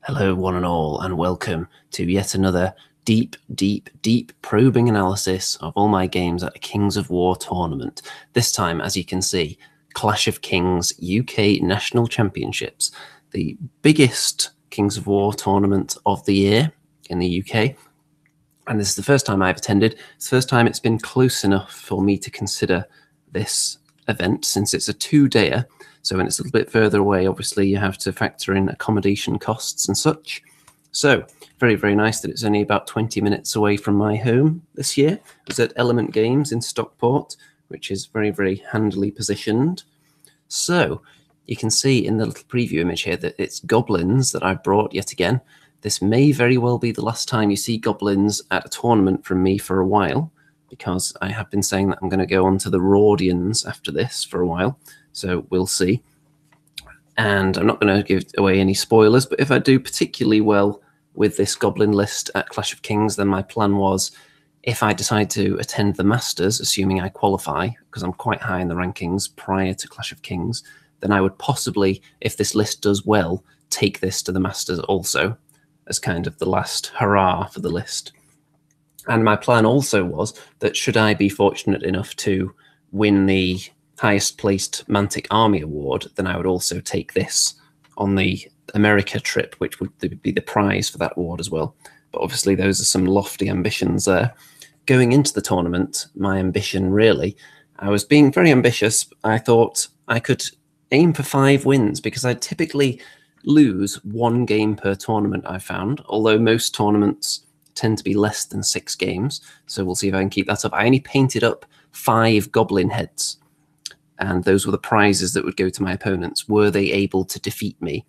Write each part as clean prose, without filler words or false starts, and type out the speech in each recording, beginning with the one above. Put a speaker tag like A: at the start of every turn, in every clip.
A: Hello, one and all, and welcome to yet another deep probing analysis of all my games at a Kings of War tournament. This time, as you can see, Clash of Kings UK National Championships, the biggest Kings of War tournament of the year in the UK. And this is the first time I've attended. It's the first time it's been close enough for me to consider this event, since it's a two-dayer. So when it's a little bit further away, obviously you have to factor in accommodation costs and such. So very nice that it's only about 20 minutes away from my home this year. I was at Element Games in Stockport, which is very handily positioned. So you can see in the little preview image here that it's goblins that I've brought yet again. This may very well be the last time you see goblins at a tournament from me for a while, because I have been saying that I'm going to go on to the Rordians after this for a while. So we'll see. And I'm not going to give away any spoilers, but if I do particularly well with this goblin list at Clash of Kings, then my plan was, if I decide to attend the Masters, assuming I qualify, because I'm quite high in the rankings prior to Clash of Kings, then I would possibly, if this list does well, take this to the Masters also, as kind of the last hurrah for the list. And my plan also was that should I be fortunate enough to win the highest placed Mantic Army Award, then I would also take this on the America trip, which would be the prize for that award as well. But obviously those are some lofty ambitions there. Going into the tournament, my ambition really, I was being very ambitious. I thought I could aim for 5 wins, because I typically lose 1 game per tournament, I found, although most tournaments tend to be less than 6 games. So we'll see if I can keep that up. I only painted up 5 goblin heads, and those were the prizes that would go to my opponents, were they able to defeat me.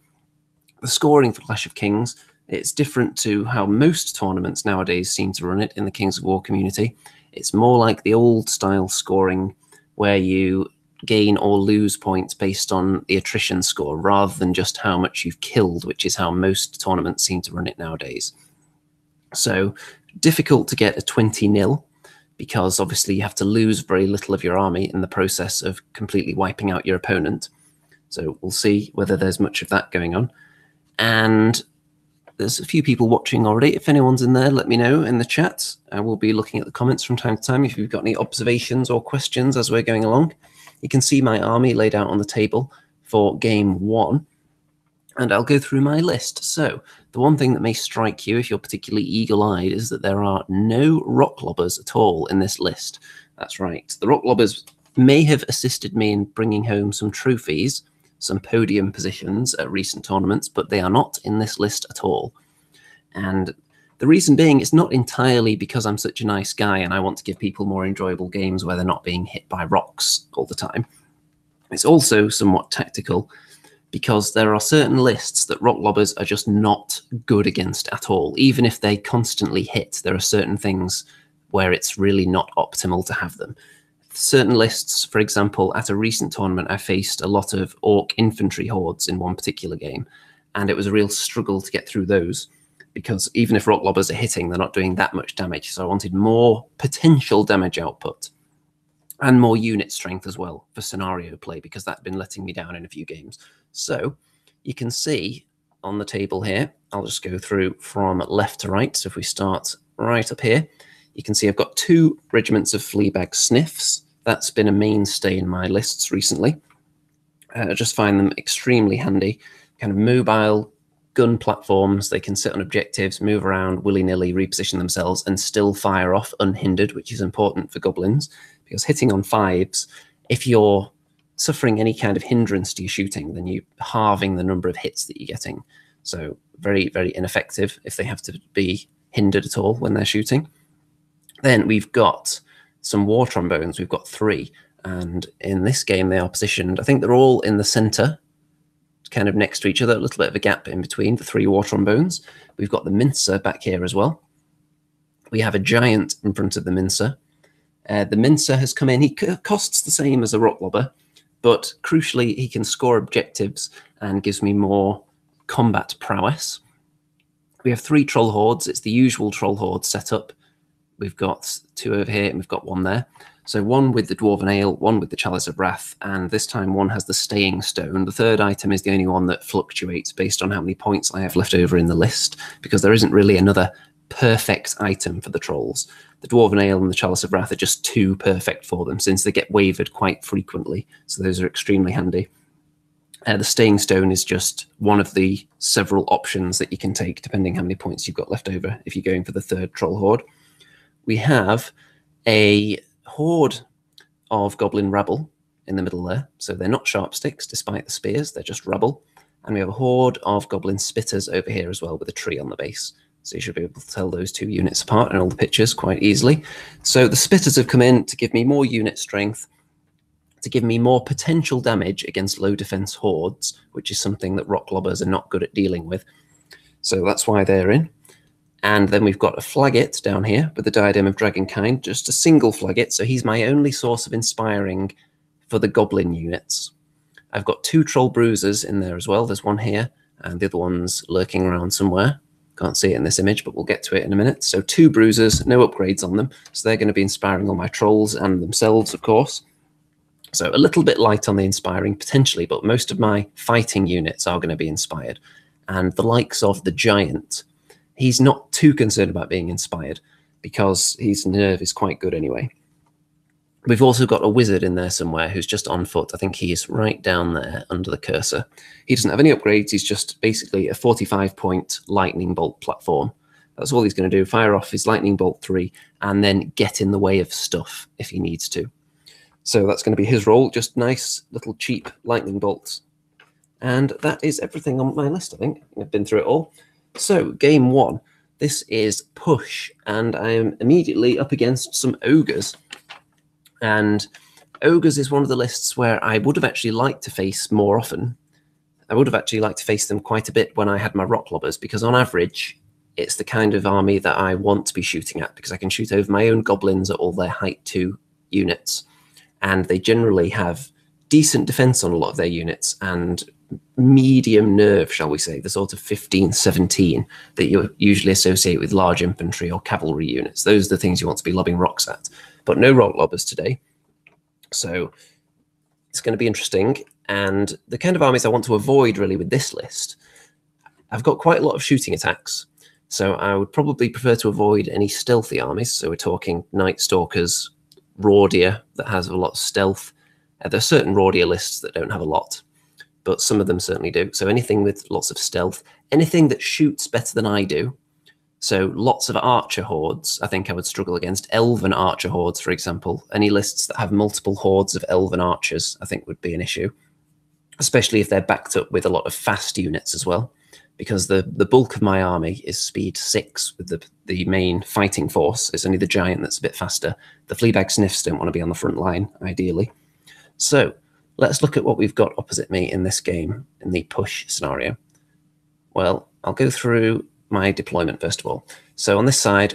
A: The scoring for Clash of Kings, it's different to how most tournaments nowadays seem to run it in the Kings of War community. It's more like the old style scoring, where you gain or lose points based on the attrition score, rather than just how much you've killed, which is how most tournaments seem to run it nowadays. So difficult to get a 20-0, because obviously you have to lose very little of your army in the process of completely wiping out your opponent. So we'll see whether there's much of that going on. And there's a few people watching already. If anyone's in there, let me know in the chat. I will be looking at the comments from time to time if you've got any observations or questions as we're going along. You can see my army laid out on the table for game 1. And I'll go through my list. So the one thing that may strike you if you're particularly eagle-eyed is that there are no rock lobbers at all in this list. That's right. The rock lobbers may have assisted me in bringing home some trophies, some podium positions at recent tournaments, but they are not in this list at all. And the reason being, it's not entirely because I'm such a nice guy and I want to give people more enjoyable games where they're not being hit by rocks all the time. It's also somewhat tactical, because there are certain lists that rock lobbers are just not good against at all. Even if they constantly hit, there are certain things where it's really not optimal to have them. Certain lists, for example, at a recent tournament, I faced a lot of orc infantry hordes in one particular game, and it was a real struggle to get through those, because even if rock lobbers are hitting, they're not doing that much damage. So I wanted more potential damage output and more unit strength as well for scenario play, because that's been letting me down in a few games. So you can see on the table here, I'll just go through from left to right. So if we start right up here, you can see I've got 2 regiments of Fleabag Sniffs. That's been a mainstay in my lists recently. I just find them extremely handy, kind of mobile gun platforms. They can sit on objectives, move around willy-nilly, reposition themselves, and still fire off unhindered, which is important for goblins, because hitting on 5s, if you're suffering any kind of hindrance to your shooting, then you're halving the number of hits that you're getting. So very ineffective if they have to be hindered at all when they're shooting. Then we've got some war trombones. We've got 3, and in this game they are positioned, I think they're all in the center, kind of next to each other, a little bit of a gap in between the 3 war trombones. We've got the mincer back here as well. We have a giant in front of the mincer. The mincer has come in. He costs the same as a rock lobber, but crucially he can score objectives and gives me more combat prowess. We have 3 troll hordes. It's the usual troll horde setup. We've got 2 over here and we've got 1 there. So one with the Dwarven Ale, one with the Chalice of Wrath, and this time one has the Staying Stone. The third item is the only one that fluctuates based on how many points I have left over in the list, because there isn't really another perfect item for the trolls. The Dwarven Ale and the Chalice of Wrath are just too perfect for them, since they get wavered quite frequently, so those are extremely handy. The Staying Stone is just one of the several options that you can take, depending how many points you've got left over, if you're going for the third Troll Horde. We have a horde of goblin rabble in the middle there, so they're not sharp sticks despite the spears, they're just rabble. And we have a horde of goblin spitters over here as well with a tree on the base, so you should be able to tell those two units apart in all the pictures quite easily. So the spitters have come in to give me more unit strength, to give me more potential damage against low defense hordes, which is something that rock lobbers are not good at dealing with, so that's why they're in. And then we've got a Flaggit down here with the Diadem of Dragonkind, just a single Flaggit, so he's my only source of inspiring for the goblin units. I've got 2 Troll Bruisers in there as well. There's one here, and the other one's lurking around somewhere. Can't see it in this image, but we'll get to it in a minute. So 2 Bruisers, no upgrades on them, so they're going to be inspiring all my trolls and themselves, of course. So a little bit light on the inspiring, potentially, but most of my fighting units are going to be inspired. And the likes of the Giant, he's not too concerned about being inspired because his nerve is quite good anyway. We've also got a wizard in there somewhere who's just on foot. I think he is right down there under the cursor. He doesn't have any upgrades. He's just basically a 45-point lightning bolt platform. That's all he's going to do. Fire off his lightning bolt 3 and then get in the way of stuff if he needs to. So that's going to be his role. Just nice little cheap lightning bolts. And that is everything on my list, I think. I've been through it all. So, game 1. This is push, and I am immediately up against some ogres. And ogres is one of the lists where I would have actually liked to face more often. I would have actually liked to face them quite a bit when I had my rock lobbers, because on average, it's the kind of army that I want to be shooting at, because I can shoot over my own goblins at all their height 2 units. And they generally have decent defense on a lot of their units, and medium nerve, shall we say, the sort of 15, 17 that you usually associate with large infantry or cavalry units. Those are the things you want to be lobbing rocks at. But no rock lobbers today. So it's going to be interesting. And the kind of armies I want to avoid really with this list, I've got quite a lot of shooting attacks. So I would probably prefer to avoid any stealthy armies. So we're talking Night Stalkers, Rordia that has a lot of stealth. There are certain Rordia lists that don't have a lot, but some of them certainly do. So anything with lots of stealth, anything that shoots better than I do. So lots of archer hordes, I think I would struggle against. Elven archer hordes, for example. Any lists that have multiple hordes of elven archers, I think would be an issue, especially if they're backed up with a lot of fast units as well, because the bulk of my army is speed 6 with the main fighting force. It's only the Giant that's a bit faster. The Fleabag Sniffs don't want to be on the front line, ideally. So let's look at what we've got opposite me in this game, in the push scenario. Well, I'll go through my deployment first of all. So on this side,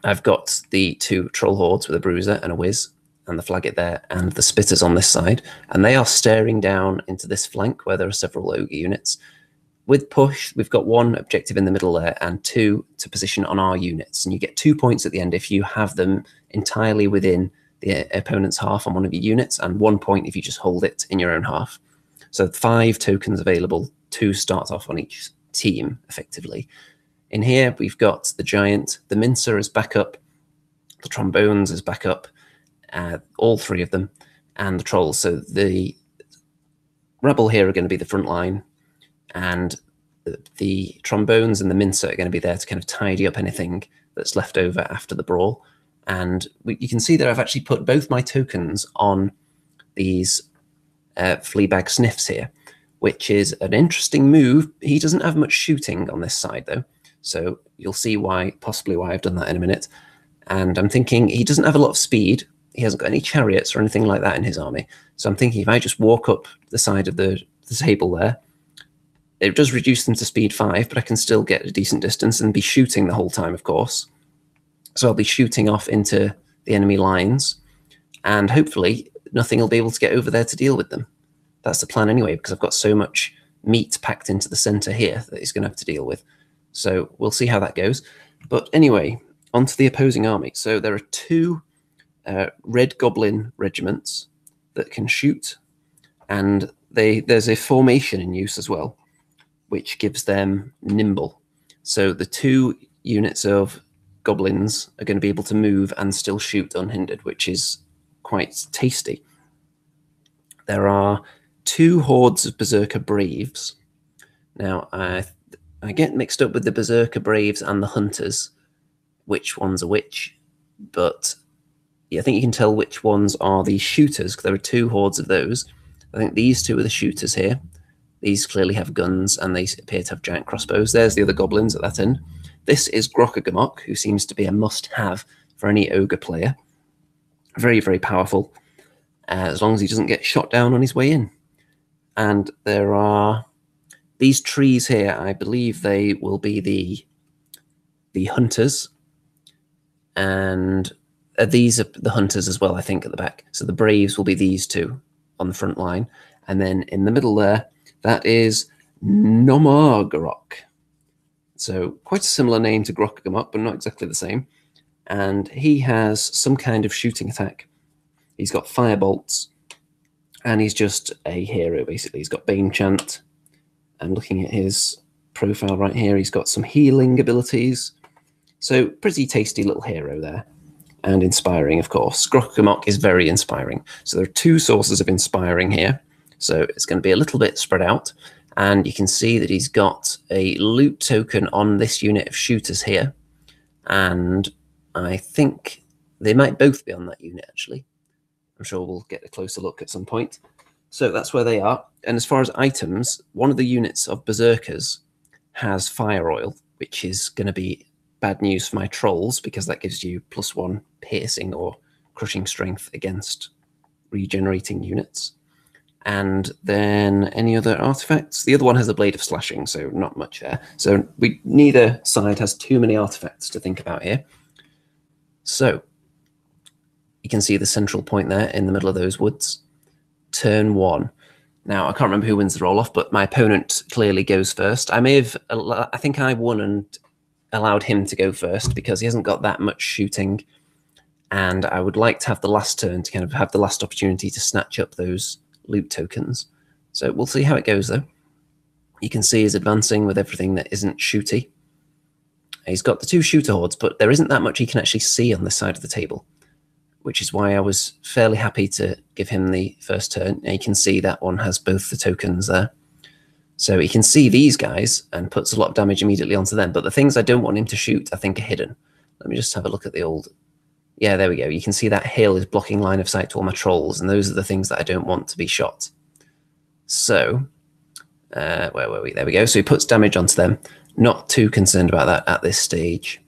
A: I've got the 2 Troll Hordes with a Bruiser and a Whiz, and the Flaggit there, and the Spitters on this side. And they are staring down into this flank where there are several ogre units. With push, we've got 1 objective in the middle there and 2 to position on our units. And you get 2 points at the end if you have them entirely within the opponent's half on one of your units, and 1 point if you just hold it in your own half. So 5 tokens available, 2 start off on each team, effectively. In here, we've got the Giant, the Mincer is back up, the Trombones is back up, all 3 of them, and the Trolls. So the Rebel here are going to be the front line, and the Trombones and the Mincer are going to be there to kind of tidy up anything that's left over after the brawl. And you can see that I've actually put both my tokens on these Fleabag Sniffs here, which is an interesting move. He doesn't have much shooting on this side, though, so you'll see why, possibly why I've done that in a minute. And I'm thinking he doesn't have a lot of speed. He hasn't got any chariots or anything like that in his army. So I'm thinking if I just walk up the side of the table there, it does reduce them to speed 5, but I can still get a decent distance and be shooting the whole time, of course. So I'll be shooting off into the enemy lines, and hopefully nothing will be able to get over there to deal with them. That's the plan anyway, because I've got so much meat packed into the center here that he's going to have to deal with. So we'll see how that goes. But anyway, onto the opposing army. So there are 2 red goblin regiments that can shoot, and there's a formation in use as well, which gives them nimble. So the 2 units of goblins are going to be able to move and still shoot unhindered, which is quite tasty. There are 2 hordes of Berserker Braves. Now, I get mixed up with the Berserker Braves and the Hunters, which ones are which, but yeah, I think you can tell which ones are the shooters, because there are 2 hordes of those. I think these 2 are the shooters here. These clearly have guns, and they appear to have giant crossbows. There's the other goblins at that end. This is Grokkagamok, who seems to be a must-have for any ogre player. Very, very powerful, as long as he doesn't get shot down on his way in. And there are these trees here. I believe they will be the hunters, and these are the hunters as well, I think, at the back. So the braves will be these 2 on the front line. And then in the middle there, that is Nomargarok. So quite a similar name to Grokkagamok, but not exactly the same. And he has some kind of shooting attack. He's got firebolts, and he's just a hero, basically. He's got Bane Chant. I'm looking at his profile right here. He's got some healing abilities. So pretty tasty little hero there. And inspiring, of course. Grokkagamok is very inspiring. So there are 2 sources of inspiring here. So it's going to be a little bit spread out. And you can see that he's got a loot token on this unit of shooters here. And I think they might both be on that unit, actually. I'm sure we'll get a closer look at some point. So that's where they are. And as far as items, one of the units of Berserkers has fire oil, which is going to be bad news for my trolls, because that gives you +1 piercing or crushing strength against regenerating units. And then any other artifacts? The other one has a blade of slashing, so not much there. So neither side has too many artifacts to think about here. So you can see the central point there in the middle of those woods. Turn 1. Now, I can't remember who wins the roll-off, but my opponent clearly goes first. I think I won and allowed him to go first because he hasn't got that much shooting, and I would like to have the last turn to kind of have the last opportunity to snatch up those loot tokens. So we'll see how it goes, though. You can see he's advancing with everything that isn't shooty. He's got the 2 shooter hordes, but there isn't that much he can actually see on this side of the table, which is why I was fairly happy to give him the first turn. And you can see that one has both the tokens there. So he can see these guys and puts a lot of damage immediately onto them. But the things I don't want him to shoot, I think, are hidden. Let me just have a look at the old... Yeah, there we go. You can see that hill is blocking line of sight to all my trolls, and those are the things that I don't want to be shot. So, where were we? There we go. So he puts damage onto them. Not too concerned about that at this stage.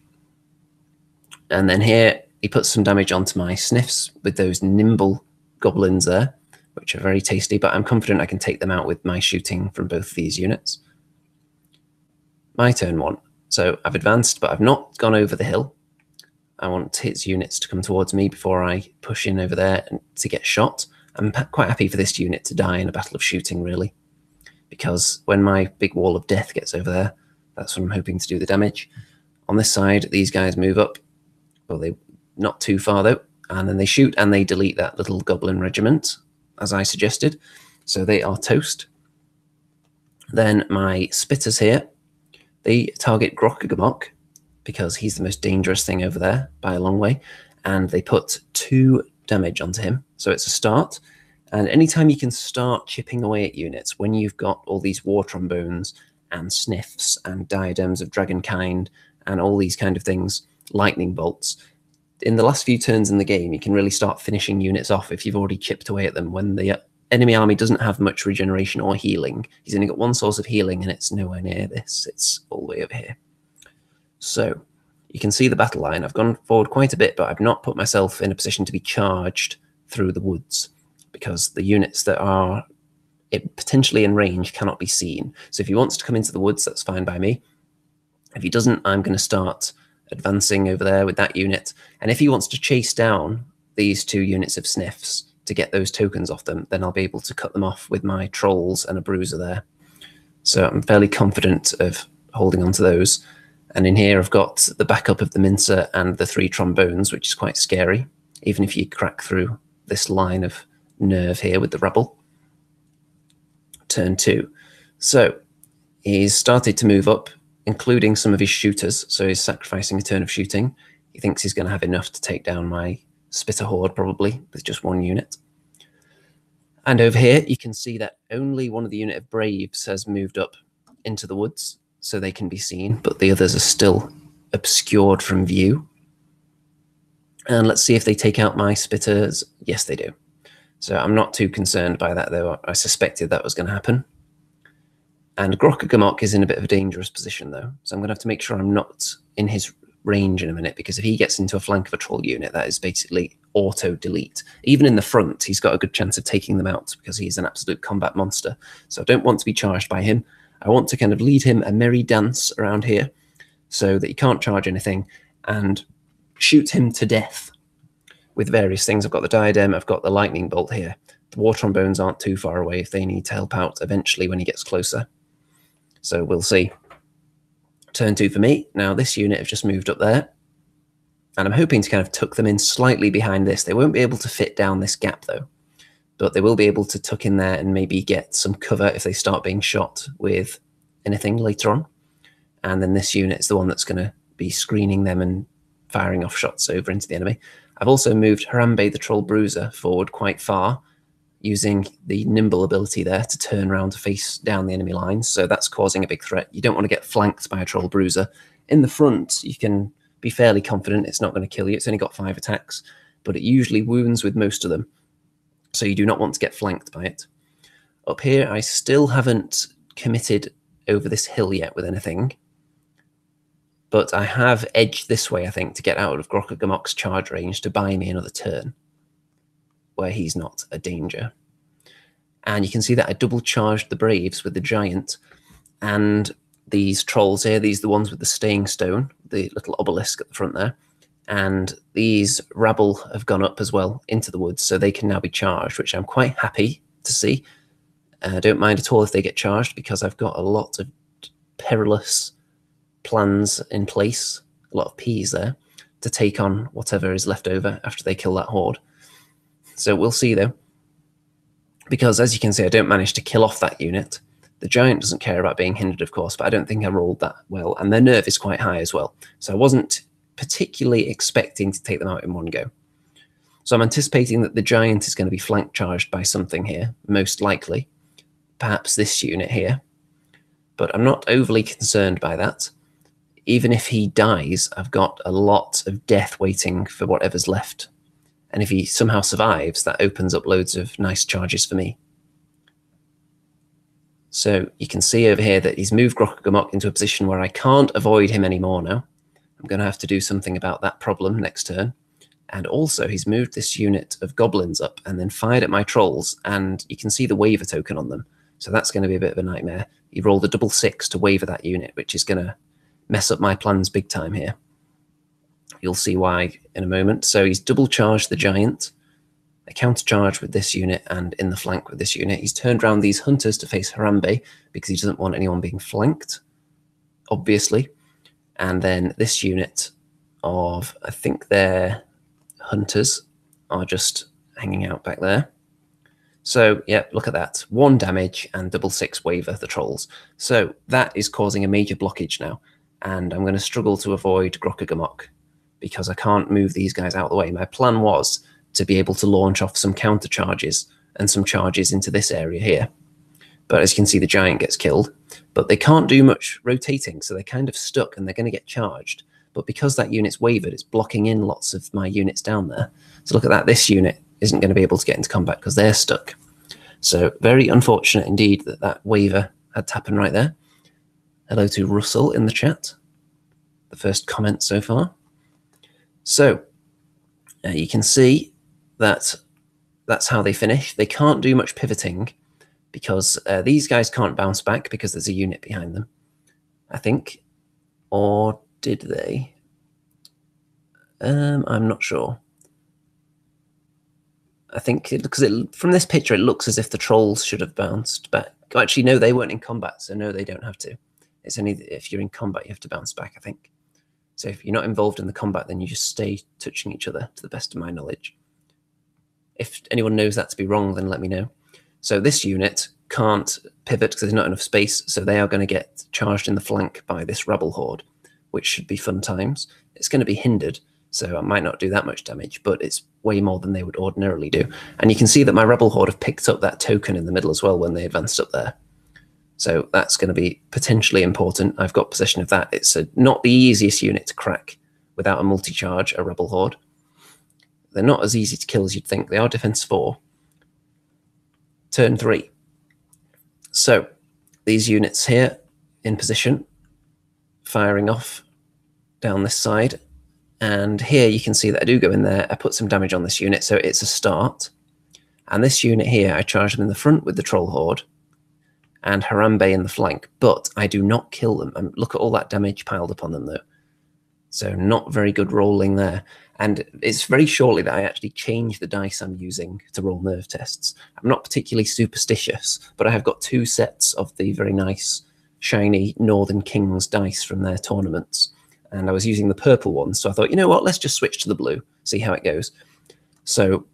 A: And then here, he puts some damage onto my sniffs with those nimble goblins there, which are very tasty, but I'm confident I can take them out with my shooting from both of these units. My turn 1. So I've advanced, but I've not gone over the hill. I want his units to come towards me before I push in over there and to get shot. I'm quite happy for this unit to die in a battle of shooting, really, because when my big wall of death gets over there, that's when I'm hoping to do the damage. On this side, these guys move up. Well, they're not too far, though, and then they shoot and they delete that little goblin regiment, as I suggested. So they are toast. Then my spitters here, they target Grokkagamok, because he's the most dangerous thing over there by a long way, and they put 2 damage onto him. So it's a start, and anytime you can start chipping away at units, when you've got all these war trombones and sniffs and diadems of dragonkind and all these kind of things, lightning bolts, in the last few turns in the game, you can really start finishing units off if you've already chipped away at them. When the enemy army doesn't have much regeneration or healing, he's only got 1 source of healing, and it's nowhere near this. It's all the way over here. So you can see the battle line. I've gone forward quite a bit, but I've not put myself in a position to be charged through the woods, because the units that are potentially in range cannot be seen. So if he wants to come into the woods, that's fine by me. If he doesn't, I'm going to start advancing over there with that unit. And if he wants to chase down these 2 units of sniffs to get those tokens off them, then I'll be able to cut them off with my trolls and a bruiser there. So I'm fairly confident of holding on to those. And in here, I've got the backup of the mincer and the 3 trombones, which is quite scary. even if you crack through this line of nerve here with the rebel. Turn 2. So he's started to move up, including some of his shooters. So he's sacrificing a turn of shooting. He thinks he's going to have enough to take down my Spitter Horde, probably, with just one unit. And over here, you can see that only one of the unit of Braves has moved up into the woods, so they can be seen, but the others are still obscured from view. And let's see if they take out my Spitters. Yes, they do. So I'm not too concerned by that, though. I suspected that was going to happen. And Grokka is in a bit of a dangerous position, though. So I'm going to have to make sure I'm not in his range in a minute, because if he gets into a flank of a troll unit, that is basically auto-delete. Even in the front, he's got a good chance of taking them out, because he's an absolute combat monster. So I don't want to be charged by him. I want to kind of lead him a merry dance around here so that he can't charge anything, and shoot him to death with various things. I've got the diadem, I've got the lightning bolt here. The war trombones aren't too far away if they need to help out eventually when he gets closer. So we'll see. Turn 2 for me. Now this unit have just moved up there, and I'm hoping to kind of tuck them in slightly behind this. They won't be able to fit down this gap though, but they will be able to tuck in there and maybe get some cover if they start being shot with anything later on. And then this unit is the one that's going to be screening them and firing off shots over into the enemy. I've also moved Harambe the Troll Bruiser forward quite far, using the nimble ability there to turn around to face down the enemy lines. So that's causing a big threat. You don't want to get flanked by a Troll Bruiser. In the front, you can be fairly confident it's not going to kill you. It's only got 5 attacks, but it usually wounds with most of them. So you do not want to get flanked by it. Up here, I still haven't committed over this hill yet with anything, but I have edged this way, I think, to get out of Grokka charge range to buy me another turn where he's not a danger. And you can see that I double charged the Braves with the Giant, and these trolls here, these are the ones with the staying stone, the little obelisk at the front there, and these rabble have gone up as well into the woods, so they can now be charged, which I'm quite happy to see. I don't mind at all if they get charged, because I've got a lot of perilous plans in place, a lot of P's there, to take on whatever is left over after they kill that horde. So we'll see though, because as you can see, I don't manage to kill off that unit. The Giant doesn't care about being hindered, of course, but I don't think I rolled that well, and their nerve is quite high as well. So I wasn't particularly expecting to take them out in one go. So I'm anticipating that the Giant is going to be flank charged by something here, most likely. Perhaps this unit here. But I'm not overly concerned by that. Even if he dies, I've got a lot of death waiting for whatever's left. And if he somehow survives, that opens up loads of nice charges for me. So you can see over here that he's moved Grokka into a position where I can't avoid him anymore now. I'm going to have to do something about that problem next turn. And also he's moved this unit of goblins up and then fired at my trolls, and you can see the waver token on them. So that's going to be a bit of a nightmare. He rolled a 6/6 to waver that unit, which is going to mess up my plans big time here. You'll see why in a moment. So he's double charged the Giant, a counter charge with this unit, and in the flank with this unit. He's turned around these hunters to face Harambe because he doesn't want anyone being flanked, obviously. And then this unit of, I think they're hunters, are just hanging out back there. So, yeah, look at that. 1 damage and 6/6 waver the trolls. So that is causing a major blockage now. And I'm going to struggle to avoid Grokka because I can't move these guys out of the way. My plan was to be able to launch off some counter charges and some charges into this area here. But as you can see, the Giant gets killed. But they can't do much rotating, so they're kind of stuck and they're going to get charged. But because that unit's wavered, it's blocking in lots of my units down there. So look at that. This unit isn't going to be able to get into combat because they're stuck. So very unfortunate indeed that that waver had to happen right there. Hello to Russell in the chat. The first comment so far. So you can see that that's how they finish. They can't do much pivoting because these guys can't bounce back because there's a unit behind them, I think. Or did they? I'm not sure. I think because from this picture, it looks as if the trolls should have bounced back. Actually, no, they weren't in combat, so no, they don't have to. It's only if you're in combat you have to bounce back, I think. So if you're not involved in the combat, then you just stay touching each other, to the best of my knowledge. If anyone knows that to be wrong, then let me know. So this unit can't pivot because there's not enough space, so they are going to get charged in the flank by this rebel horde, which should be fun times. It's going to be hindered, so I might not do that much damage, but it's way more than they would ordinarily do. And you can see that my rebel horde have picked up that token in the middle as well when they advanced up there. So that's going to be potentially important. I've got possession of that. It's not the easiest unit to crack without a multi-charge, a rebel horde. They're not as easy to kill as you'd think. They are defense 4. Turn 3. So these units here in position, firing off down this side. And here you can see that I do go in there. I put some damage on this unit, so it's a start. And this unit here, I charge them in the front with the troll horde and Harambe in the flank, but I do not kill them. And look at all that damage piled up on them, though. So not very good rolling there. And it's very shortly that I actually change the dice I'm using to roll nerve tests. I'm not particularly superstitious, but I have got 2 sets of the very nice, shiny Northern Kings dice from their tournaments. And I was using the purple ones, so I thought, you know what, let's just switch to the blue, see how it goes. So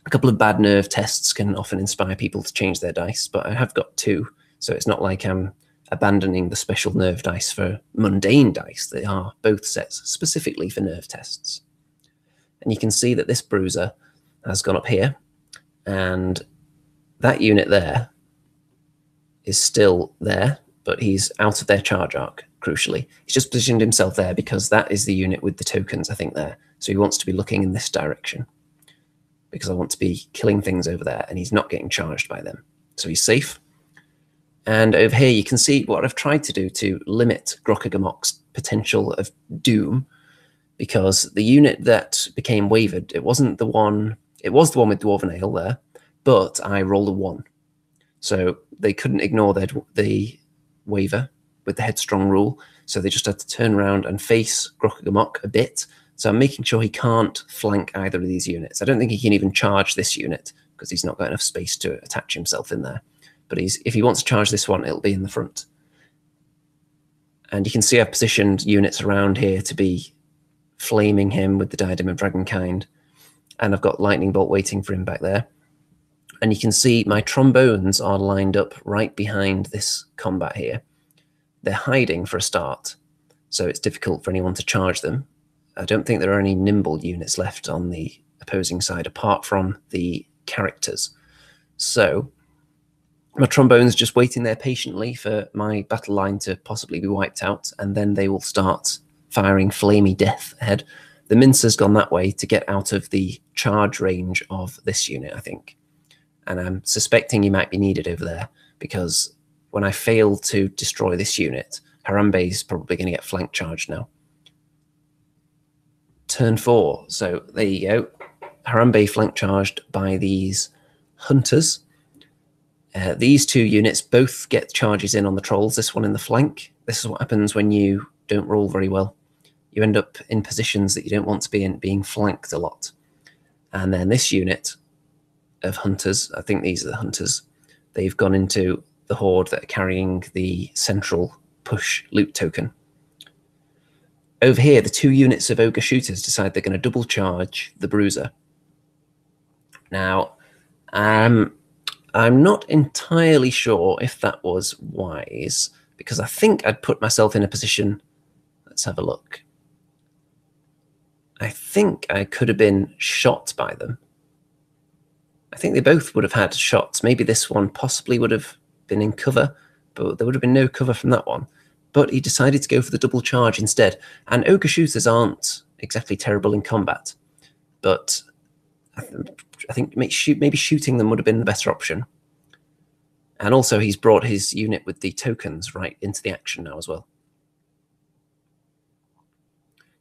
A: a couple of bad nerve tests can often inspire people to change their dice, but I have got 2, so it's not like I'm abandoning the special nerve dice for mundane dice. They are both sets specifically for nerve tests. And you can see that this bruiser has gone up here, and that unit there is still there, but he's out of their charge arc, crucially. He's just positioned himself there because that is the unit with the tokens, I think, there. So he wants to be looking in this direction because I want to be killing things over there, and he's not getting charged by them. So he's safe. And over here, you can see what I've tried to do to limit Grokagamok's potential of doom, because the unit that became wavered, it was the one with Dwarven Ale there, but I rolled a 1. So they couldn't ignore the waver with the headstrong rule, so they just had to turn around and face Grokagamok a bit. So I'm making sure he can't flank either of these units. I don't think he can even charge this unit because he's not got enough space to attach himself in there. But if he wants to charge this one, it'll be in the front. And you can see I've positioned units around here to be flaming him with the Diadem of Dragonkind. And I've got Lightning Bolt waiting for him back there. And you can see my trombones are lined up right behind this combat here. They're hiding for a start, so it's difficult for anyone to charge them. I don't think there are any nimble units left on the opposing side apart from the characters. So my trombone's just waiting there patiently for my battle line to possibly be wiped out, and then they will start firing flamey death ahead. The mincer's gone that way to get out of the charge range of this unit, I think. And I'm suspecting he might be needed over there, because when I fail to destroy this unit, Harambe's probably going to get flank charged now. Turn 4. So there you go. Harambe flank charged by these hunters. These 2 units both get charges in on the trolls, this one in the flank. This is what happens when you don't roll very well. You end up in positions that you don't want to be in, being flanked a lot. And then this unit of hunters, I think these are the hunters, they've gone into the horde that are carrying the central push loot token. Over here, the 2 units of ogre shooters decide they're going to double charge the bruiser. Now, I'm not entirely sure if that was wise, because I think I'd put myself in a position. Let's have a look. I think I could have been shot by them. I think they both would have had shots. Maybe this one possibly would have been in cover, but there would have been no cover from that one. But he decided to go for the double charge instead. And ogre shooters aren't exactly terrible in combat, but I think maybe shooting them would have been the better option. And also he's brought his unit with the tokens right into the action now as well.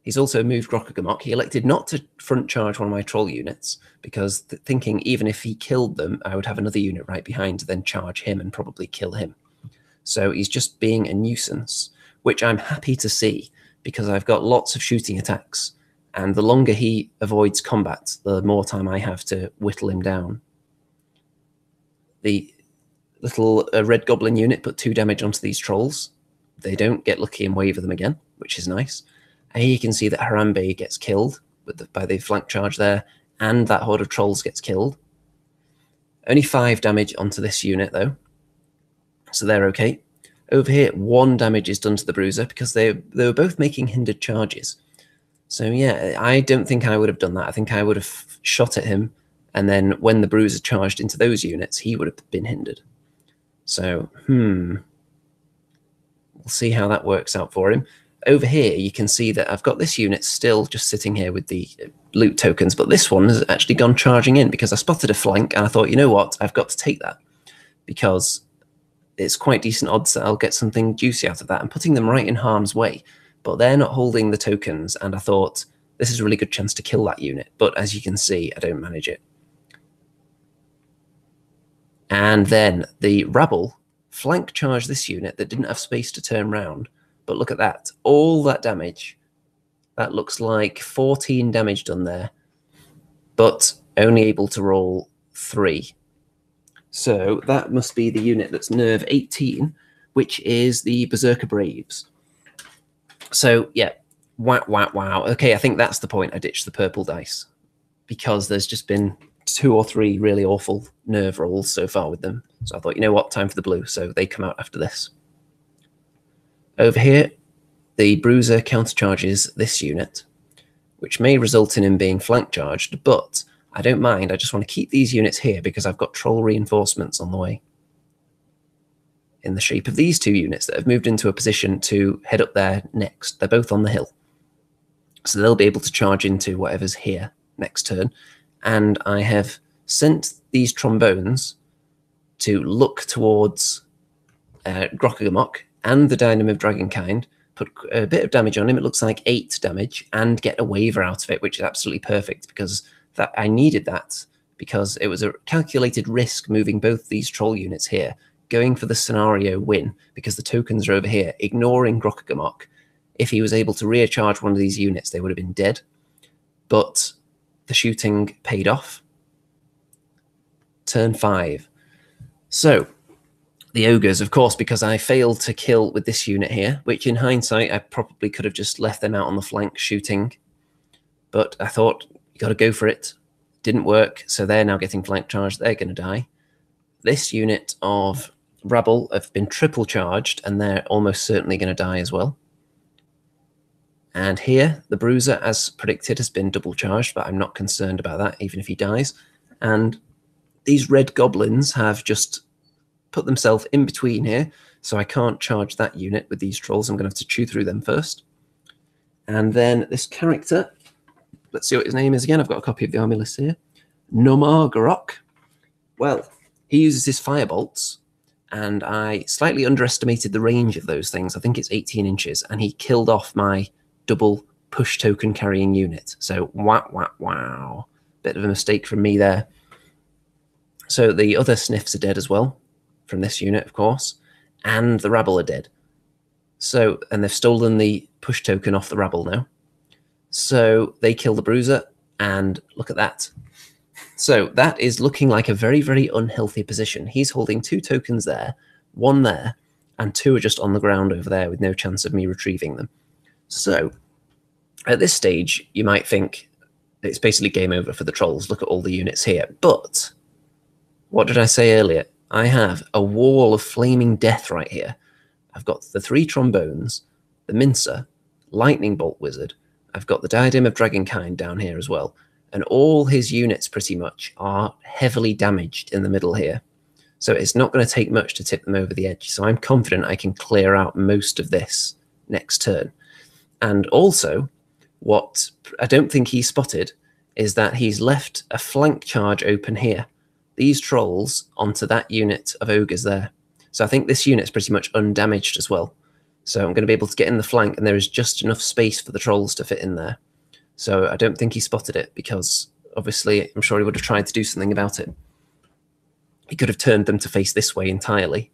A: He's also moved Grokagamok. He elected not to front charge one of my troll units because thinking even if he killed them, I would have another unit right behind to then charge him and probably kill him. So he's just being a nuisance, which I'm happy to see because I've got lots of shooting attacks. And the longer he avoids combat, the more time I have to whittle him down. The little red goblin unit put 2 damage onto these trolls. They don't get lucky and waver them again, which is nice. And here you can see that Harambe gets killed by the flank charge there, and that horde of trolls gets killed. Only 5 damage onto this unit, though, so they're okay. Over here, 1 damage is done to the Bruiser because they were both making hindered charges. So yeah, I don't think I would have done that. I think I would have shot at him, and then when the Bruiser charged into those units, he would have been hindered. So, we'll see how that works out for him. Over here, you can see that I've got this unit still just sitting here with the loot tokens, but this one has actually gone charging in because I spotted a flank, and I thought, you know what, I've got to take that because it's quite decent odds that I'll get something juicy out of that. I'm putting them right in harm's way, but they're not holding the tokens, and I thought, this is a really good chance to kill that unit, but as you can see, I don't manage it. And then the rabble flank charged this unit that didn't have space to turn round, but look at that, all that damage. That looks like 14 damage done there, but only able to roll 3. So that must be the unit that's nerve 18, which is the Berserker Braves. So yeah, wow. Okay, I think that's the point I ditched the purple dice, because there's just been 2 or 3 really awful nerve rolls so far with them. So I thought, you know what, time for the blue. So they come out after this. Over here, the Bruiser countercharges this unit, which may result in him being flank charged, but I don't mind. I just want to keep these units here because I've got troll reinforcements on the way in the shape of these 2 units that have moved into a position to head up there next. They're both on the hill, so they'll be able to charge into whatever's here next turn. And I have sent these trombones to look towards Grokkagamok and the Dynamo of Dragonkind, put a bit of damage on him. It looks like 8 damage, and get a waiver out of it, which is absolutely perfect because I needed that, because it was a calculated risk moving both these troll units here, going for the scenario win because the tokens are over here, ignoring Grokkagamok. If he was able to recharge one of these units, they would have been dead. But the shooting paid off. Turn 5. So the ogres, of course, because I failed to kill with this unit here, which in hindsight I probably could have just left them out on the flank shooting, but I thought, you got to go for it. Didn't work, so they're now getting flank charged. They're going to die. This unit of rabble have been triple charged, and they're almost certainly going to die as well. And here, the Bruiser, as predicted, has been double charged, but I'm not concerned about that, even if he dies. And these red goblins have just put themselves in between here, so I can't charge that unit with these trolls. I'm going to have to chew through them first. And then this character, let's see what his name is again. I've got a copy of the army list here. Nomargarok. Well, he uses his firebolts, and I slightly underestimated the range of those things. I think it's 18 inches, and he killed off my double push token carrying unit. So wow. Bit of a mistake from me there. So the other sniffs are dead as well from this unit, of course, and the rabble are dead. So, and they've stolen the push token off the rabble now. So they kill the Bruiser, and look at that. So that is looking like a very, very unhealthy position. He's holding 2 tokens there, 1 there, and 2 are just on the ground over there with no chance of me retrieving them. So at this stage, you might think it's basically game over for the trolls. Look at all the units here. But what did I say earlier? I have a wall of flaming death right here. I've got the 3 trombones, the Mincer, Lightning Bolt Wizard. I've got the Diadem of Dragonkind down here as well. And all his units pretty much are heavily damaged in the middle here. So it's not going to take much to tip them over the edge. So I'm confident I can clear out most of this next turn. And also, what I don't think he spotted is that he's left a flank charge open here. These trolls onto that unit of ogres there. So I think this unit's pretty much undamaged as well. So I'm going to be able to get in the flank, and there is just enough space for the trolls to fit in there. So I don't think he spotted it, because obviously I'm sure he would have tried to do something about it. He could have turned them to face this way entirely,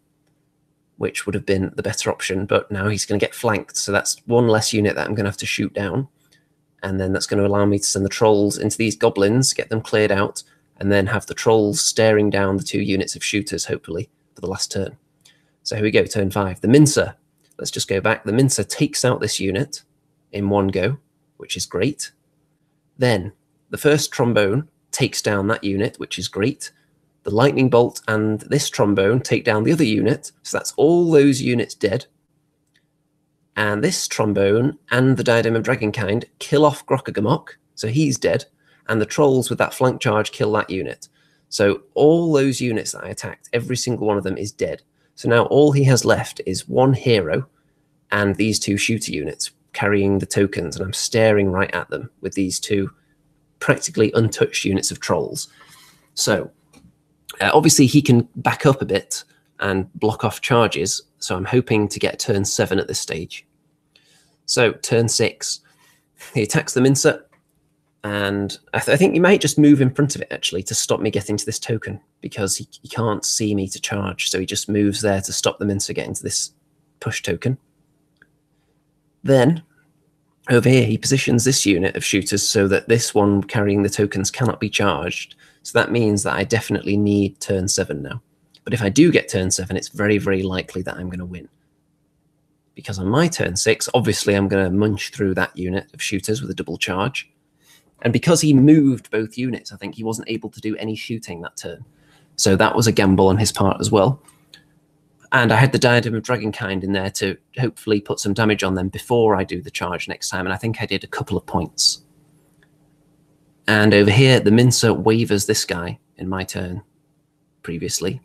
A: which would have been the better option, but now he's going to get flanked. So that's 1 less unit that I'm going to have to shoot down. And then that's going to allow me to send the trolls into these goblins, get them cleared out, and then have the trolls staring down the 2 units of shooters, hopefully, for the last turn. So here we go, turn 5. The Mincer. Let's just go back. The Mincer takes out this unit. in one go, which is great. Then the first trombone takes down that unit, which is great. The lightning bolt and this trombone take down the other unit, so that's all those units dead. And this trombone and the Diadem of Dragonkind kill off Grokkagamok, so he's dead. And the trolls with that flank charge kill that unit. So all those units that I attacked, every single one of them is dead. So now all he has left is one hero and these two shooter units carrying the tokens, and I'm staring right at them with these two practically untouched units of trolls. So obviously he can back up a bit and block off charges, so I'm hoping to get turn 7 at this stage. So turn 6, he attacks the Mincer, and I think he might just move in front of it actually to stop me getting to this token, because he can't see me to charge, so he just moves there to stop the Mincer getting to this push token. Then over here he positions this unit of shooters so that this one carrying the tokens cannot be charged, so that means that I definitely need turn 7 now. But if I do get turn 7, it's very, very likely that I'm going to win. Because on my turn 6, obviously I'm going to munch through that unit of shooters with a double charge. And because he moved both units, I think he wasn't able to do any shooting that turn. So that was a gamble on his part as well. And I had the Diadem of Dragonkind in there to hopefully put some damage on them before I do the charge next time. And I think I did a couple of points. And over here, the Mincer wavers this guy in my turn previously.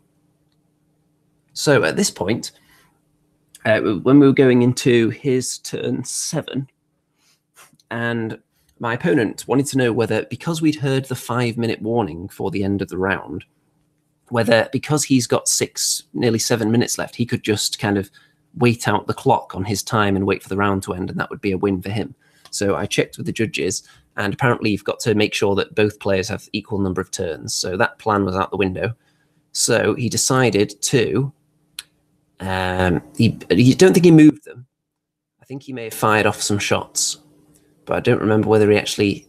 A: So at this point, when we were going into his turn 7, and my opponent wanted to know whether, because we'd heard the 5-minute warning for the end of the round, whether because he's got nearly 7 minutes left, he could just kind of wait out the clock on his time and wait for the round to end, and that would be a win for him. So I checked with the judges, and apparently you've got to make sure that both players have equal number of turns. So that plan was out the window. So he decided to... he don't think he moved them. I think he may have fired off some shots, but I don't remember whether he actually...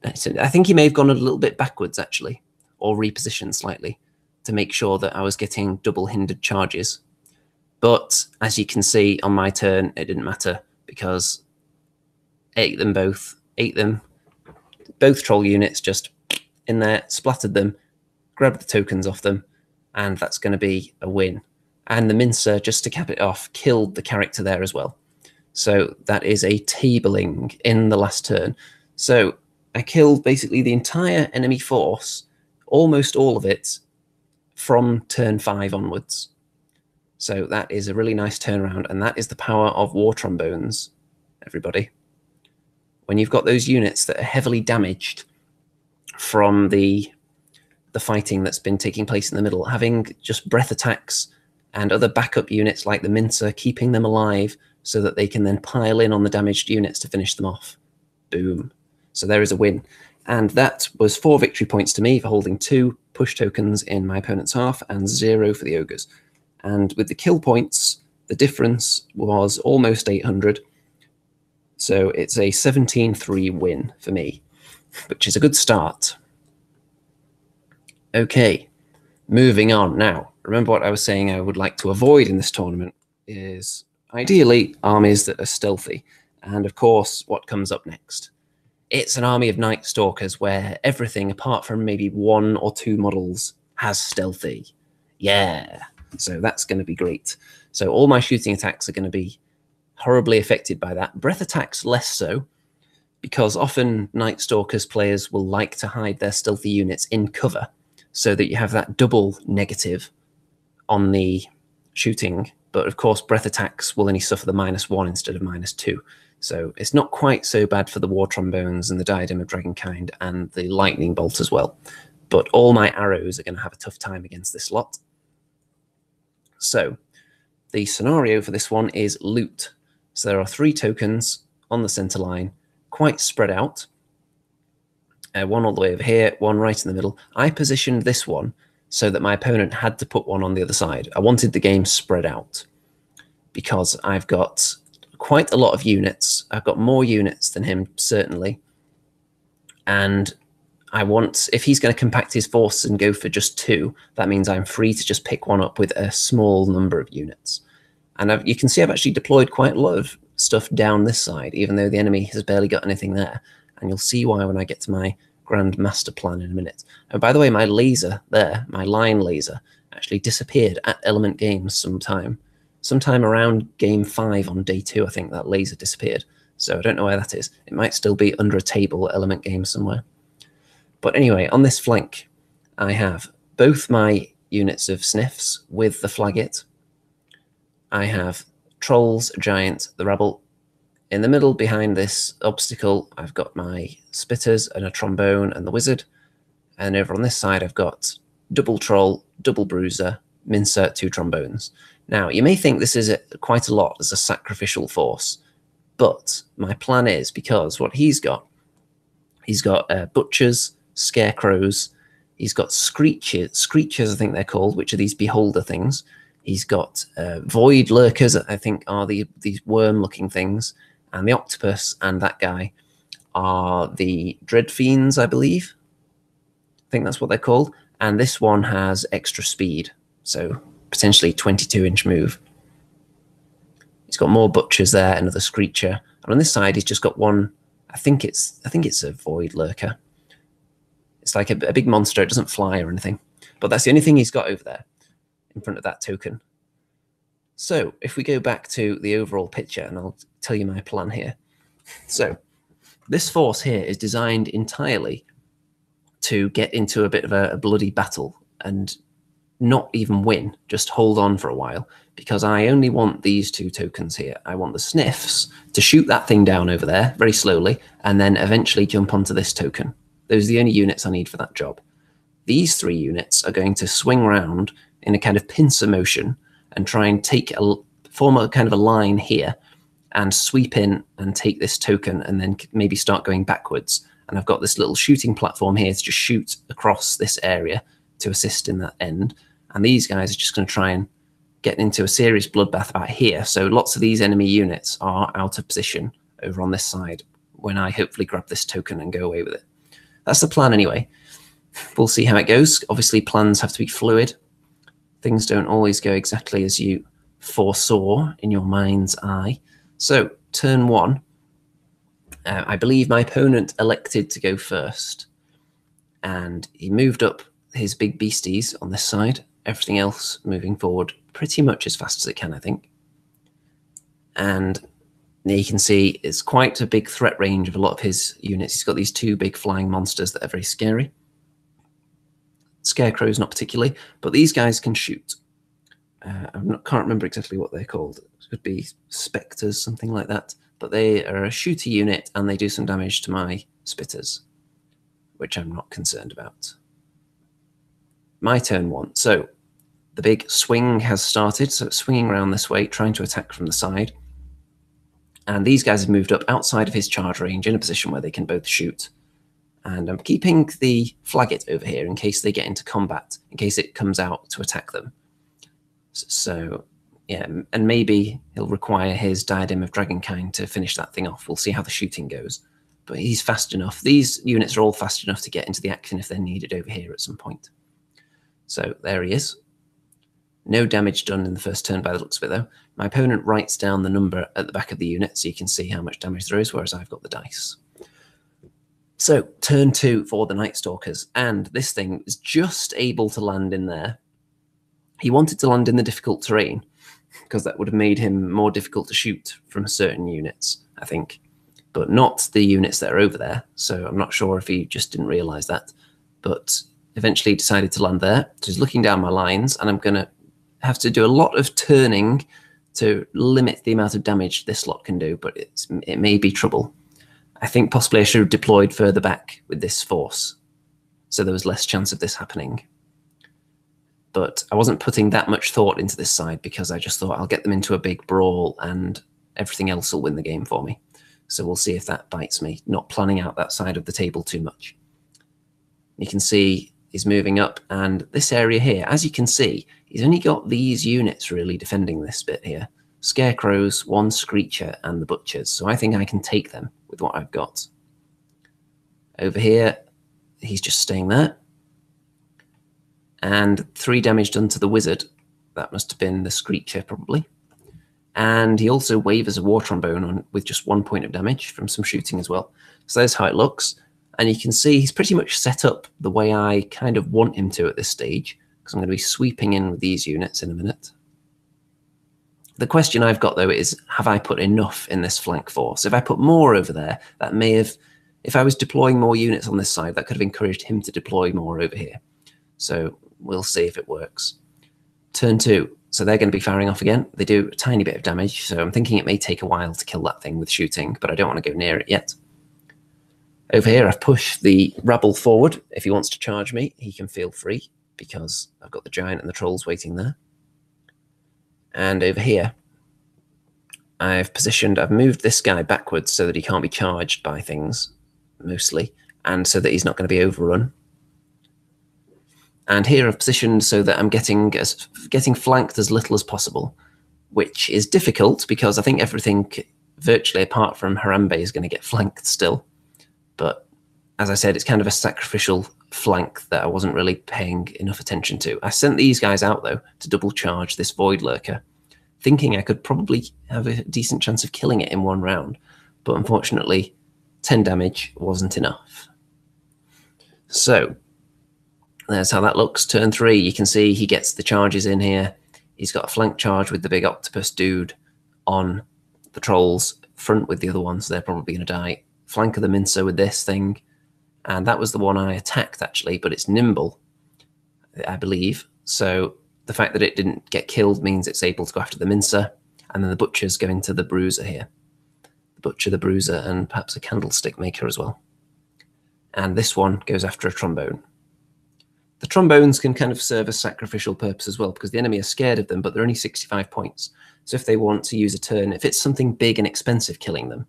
A: I think he may have gone a little bit backwards, actually, or repositioned slightly to make sure that I was getting double hindered charges. But as you can see on my turn, it didn't matter, because ate them both, both troll units just in there, splattered them, grabbed the tokens off them, and that's going to be a win. And the Mincer, just to cap it off, killed the character there as well. So that is a tabling in the last turn. So I killed basically the entire enemy force, almost all of it, from turn 5 onwards. So that is a really nice turnaround, and that is the power of War Trombones, everybody. When you've got those units that are heavily damaged from the fighting that's been taking place in the middle, having just breath attacks and other backup units like the Mincer, keeping them alive so that they can then pile in on the damaged units to finish them off. Boom. So there is a win. And that was 4 victory points to me for holding 2 push tokens in my opponent's half and 0 for the ogres. And with the kill points, the difference was almost 800. So it's a 17-3 win for me, which is a good start. Okay, moving on now. Remember what I was saying I would like to avoid in this tournament is ideally armies that are stealthy. And of course, what comes up next? It's an army of Night Stalkers where everything apart from maybe 1 or 2 models has stealthy. Yeah, so that's going to be great. So all my shooting attacks are going to be horribly affected by that. Breath attacks less so, because often Night Stalkers players will like to hide their stealthy units in cover so that you have that double negative on the shooting. But of course, breath attacks will only suffer the -1 instead of -2. So it's not quite so bad for the War Trombones and the Diadem of Dragonkind and the Lightning Bolt as well. But all my arrows are going to have a tough time against this lot. So the scenario for this one is loot. So there are 3 tokens on the center line, quite spread out. One all the way over here, one right in the middle. I positioned this one so that my opponent had to put one on the other side. I wanted the game spread out because I've got quite a lot of units. I've got more units than him, certainly. And I want, if he's going to compact his force and go for just 2, that means I'm free to just pick one up with a small number of units. And you can see I've actually deployed quite a lot of stuff down this side, even though the enemy has barely got anything there. And you'll see why when I get to my grand master plan in a minute. And by the way, my laser there, my line laser, actually disappeared at Element Games sometime around game 5 on day 2. I think that laser disappeared. So I don't know where that is. It might still be under a table at Element Games somewhere. But anyway, on this flank, I have both my units of sniffs with the flagget. I have trolls, a giant, the rabble. In the middle, behind this obstacle, I've got my spitters and a trombone and the wizard. And over on this side, I've got double troll, double bruiser, mincer, 2 trombones. Now, you may think this is quite a lot as a sacrificial force, but my plan is, because what he's got butchers, scarecrows, he's got screechers, I think they're called, which are these beholder things. He's got void lurkers, I think are these worm-looking things, and the octopus and that guy are the dread fiends, I believe. I think that's what they're called. And this one has extra speed, so potentially 22-inch move. He's got more butchers there, another screecher, and on this side he's just got one. I think it's a void lurker. It's like a big monster. It doesn't fly or anything, but that's the only thing he's got over there in front of that token. So if we go back to the overall picture, and I'll tell you my plan here. So this force here is designed entirely to get into a bit of a bloody battle and not even win, just hold on for a while, because I only want these 2 tokens here. I want the sniffs to shoot that thing down over there very slowly and then eventually jump onto this token. Those are the only units I need for that job. These 3 units are going to swing round in a kind of pincer motion and try and form a kind of a line here and sweep in and take this token and then maybe start going backwards. And I've got this little shooting platform here to just shoot across this area to assist in that end. And these guys are just going to try and get into a serious bloodbath about here. So lots of these enemy units are out of position over on this side when I hopefully grab this token and go away with it. That's the plan anyway. We'll see how it goes. Obviously, plans have to be fluid. Things don't always go exactly as you foresaw in your mind's eye. So, turn 1, I believe my opponent elected to go first. And he moved up his big beasties on this side. Everything else moving forward pretty much as fast as it can, I think. And you can see it's quite a big threat range of a lot of his units. He's got these 2 big flying monsters that are very scary. Scarecrows not particularly, but these guys can shoot. Can't remember exactly what they're called. It could be specters, something like that. But they are a shooter unit and they do some damage to my spitters, which I'm not concerned about. My turn 1. So the big swing has started. So it's swinging around this way, trying to attack from the side. And these guys have moved up outside of his charge range in a position where they can both shoot. And I'm keeping the flagget over here in case they get into combat, in case it comes out to attack them. So, yeah, and maybe he'll require his Diadem of Dragonkind to finish that thing off. We'll see how the shooting goes. But he's fast enough. These units are all fast enough to get into the action if they're needed over here at some point. So there he is. No damage done in the first turn by the looks of it, though. My opponent writes down the number at the back of the unit so you can see how much damage there is, whereas I've got the dice. So, turn 2 for the Night Stalkers, and this thing is just able to land in there. He wanted to land in the difficult terrain, because that would have made him more difficult to shoot from certain units, I think, but not the units that are over there, so I'm not sure if he just didn't realise that, but eventually decided to land there. So he's looking down my lines, and I'm going to have to do a lot of turning to limit the amount of damage this lot can do, but it may be trouble. I think possibly I should have deployed further back with this force, so there was less chance of this happening. But I wasn't putting that much thought into this side because I just thought I'll get them into a big brawl and everything else will win the game for me. So we'll see if that bites me, not planning out that side of the table too much. You can see he's moving up, and this area here, as you can see, he's only got these units really defending this bit here. Scarecrows, 1 Screecher, and the Butchers. So I think I can take them with what I've got. Over here, he's just staying there. And 3 damage done to the Wizard. That must have been the Screecher, probably. And he also wavers a war trombone on with just 1 point of damage from some shooting as well. So there's how it looks. And you can see he's pretty much set up the way I kind of want him to at this stage, because I'm going to be sweeping in with these units in a minute. The question I've got, though, is have I put enough in this flank force? If I put more over there, that may have, if I was deploying more units on this side, that could have encouraged him to deploy more over here. So we'll see if it works. Turn 2. So they're going to be firing off again. They do a tiny bit of damage, so I'm thinking it may take a while to kill that thing with shooting, but I don't want to go near it yet. Over here, I've pushed the rabble forward. If he wants to charge me, he can feel free, because I've got the giant and the trolls waiting there. And over here, I've moved this guy backwards so that he can't be charged by things, mostly, and so that he's not going to be overrun. And here I've positioned so that I'm getting flanked as little as possible, which is difficult because I think everything virtually apart from Harambe is going to get flanked still. But as I said, it's kind of a sacrificial flank that I wasn't really paying enough attention to. I sent these guys out, though, to double charge this Void Lurker, thinking I could probably have a decent chance of killing it in one round. But unfortunately, 10 damage wasn't enough. So there's how that looks. Turn 3, you can see he gets the charges in here. He's got a flank charge with the big octopus dude on the trolls, front with the other ones. They're probably going to die. Flank of the mincer with this thing. And that was the one I attacked, actually, but it's nimble, I believe. So the fact that it didn't get killed means it's able to go after the mincer. And then the butcher's going to the bruiser here. The butcher, the bruiser, and perhaps a candlestick maker as well. And this one goes after a trombone. The trombones can kind of serve a sacrificial purpose as well, because the enemy are scared of them, but they're only 65 points. So if they want to use a turn, if it's something big and expensive killing them,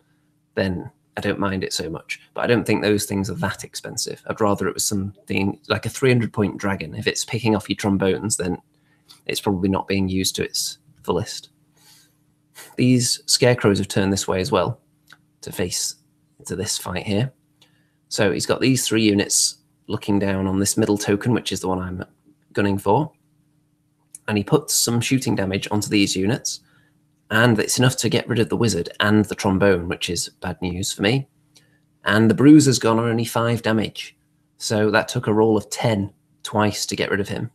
A: then I don't mind it so much. But I don't think those things are that expensive. I'd rather it was something like a 300-point dragon. If it's picking off your trombones, then it's probably not being used to its fullest. These scarecrows have turned this way as well to face into this fight here. So he's got these 3 units looking down on this middle token, which is the one I'm gunning for. And he puts some shooting damage onto these units. And it's enough to get rid of the wizard and the trombone, which is bad news for me. And the bruiser's gone on only 5 damage. So that took a roll of 10 twice to get rid of him.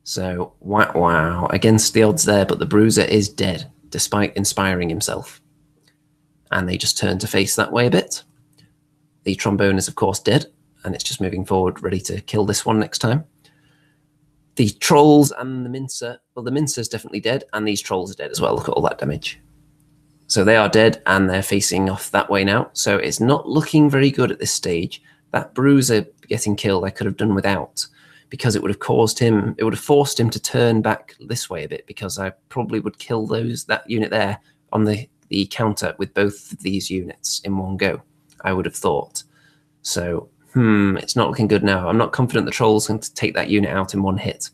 A: So, wow, against the odds there, but the bruiser is dead, despite inspiring himself. And they just turn to face that way a bit. The trombone is, of course, dead, and it's just moving forward, ready to kill this one next time. The trolls and the mincer, well, the mincer's definitely dead, and these trolls are dead as well. Look at all that damage. So they are dead, and they're facing off that way now. So it's not looking very good at this stage. That bruiser getting killed I could have done without, because it would have caused him, it would have forced him to turn back this way a bit, because I probably would kill that unit there on the counter with both of these units in one go, I would have thought. So, it's not looking good now. I'm not confident the troll's going to take that unit out in one hit,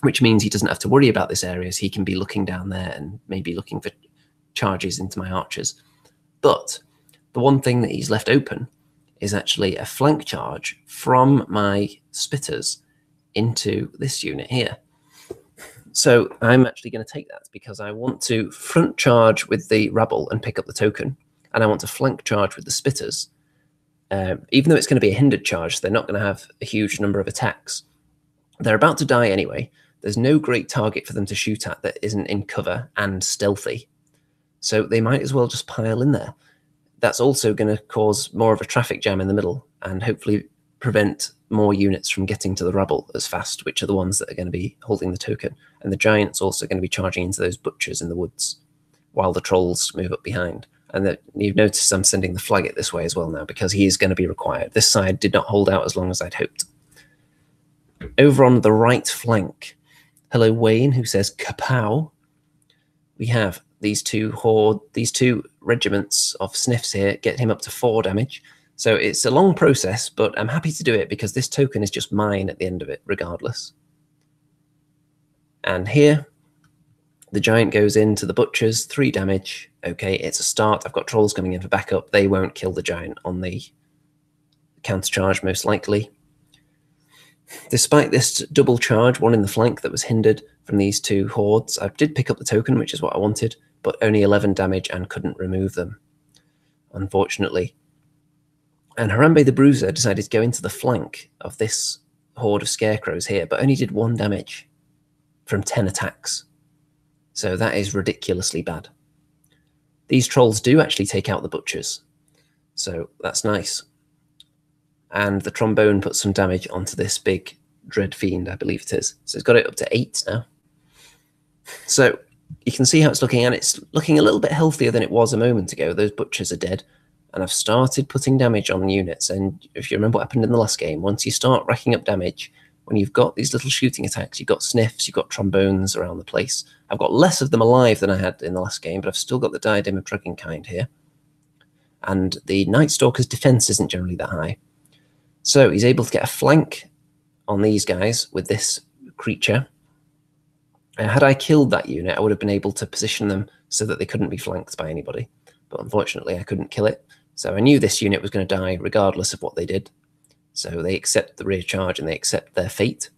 A: which means he doesn't have to worry about this area, so he can be looking down there and maybe looking for charges into my archers. But the one thing that he's left open is actually a flank charge from my spitters into this unit here. So I'm actually going to take that because I want to front charge with the rabble and pick up the token, and I want to flank charge with the spitters. Even though it's going to be a hindered charge, they're not going to have a huge number of attacks. They're about to die anyway. There's no great target for them to shoot at that isn't in cover and stealthy. So they might as well just pile in there. That's also going to cause more of a traffic jam in the middle and hopefully prevent more units from getting to the rabble as fast, which are the ones that are going to be holding the token. And the giant's also going to be charging into those butchers in the woods while the trolls move up behind. And you've noticed I'm sending the flaggit this way as well now, because he is going to be required. This side did not hold out as long as I'd hoped. Over on the right flank, hello Wayne, who says kapow. We have these two regiments of sniffs here, get him up to 4 damage. So it's a long process, but I'm happy to do it because this token is just mine at the end of it, regardless. And here, the giant goes into the butchers, 3 damage. Okay, it's a start. I've got trolls coming in for backup. They won't kill the giant on the counter charge, most likely. Despite this double charge, one in the flank that was hindered, from these two hordes. I did pick up the token, which is what I wanted, but only 11 damage and couldn't remove them, unfortunately. And Harambe the Bruiser decided to go into the flank of this horde of scarecrows here, but only did 1 damage from 10 attacks. So that is ridiculously bad. These trolls do actually take out the butchers, so that's nice. And the trombone puts some damage onto this big dread fiend, I believe it is. So it's got it up to 8 now. So you can see how it's looking, and it's looking a little bit healthier than it was a moment ago. Those butchers are dead, and I've started putting damage on units. And if you remember what happened in the last game, once you start racking up damage, when you've got these little shooting attacks, you've got sniffs, you've got trombones around the place. I've got less of them alive than I had in the last game, but I've still got the Diadem of Dragonkind here. And the Night Stalker's defense isn't generally that high. So he's able to get a flank on these guys with this creature. Had I killed that unit, I would have been able to position them so that they couldn't be flanked by anybody. But unfortunately, I couldn't kill it. So I knew this unit was going to die regardless of what they did. So they accept the rear charge and they accept their fate.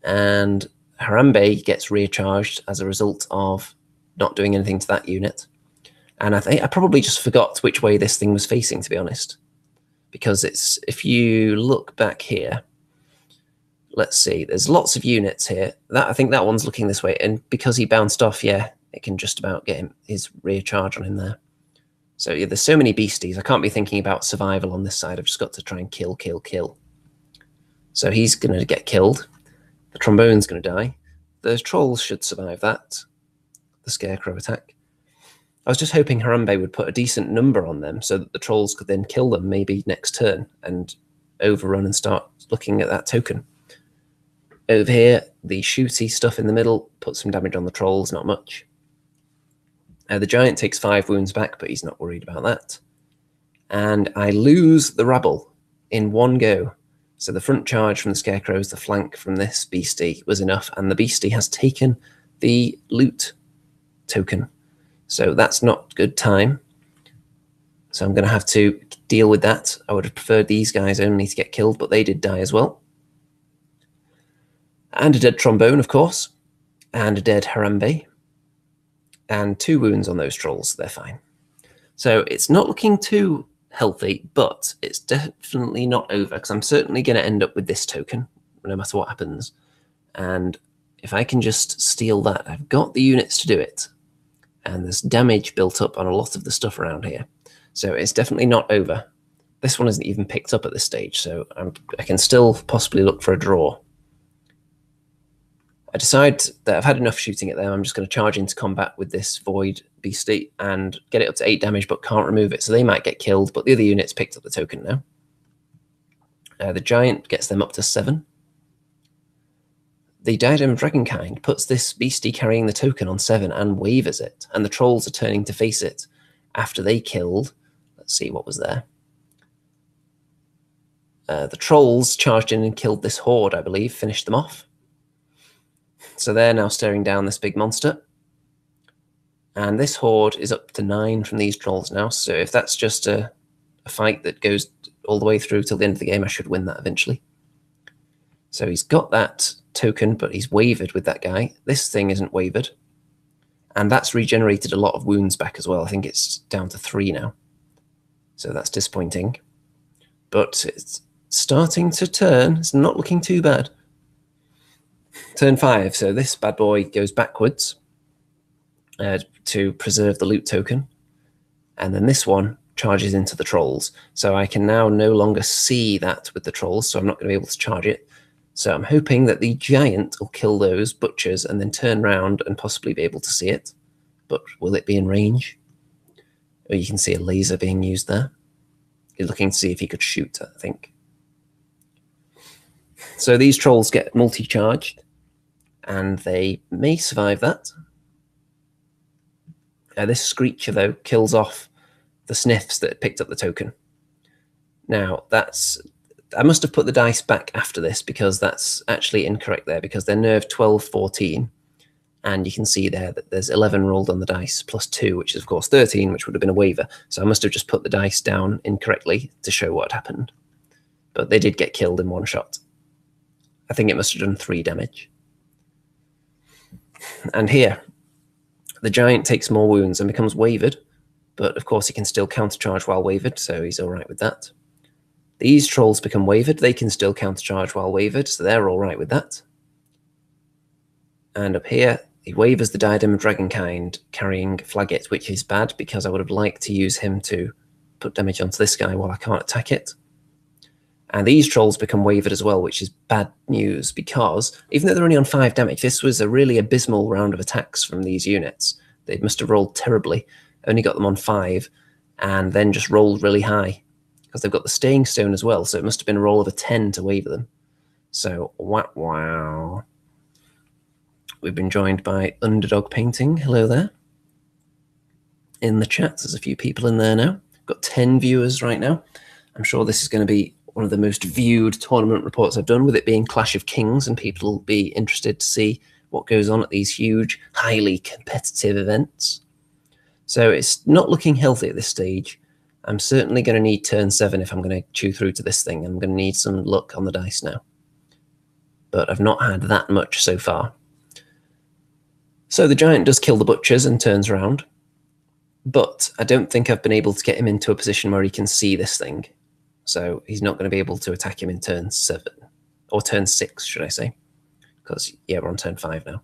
A: And Harambe gets rear charged as a result of not doing anything to that unit. And I think I probably just forgot which way this thing was facing, to be honest. Because it's, if you look back here, let's see, there's lots of units here. That, I think that one's looking this way. And because he bounced off, yeah, it can just about get him his rear charge on him there. So yeah, there's so many beasties. I can't be thinking about survival on this side. I've just got to try and kill, kill, kill. So he's going to get killed. The trombone's going to die. Those trolls should survive that. The scarecrow attack. I was just hoping Harambe would put a decent number on them so that the trolls could then kill them maybe next turn and overrun and start looking at that token. Over here, the shooty stuff in the middle puts some damage on the trolls, not much. The giant takes 5 wounds back, but he's not worried about that. And I lose the rabble in one go. So the front charge from the scarecrows, the flank from this beastie was enough, and the beastie has taken the loot token. So that's not good time. So I'm going to have to deal with that. I would have preferred these guys only to get killed, but they did die as well. And a dead trombone, of course, and a dead Harambe. And 2 wounds on those trolls, they're fine. So it's not looking too healthy, but it's definitely not over, because I'm certainly going to end up with this token, no matter what happens. And if I can just steal that, I've got the units to do it. And there's damage built up on a lot of the stuff around here. So it's definitely not over. This one isn't even picked up at this stage, so I can still possibly look for a draw. I decide that I've had enough shooting at them. I'm just going to charge into combat with this Void Beastie and get it up to 8 damage, but can't remove it. So they might get killed, but the other units picked up the token now. The Giant gets them up to 7. The Diadem of Dragonkind puts this Beastie carrying the token on 7 and wavers it. And the Trolls are turning to face it after they killed. Let's see what was there. The Trolls charged in and killed this Horde, I believe, finished them off. So they're now staring down this big monster. And this Horde is up to 9 from these trolls now. So if that's just a fight that goes all the way through till the end of the game, I should win that eventually. So he's got that token, but he's wavered with that guy. This thing isn't wavered. And that's regenerated a lot of wounds back as well. I think it's down to 3 now. So that's disappointing. But it's starting to turn. It's not looking too bad. Turn 5, so this bad boy goes backwards to preserve the loot token. And then this one charges into the trolls. So I can now no longer see that with the trolls, so I'm not going to be able to charge it. So I'm hoping that the giant will kill those butchers and then turn around and possibly be able to see it. But will it be in range? Oh, you can see a laser being used there. He's looking to see if he could shoot, I think. So these trolls get multi-charged, and they may survive that. This Screecher, though, kills off the Sniffs that picked up the token. Now, I must have put the dice back after this, because that's actually incorrect there, because they're nerfed 12, 14, and you can see there that there's 11 rolled on the dice, plus 2, which is, of course, 13, which would have been a waiver. So I must have just put the dice down incorrectly to show what happened. But they did get killed in one shot. I think it must have done 3 damage. And here, the giant takes more wounds and becomes wavered, but of course he can still countercharge while wavered, so he's all right with that. These trolls become wavered. They can still countercharge while wavered, so they're all right with that. And up here, he wavers the Diadem of Dragonkind, carrying Flaget, which is bad because I would have liked to use him to put damage onto this guy while I can't attack it. And these trolls become wavered as well, which is bad news because even though they're only on 5 damage, this was a really abysmal round of attacks from these units. They must have rolled terribly, only got them on 5, and then just rolled really high because they've got the Staying Stone as well, so it must have been a roll of a 10 to waver them. So, wow. We've been joined by Underdog Painting. Hello there. In the chat, there's a few people in there now. Got 10 viewers right now. I'm sure this is going to be one of the most viewed tournament reports I've done, with it being Clash of Kings, and people will be interested to see what goes on at these huge, highly competitive events. So it's not looking healthy at this stage. I'm certainly going to need turn 7 if I'm going to chew through to this thing. I'm going to need some luck on the dice now. But I've not had that much so far. So the giant does kill the butchers and turns around, but I don't think I've been able to get him into a position where he can see this thing. So he's not going to be able to attack him in turn 7, or turn 6, should I say? Because, yeah, we're on turn 5 now.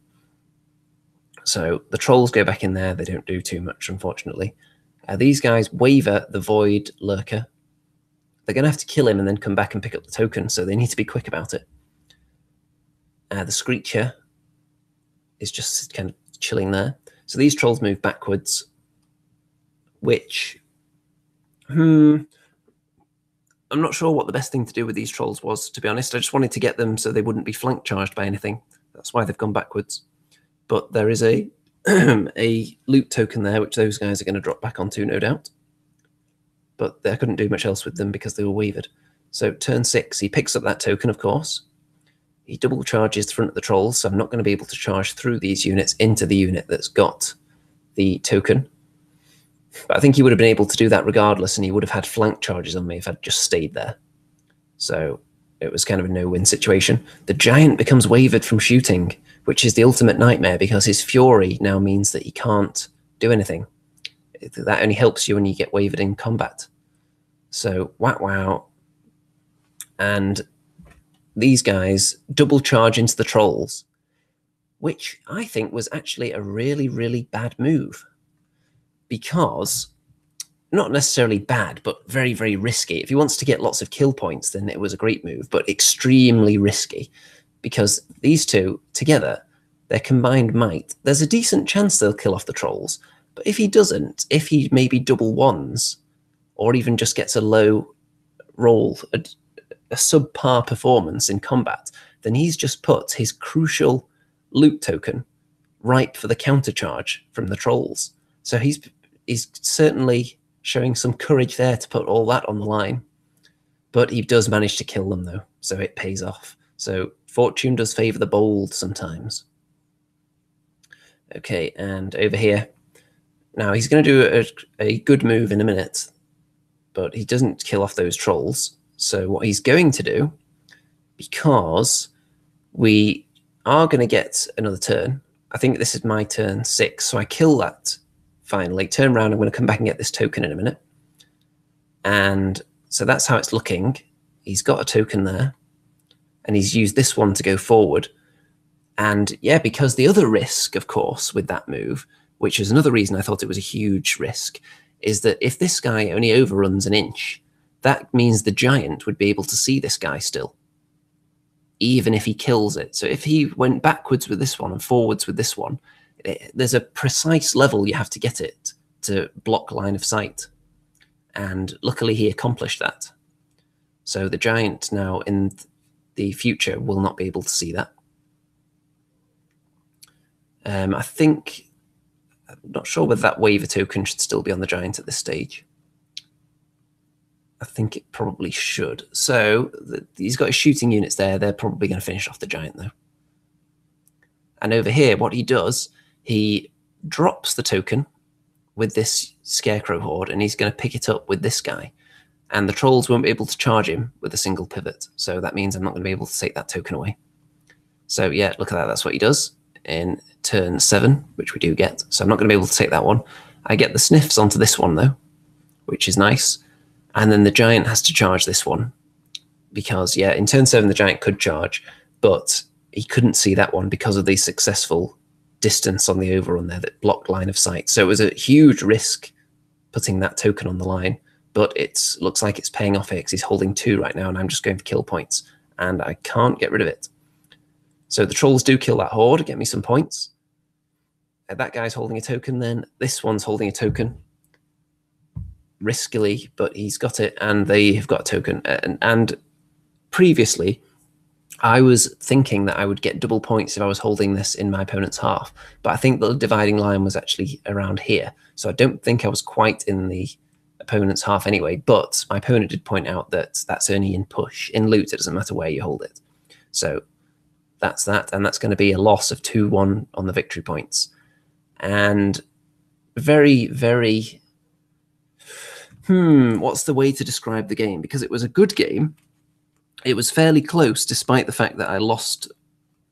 A: So the trolls go back in there. They don't do too much, unfortunately. These guys waver the Void Lurker. They're going to have to kill him and then come back and pick up the token, so they need to be quick about it. The Screecher is just kind of chilling there. So these trolls move backwards, which, I'm not sure what the best thing to do with these trolls was, to be honest. I just wanted to get them so they wouldn't be flank charged by anything. That's why they've gone backwards. But there is a a loot token there, which those guys are going to drop back onto, no doubt. But I couldn't do much else with them because they were wavered. So turn 6, he picks up that token, of course. He double charges the front of the trolls, so I'm not going to be able to charge through these units into the unit that's got the token. But I think he would have been able to do that regardless, and he would have had flank charges on me if I'd just stayed there. So it was kind of a no-win situation. The giant becomes wavered from shooting, which is the ultimate nightmare because his fury now means that he can't do anything. That only helps you when you get wavered in combat. So, wow. And these guys double charge into the trolls, which I think was actually a really, really bad move. Because, not necessarily bad, but very, very risky. If he wants to get lots of kill points, then it was a great move, but extremely risky. Because these two, together, their combined might, there's a decent chance they'll kill off the trolls. But if he doesn't, if he maybe double ones, or even just gets a low roll, a subpar performance in combat, then he's just put his crucial loot token ripe for the countercharge from the trolls. So he's certainly showing some courage there to put all that on the line. But he does manage to kill them, though, so it pays off. So fortune does favour the bold sometimes. Okay, and over here. Now, he's going to do a good move in a minute, but he doesn't kill off those trolls. So what he's going to do, because we are going to get another turn, I think this is my turn 6, so I kill that finally, turn around, I'm going to come back and get this token in a minute. And so that's how it's looking. He's got a token there, and he's used this one to go forward. And yeah, because the other risk, of course, with that move, which is another reason I thought it was a huge risk, is that if this guy only overruns an inch, that means the giant would be able to see this guy still, even if he kills it. So if he went backwards with this one and forwards with this one, there's a precise level you have to get it to block line of sight. And luckily he accomplished that. So the giant now in the future will not be able to see that. I think, I'm not sure whether that waiver token should still be on the giant at this stage. I think it probably should. So he's got his shooting units there. They're probably going to finish off the giant, though. And over here, what he does, he drops the token with this scarecrow horde, and he's going to pick it up with this guy. And the trolls won't be able to charge him with a single pivot. So that means I'm not going to be able to take that token away. So yeah, look at that. That's what he does. in turn 7, which we do get. So I'm not going to be able to take that one. I get the sniffs onto this one, though, which is nice. And then the giant has to charge this one. Because, yeah, in turn 7, the giant could charge, but he couldn't see that one because of the successful distance on the overrun there that blocked line of sight. So it was a huge risk putting that token on the line, but it looks like it's paying off here because he's holding 2 right now, and I'm just going for kill points, and I can't get rid of it. So the trolls do kill that horde, get me some points. That guy's holding a token then. This one's holding a token. Riskily, but he's got it, and they have got a token. And previously, I was thinking that I would get double points if I was holding this in my opponent's half, but I think the dividing line was actually around here. So I don't think I was quite in the opponent's half anyway, but my opponent did point out that that's only in push. In loot, it doesn't matter where you hold it. So that's that, and that's going to be a loss of 2-1 on the victory points. And very, very... what's the way to describe the game? Because it was a good game. It was fairly close, despite the fact that I lost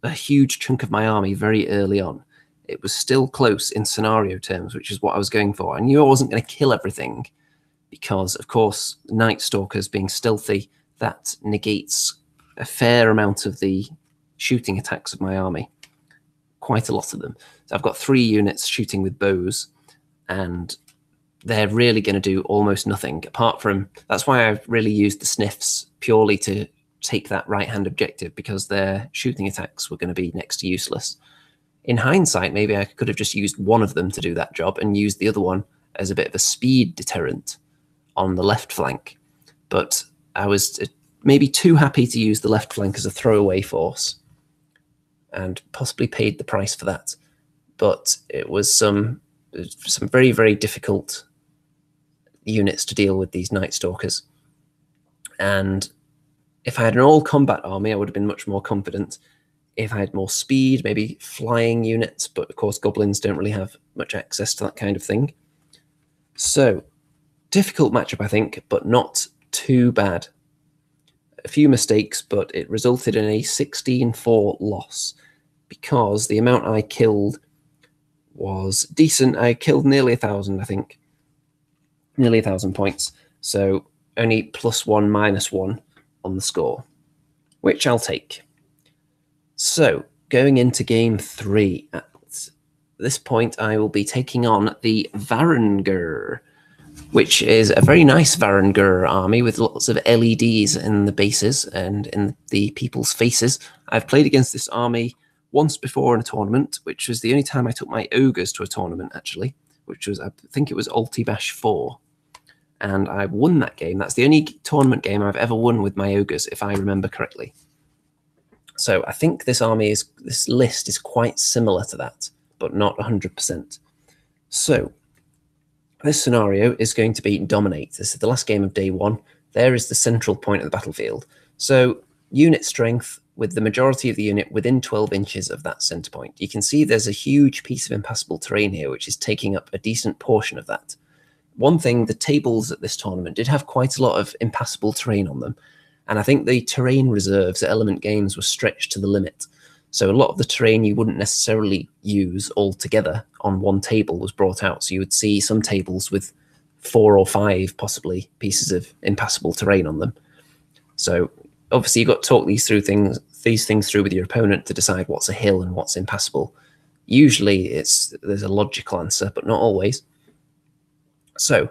A: a huge chunk of my army very early on. It was still close in scenario terms, which is what I was going for. I knew I wasn't going to kill everything because, of course, Night Stalkers being stealthy, that negates a fair amount of the shooting attacks of my army. Quite a lot of them. So I've got 3 units shooting with bows, and they're really going to do almost nothing, apart from... That's why I've really used the sniffs purely to take that right-hand objective, because their shooting attacks were going to be next to useless. In hindsight, maybe I could have just used one of them to do that job and used the other one as a bit of a speed deterrent on the left flank. But I was maybe too happy to use the left flank as a throwaway force, and possibly paid the price for that. But it was some very, very difficult units to deal with, these Night Stalkers. And if I had an all-combat army, I would have been much more confident. If I had more speed, maybe flying units, but of course goblins don't really have much access to that kind of thing. So, difficult matchup, I think, but not too bad. A few mistakes, but it resulted in a 16-4 loss, because the amount I killed was decent. I killed nearly 1,000, I think. Nearly 1,000 points. So only +1, -1 on the score, which I'll take. So going into game 3, at this point I will be taking on the Varangur, which is a very nice Varangur army with lots of LEDs in the bases and in the people's faces. I've played against this army once before in a tournament, which was the only time I took my ogres to a tournament, actually, which was, I think it was Ultibash 4. And I won that game. That's the only tournament game I've ever won with my ogres, if I remember correctly. So I think this list is quite similar to that, but not 100%. So this scenario is going to be dominate. This is the last game of day 1. There is the central point of the battlefield. So unit strength with the majority of the unit within 12 inches of that center point. You can see there's a huge piece of impassable terrain here, which is taking up a decent portion of that. One thing, the tables at this tournament did have quite a lot of impassable terrain on them, and I think the terrain reserves at Element Games were stretched to the limit. So a lot of the terrain you wouldn't necessarily use altogether on one table was brought out. So you would see some tables with 4 or 5 possibly pieces of impassable terrain on them. So obviously you've got to talk these things through with your opponent to decide what's a hill and what's impassable. Usually there's a logical answer, but not always. So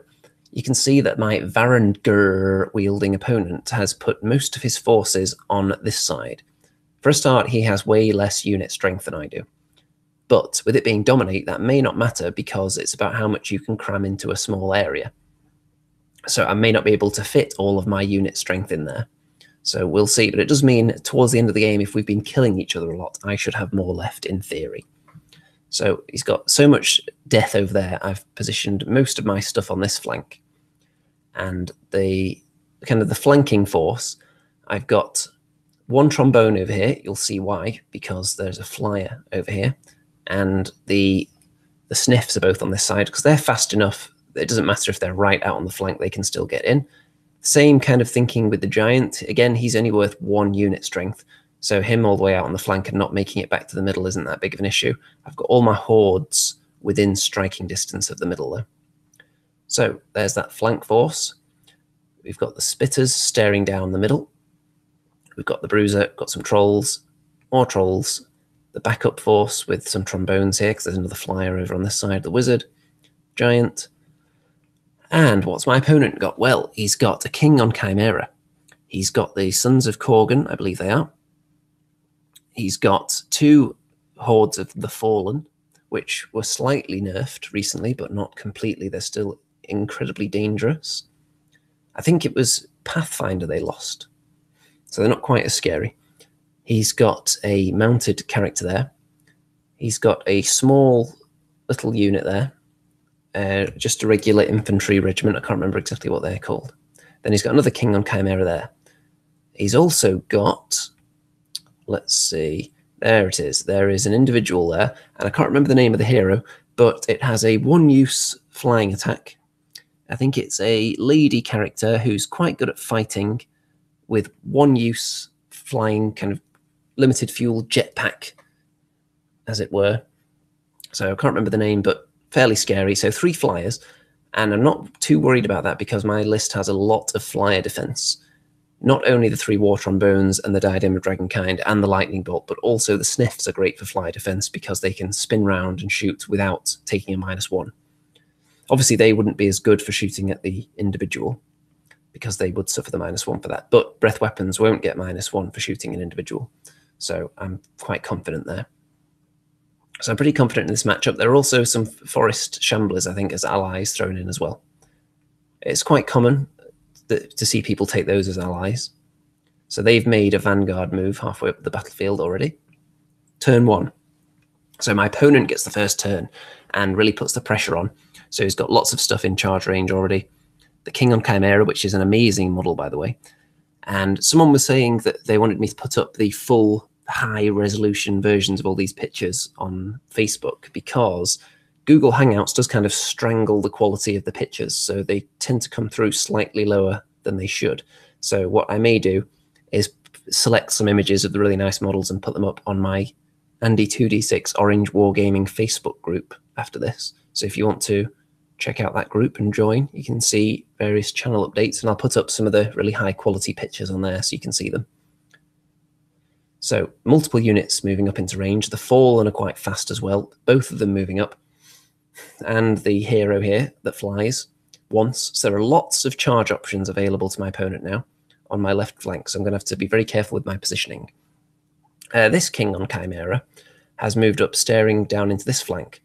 A: you can see that my Varangur wielding opponent has put most of his forces on this side. For a start, he has way less unit strength than I do. But with it being dominate, that may not matter, because it's about how much you can cram into a small area. So I may not be able to fit all of my unit strength in there. So we'll see. But it does mean towards the end of the game, if we've been killing each other a lot, I should have more left in theory. So he's got so much death over there. I've positioned most of my stuff on this flank. And the flanking force, I've got 1 trombone over here. You'll see why, because there's a flyer over here. And the sniffs are both on this side, because they're fast enough. It doesn't matter if they're right out on the flank, they can still get in. Same kind of thinking with the giant. Again, he's only worth 1 unit strength. So him all the way out on the flank and not making it back to the middle isn't that big of an issue. I've got all my hordes within striking distance of the middle though. So there's that flank force. We've got the spitters staring down the middle. We've got the bruiser, got some trolls, more trolls, the backup force with some trombones here because there's another flyer over on this side, the wizard, giant. And what's my opponent got? Well, he's got a king on Chimera. He's got the Sons of Korgan, I believe they are. He's got 2 hordes of the Fallen, which were slightly nerfed recently, but not completely. They're still incredibly dangerous. I think it was Pathfinder they lost, so they're not quite as scary. He's got a mounted character there. He's got a small little unit there, just a regular infantry regiment. I can't remember exactly what they're called. Then he's got another king on Chimera there. He's also got, let's see, there it is. There is an individual there, and I can't remember the name of the hero, but it has a 1-use flying attack. I think it's a lady character who's quite good at fighting with 1-use flying, kind of limited fuel jetpack, as it were. So I can't remember the name, but fairly scary. So 3 flyers, and I'm not too worried about that because my list has a lot of flyer defense. Not only the 3 war trombones and the diadem of dragonkind and the lightning bolt, but also the sniffs are great for flyer defense because they can spin round and shoot without taking a -1. Obviously, they wouldn't be as good for shooting at the individual because they would suffer the -1 for that. But breath weapons won't get -1 for shooting an individual. So I'm quite confident there. So I'm pretty confident in this matchup. There are also some forest shamblers, I think, as allies thrown in as well. It's quite common to see people take those as allies. So they've made a vanguard move halfway up the battlefield already. Turn 1. So my opponent gets the first turn and really puts the pressure on. So he's got lots of stuff in charge range already. The king on Chimera, which is an amazing model, by the way. And someone was saying that they wanted me to put up the full high-resolution versions of all these pictures on Facebook because Google Hangouts does kind of strangle the quality of the pictures, so they tend to come through slightly lower than they should. So what I may do is select some images of the really nice models and put them up on my Andy2D6 Orange Wargaming Facebook group after this. So if you want to check out that group and join, you can see various channel updates, and I'll put up some of the really high-quality pictures on there so you can see them. So multiple units moving up into range. The Fallen are quite fast as well, both of them moving up. And the hero here that flies once. So there are lots of charge options available to my opponent now on my left flank, so I'm going to have to be very careful with my positioning. This king on Chimera has moved up, staring down into this flank,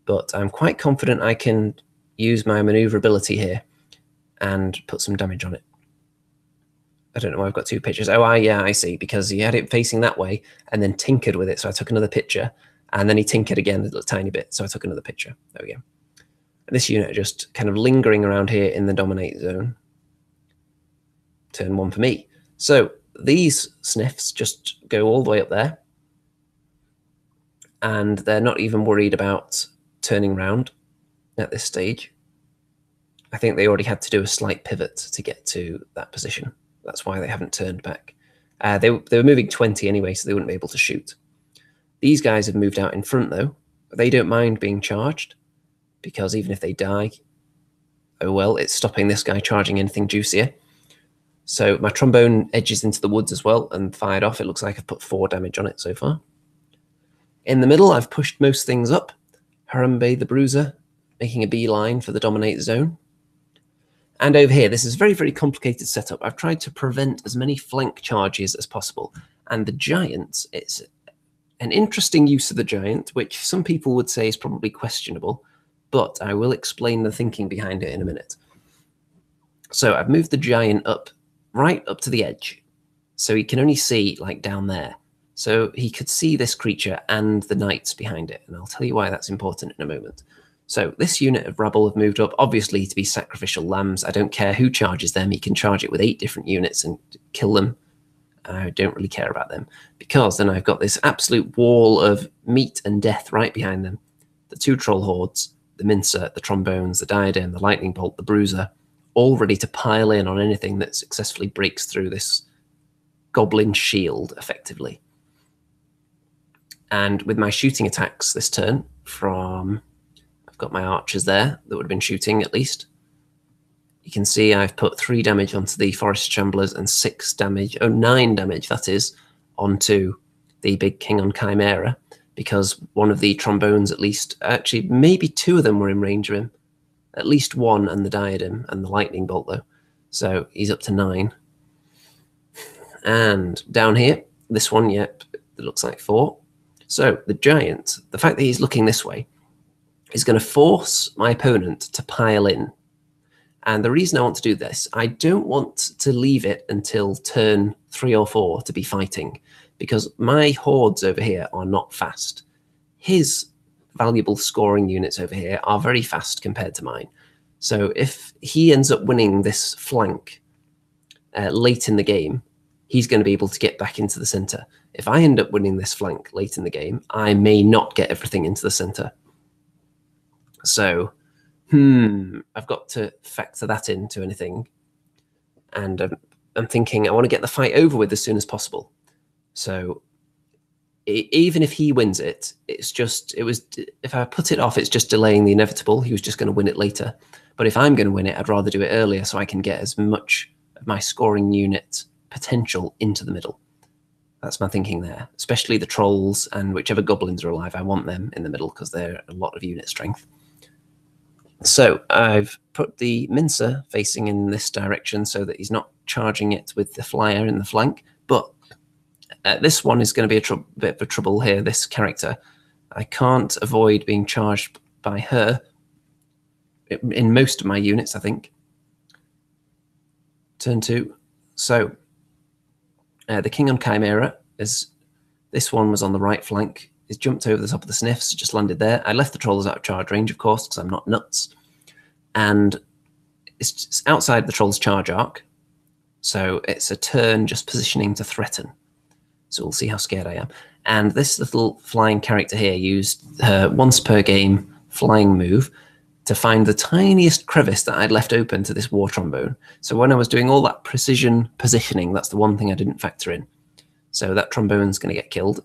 A: but I'm quite confident I can use my maneuverability here and put some damage on it. I don't know why I've got 2 pictures. Oh, yeah, I see, because he had it facing that way and then tinkered with it, so I took another picture. And then he tinkered again a little tiny bit, so I took another picture. There we go. And this unit just kind of lingering around here in the dominate zone. Turn 1 for me. So these sniffs just go all the way up there. And they're not even worried about turning round at this stage. I think they already had to do a slight pivot to get to that position. That's why they haven't turned back. They were moving 20 anyway, so they wouldn't be able to shoot. These guys have moved out in front, though. They don't mind being charged, because even if they die, oh well, it's stopping this guy charging anything juicier. So my trombone edges into the woods as well and fired off. It looks like I've put 4 damage on it so far. In the middle, I've pushed most things up. Harambe the Bruiser, making a beeline for the dominate zone. And over here, this is a very, very complicated setup. I've tried to prevent as many flank charges as possible. And the giant, it's an interesting use of the giant, which some people would say is probably questionable, but I will explain the thinking behind it in a minute. So I've moved the giant up, right up to the edge, so he can only see like down there. So he could see this creature and the knights behind it, and I'll tell you why that's important in a moment. So this unit of rabble have moved up, obviously to be sacrificial lambs. I don't care who charges them. He can charge it with 8 different units and kill them. I don't really care about them, because then I've got this absolute wall of meat and death right behind them. The 2 troll hordes, the mincer, the trombones, the diadem, the lightning bolt, the bruiser, all ready to pile in on anything that successfully breaks through this goblin shield, effectively. And with my shooting attacks this turn from... I've got my archers there that would have been shooting at least. You can see I've put 3 damage onto the forest shamblers and 6 damage, 9 damage, that is, onto the big king on Chimera, because one of the trombones, at least, actually maybe 2 of them were in range of him. At least 1 and the diadem and the lightning bolt, though. So he's up to 9. And down here, this one, yep, it looks like 4. So the giant, the fact that he's looking this way, is going to force my opponent to pile in. And the reason I want to do this, I don't want to leave it until turn 3 or 4 to be fighting, because my hordes over here are not fast. His valuable scoring units over here are very fast compared to mine. So if he ends up winning this flank late in the game, he's going to be able to get back into the center. If I end up winning this flank late in the game, I may not get everything into the center. So, I've got to factor that into anything. And I'm thinking I want to get the fight over with as soon as possible. So even if he wins it, if I put it off, it's just delaying the inevitable. He was just going to win it later. But if I'm going to win it, I'd rather do it earlier so I can get as much of my scoring unit potential into the middle. That's my thinking there, especially the trolls and whichever goblins are alive. I want them in the middle because they're a lot of unit strength. So I've put the mincer facing in this direction so that he's not charging it with the flyer in the flank. But this one is going to be a bit of a trouble here, this character. I can't avoid being charged by her in most of my units, I think. Turn 2. So the king on Chimera, this one was on the right flank. He's jumped over the top of the sniffs, just landed there. I left the trolls out of charge range, of course, because I'm not nuts. And it's just outside the troll's charge arc. So it's a turn just positioning to threaten. So we'll see how scared I am. And this little flying character here used her once per game flying move to find the tiniest crevice that I'd left open to this war trombone. So when I was doing all that precision positioning, that's the one thing I didn't factor in. So that trombone's going to get killed.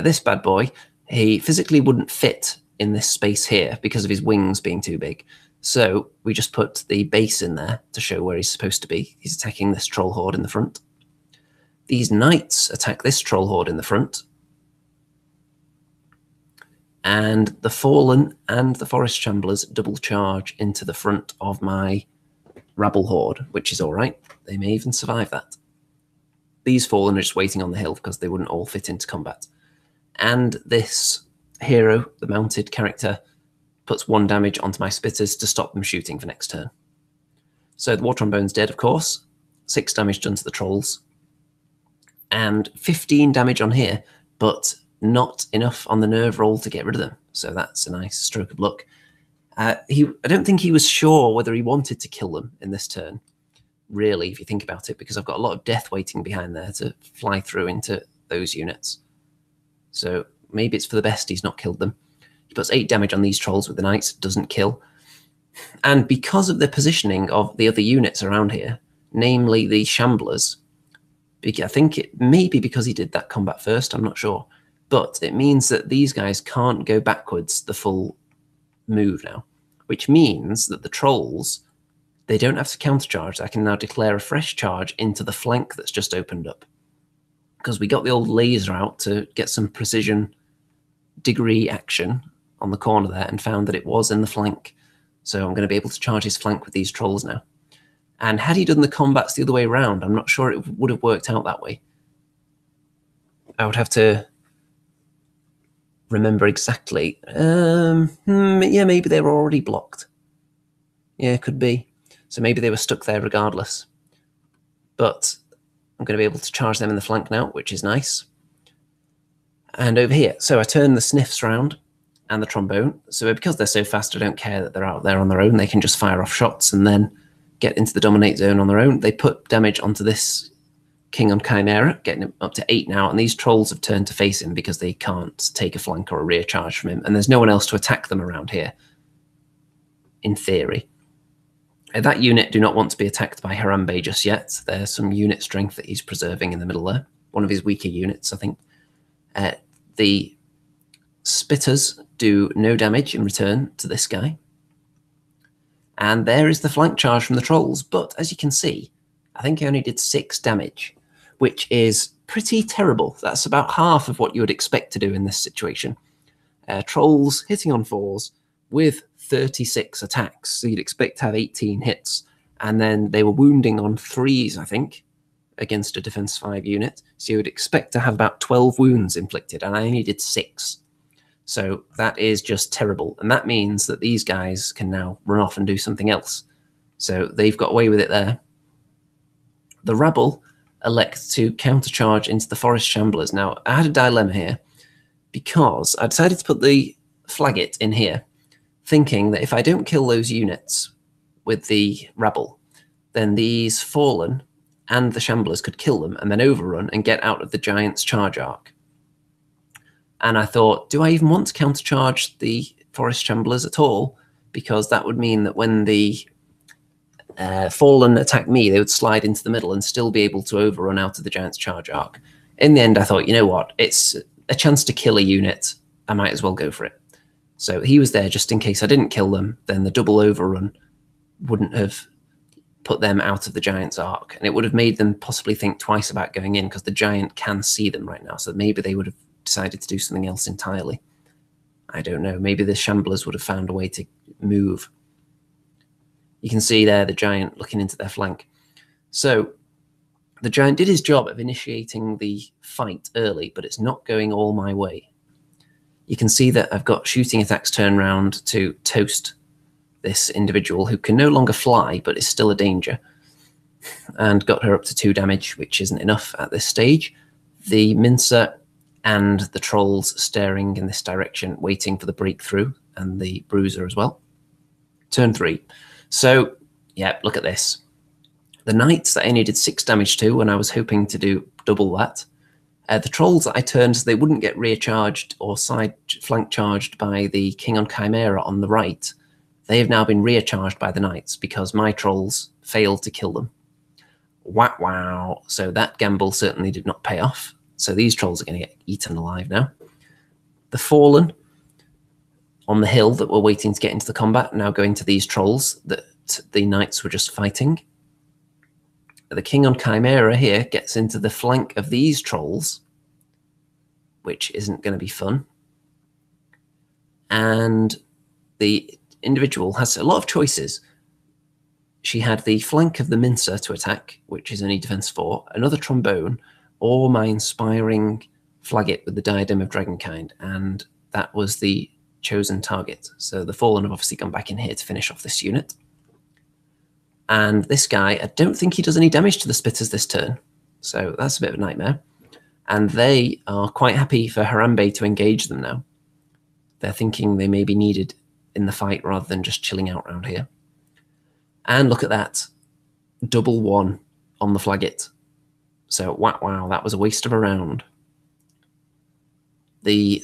A: This bad boy, he physically wouldn't fit in this space here because of his wings being too big. So we just put the base in there to show where he's supposed to be. He's attacking this troll horde in the front. These knights attack this troll horde in the front. And the fallen and the forest shamblers double charge into the front of my rabble horde, which is all right. They may even survive that. These fallen are just waiting on the hill because they wouldn't all fit into combat. And this hero, the mounted character, puts 1 damage onto my spitters to stop them shooting for next turn. So the war trombone's dead, of course. 6 damage done to the trolls. And 15 damage on here, but not enough on the nerve roll to get rid of them. So that's a nice stroke of luck. I don't think he was sure whether he wanted to kill them in this turn, really, if you think about it, because I've got a lot of death waiting behind there to fly through into those units. So maybe it's for the best he's not killed them. He puts 8 damage on these trolls with the knights, doesn't kill. And because of the positioning of the other units around here, namely the shamblers, I think it may be because he did that combat first, I'm not sure. But it means that these guys can't go backwards the full move now, which means that the trolls, they don't have to countercharge. I can now declare a fresh charge into the flank that's just opened up. Because we got the old laser out to get some precision degree action on the corner there and found that it was in the flank. So I'm going to be able to charge his flank with these trolls now. And had he done the combats the other way around, I'm not sure it would have worked out that way. I would have to remember exactly. Yeah, maybe they were already blocked. Yeah, could be. So maybe they were stuck there regardless. But I'm going to be able to charge them in the flank now, which is nice. And over here, so I turn the sniffs round and the trombone. So because they're so fast, I don't care that they're out there on their own. They can just fire off shots and then get into the dominate zone on their own. They put damage onto this king on Chimera, getting him up to 8 now. And these trolls have turned to face him because they can't take a flank or a rear charge from him. And there's no one else to attack them around here, in theory. That unit do not want to be attacked by Harambe just yet. There's some unit strength that he's preserving in the middle there. One of his weaker units, I think. The Spitters do no damage in return to this guy. And there is the flank charge from the Trolls. But as you can see, I think he only did 6 damage, which is pretty terrible. That's about half of what you would expect to do in this situation. Trolls hitting on 4s with 36 attacks. So you'd expect to have 18 hits. And then they were wounding on 3s, I think, against a defense 5 unit. So you would expect to have about 12 wounds inflicted, and I only did 6. So that is just terrible. And that means that these guys can now run off and do something else. So they've got away with it there. The rabble elect to countercharge into the forest shamblers. Now, I had a dilemma here because I decided to put the flagget in here, thinking that if I don't kill those units with the rabble, then these fallen and the shamblers could kill them and then overrun and get out of the giant's charge arc. And I thought, do I even want to countercharge the forest shamblers at all? Because that would mean that when the fallen attack me, they would slide into the middle and still be able to overrun out of the giant's charge arc. In the end, I thought, you know what? It's a chance to kill a unit. I might as well go for it. So he was there just in case I didn't kill them. Then the double overrun wouldn't have put them out of the giant's arc. And it would have made them possibly think twice about going in because the giant can see them right now. So maybe they would have decided to do something else entirely. I don't know. Maybe the shamblers would have found a way to move. You can see there the giant looking into their flank. So the giant did his job of initiating the fight early, but it's not going all my way. You can see that I've got shooting attacks turned round to toast this individual who can no longer fly, but is still a danger, and got her up to 2 damage, which isn't enough at this stage. The mincer and the trolls staring in this direction, waiting for the breakthrough, and the bruiser as well. Turn 3. So, yeah, look at this. The knights that I only did 6 damage to when I was hoping to do double that. The trolls that I turned so they wouldn't get rear charged or side flank charged by the king on Chimera on the right. They have now been rear charged by the knights because my trolls failed to kill them. Wow, wow. So that gamble certainly did not pay off. So these trolls are going to get eaten alive now. The fallen on the hill that were waiting to get into the combat now going to these trolls that the knights were just fighting. The king on Chimera here gets into the flank of these trolls, which isn't going to be fun. And the individual has a lot of choices. She had the flank of the mincer to attack, which is only defense 4, another trombone, or my inspiring flagget with the diadem of dragonkind, and that was the chosen target. So the fallen have obviously gone back in here to finish off this unit. And this guy, I don't think he does any damage to the spitters this turn, so that's a bit of a nightmare. And they are quite happy for Harambe to engage them now. They're thinking they may be needed in the fight rather than just chilling out around here. And look at that, double 1 on the flagget. So wow, that was a waste of a round. The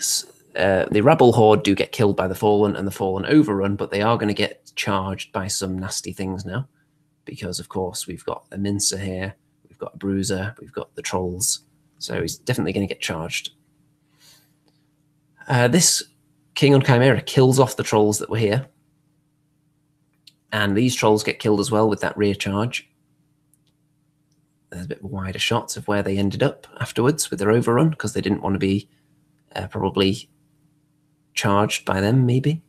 A: rabble horde do get killed by the fallen and the fallen overrun, but they are going to get charged by some nasty things now, because of course we've got a mincer here, we've got a bruiser, we've got the trolls, so he's definitely going to get charged. This king on Chimera kills off the trolls that were here, and these trolls get killed as well with that rear charge. There's a bit of a wider shot of where they ended up afterwards with their overrun, because they didn't want to be probably charged by them, maybe.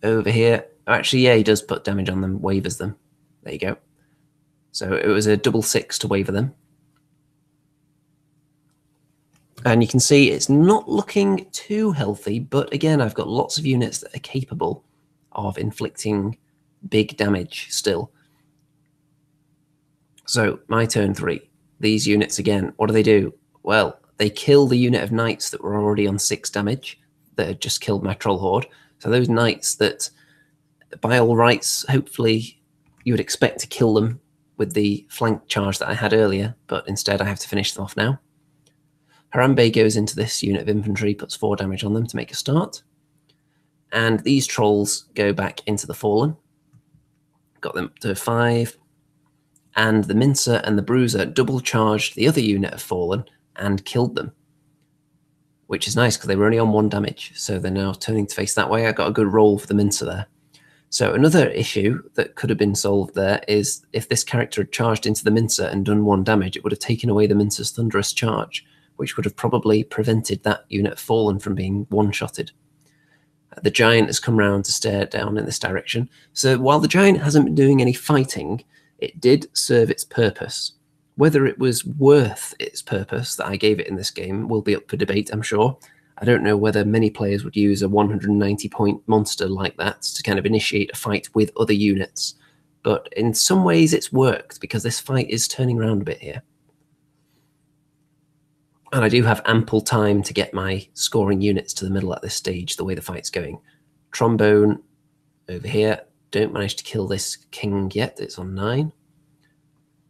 A: Over here, actually, yeah, he does put damage on them, wavers them. There you go. So it was a double 6 to waver them. And you can see it's not looking too healthy, but again, I've got lots of units that are capable of inflicting big damage still. So my turn 3. These units again, what do? Well, they kill the unit of knights that were already on 6 damage that had just killed my troll horde. So those knights that, by all rights, hopefully you would expect to kill them with the flank charge that I had earlier, but instead I have to finish them off now. Harambe goes into this unit of infantry, puts 4 damage on them to make a start. And these trolls go back into the fallen. got them to 5. And the Mincer and the Bruiser double charged the other unit of Fallen and killed them, which is nice because they were only on 1 damage. So they're now turning to face that way. I got a good roll for the Mincer there. So another issue that could have been solved there is if this character had charged into the Mincer and done 1 damage, it would have taken away the Mincer's Thunderous Charge, which would have probably prevented that unit of Fallen from being one-shotted. The Giant has come round to stare down in this direction. So while the Giant hasn't been doing any fighting, it did serve its purpose. Whether it was worth its purpose that I gave it in this game will be up for debate, I'm sure. I don't know whether many players would use a 190-point monster like that to kind of initiate a fight with other units. But in some ways it's worked, because this fight is turning around a bit here. And I do have ample time to get my scoring units to the middle at this stage, the way the fight's going. Trombone over here. Don't manage to kill this king yet. It's on 9.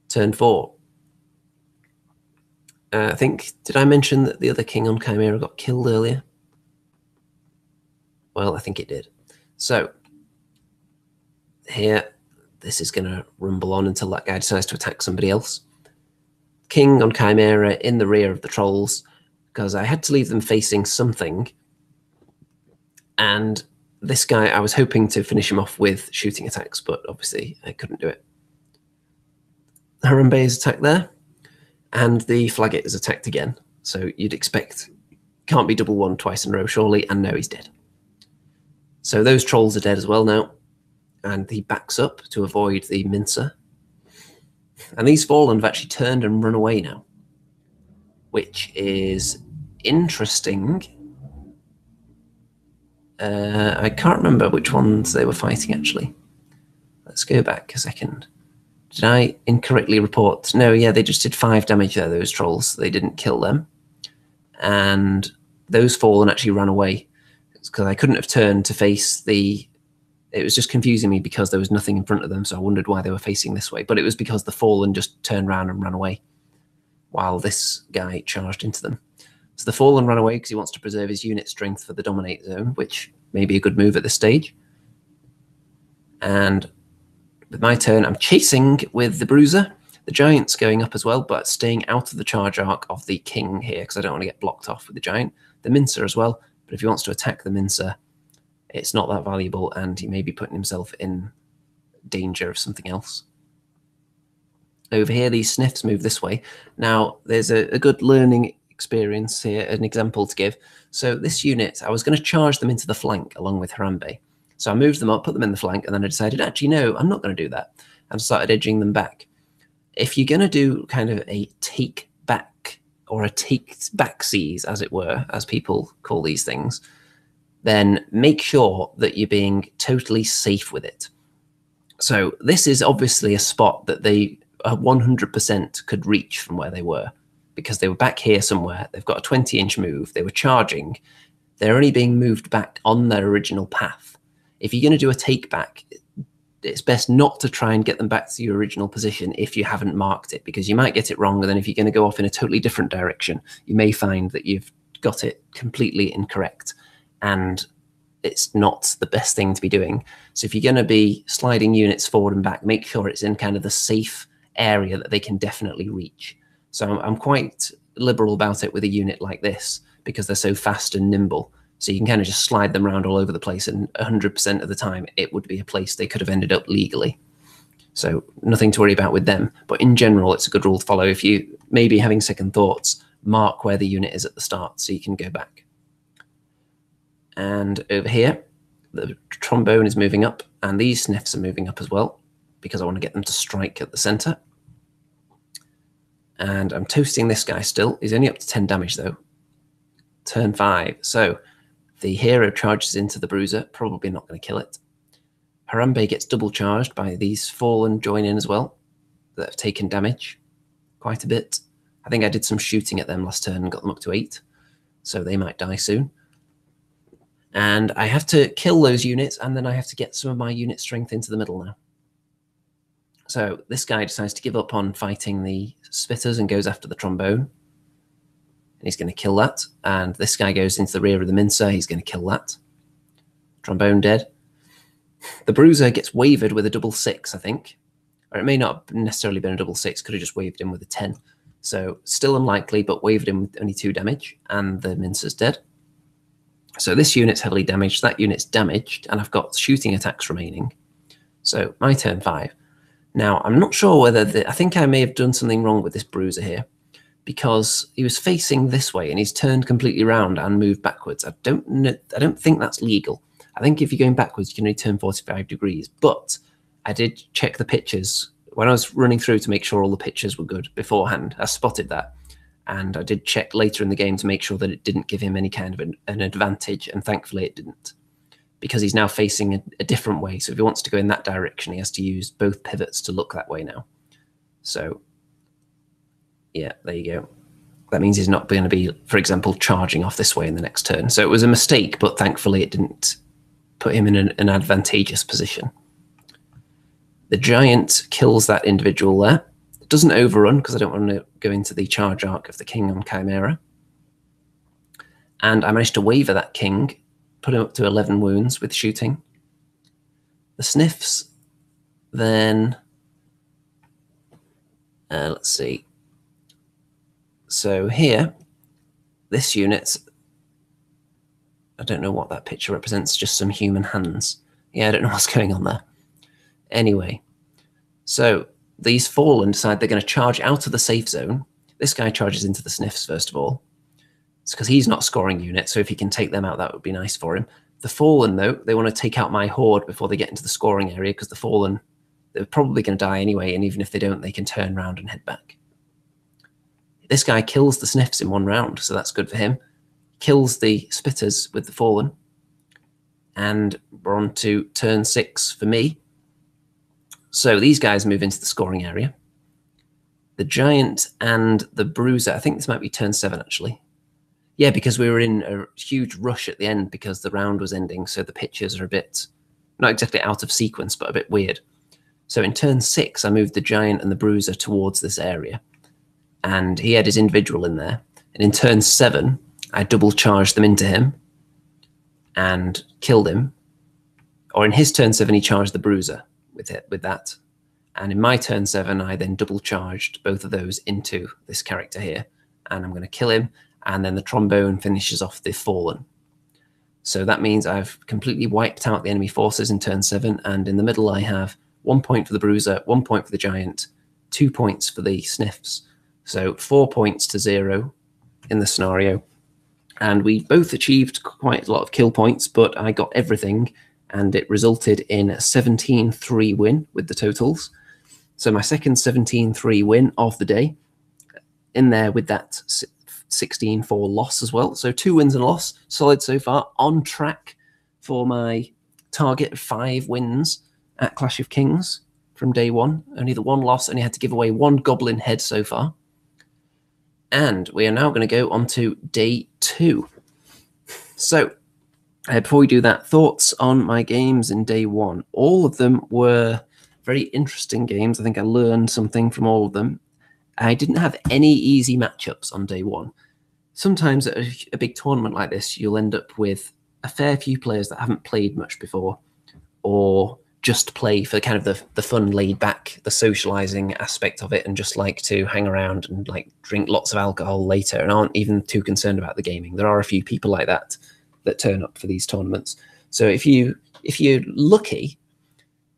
A: Turn 4. I think, did I mention that the other king on Chimera got killed earlier? Well, I think it did. So, here, this is going to rumble on until that guy decides to attack somebody else. King on Chimera in the rear of the trolls, because I had to leave them facing something. And this guy, I was hoping to finish him off with shooting attacks, but obviously I couldn't do it. Harambe is attacked there. And the Flaggett is attacked again. So you'd expect, can't be double 1 twice in a row, surely, and no, he's dead. So those trolls are dead as well now. And he backs up to avoid the Mincer. And these Fallen have actually turned and run away now, which is interesting. I can't remember which ones they were fighting, actually. Let's go back a second. Did I incorrectly report? No, yeah, they just did 5 damage there, those trolls. They didn't kill them. And those Fallen actually ran away. It's because I couldn't have turned to face the... It was just confusing me because there was nothing in front of them, so I wondered why they were facing this way. But it was because the Fallen just turned around and ran away while this guy charged into them. So the Fallen ran away because he wants to preserve his unit strength for the Dominate Zone, which may be a good move at this stage. And with my turn, I'm chasing with the Bruiser. The Giant's going up as well, but staying out of the charge arc of the King here, because I don't want to get blocked off with the Giant. The Mincer as well, but if he wants to attack the Mincer, it's not that valuable, and he may be putting himself in danger of something else. Over here, these Sniffs move this way. Now, there's a good learning experience here, an example to give. So this unit, I was going to charge them into the flank along with Harambe. So I moved them up, put them in the flank, and then I decided, actually, no, I'm not going to do that, and started edging them back. If you're going to do kind of a take back, or a take back seize, as it were, as people call these things, then make sure that you're being totally safe with it. So this is obviously a spot that they 100% could reach from where they were, because they were back here somewhere. They've got a 20-inch move. They were charging. They're only being moved back on their original path. If you're going to do a take back, it's best not to try and get them back to your original position if you haven't marked it, because you might get it wrong, and then if you're going to go off in a totally different direction, you may find that you've got it completely incorrect, and it's not the best thing to be doing. So if you're going to be sliding units forward and back, make sure it's in kind of the safe area that they can definitely reach. So I'm quite liberal about it with a unit like this, because they're so fast and nimble. So you can kind of just slide them around all over the place, and 100% of the time it would be a place they could have ended up legally. So nothing to worry about with them. But in general, it's a good rule to follow. If you may be having second thoughts, mark where the unit is at the start so you can go back. And over here, the Trombone is moving up, and these Sniffs are moving up as well, because I want to get them to strike at the center. And I'm toasting this guy still. He's only up to 10 damage, though. Turn 5. So the hero charges into the Bruiser, probably not going to kill it. Harambe gets double charged by these Fallen join in as well, that have taken damage quite a bit. I think I did some shooting at them last turn and got them up to 8, so they might die soon. And I have to kill those units, and then I have to get some of my unit strength into the middle now. So this guy decides to give up on fighting the Spitters and goes after the Trombone. And he's going to kill that. And this guy goes into the rear of the Mincer. He's going to kill that. Trombone dead. The Bruiser gets wavered with a double 6, I think. Or it may not have necessarily been a double 6, could have just waved him with a 10. So still unlikely, but wavered him with only 2 damage, and the Mincer's dead. So this unit's heavily damaged, that unit's damaged, and I've got shooting attacks remaining. So my turn 5. Now, I'm not sure whether I think I may have done something wrong with this Bruiser here, because he was facing this way and he's turned completely around and moved backwards. I don't think that's legal. I think if you're going backwards, you can only turn 45 degrees. But I did check the pictures when I was running through to make sure all the pictures were good beforehand. I spotted that. And I did check later in the game to make sure that it didn't give him any kind of an advantage. And thankfully it didn't, because he's now facing a different way. So if he wants to go in that direction, he has to use both pivots to look that way now. So yeah, there you go. That means he's not going to be, for example, charging off this way in the next turn. So it was a mistake, but thankfully it didn't put him in an advantageous position. The giant kills that individual there. It doesn't overrun, because I don't want to go into the charge arc of the king on Chimera. And I managed to waver that king, put him up to 11 wounds with shooting. The sniffs, then, let's see. So here, this unit, I don't know what that picture represents, just some human hands. Yeah, I don't know what's going on there. Anyway, so these Fallen decide they're going to charge out of the safe zone. This guy charges into the sniffs, first of all. It's because he's not a scoring unit, so if he can take them out, that would be nice for him. The Fallen, though, they want to take out my horde before they get into the scoring area, because the Fallen, they're probably going to die anyway, and even if they don't, they can turn around and head back. This guy kills the sniffs in 1 round, so that's good for him. Kills the spitters with the Fallen. And we're on to turn 6 for me. So these guys move into the scoring area. The giant and the Bruiser, I think this might be turn 7, actually. Yeah, because we were in a huge rush at the end because the round was ending, so the pictures are a bit, not exactly out of sequence, but a bit weird. So in turn 6, I moved the giant and the Bruiser towards this area, and he had his individual in there. And in turn 7, I double charged them into him and killed him. Or in his turn 7, he charged the Bruiser with that. And in my turn 7, I then double charged both of those into this character here, and I'm going to kill him. And then the trombone finishes off the Fallen. So that means I've completely wiped out the enemy forces in turn 7, and in the middle I have 1 point for the Bruiser, 1 point for the giant, 2 points for the sniffs. So 4 points to 0 in the scenario. And we both achieved quite a lot of kill points, but I got everything, and it resulted in a 17-3 win with the totals. So my second 17-3 win of the day, in there with that 16-4 loss as well. So 2 wins and a loss, solid so far, on track for my target of 5 wins at Clash of Kings from day 1. Only the 1 loss, only had to give away 1 goblin head so far. And we are now going to go on to day 2. So before we do that, thoughts on my games in day 1. All of them were very interesting games. I think I learned something from all of them. I didn't have any easy matchups on day 1. Sometimes at a big tournament like this, you'll end up with a fair few players that haven't played much before, or just play for kind of the fun, laid back, the socializing aspect of it, and just like to hang around and like drink lots of alcohol later and aren't even too concerned about the gaming. There are a few people like that turn up for these tournaments. So if you're lucky,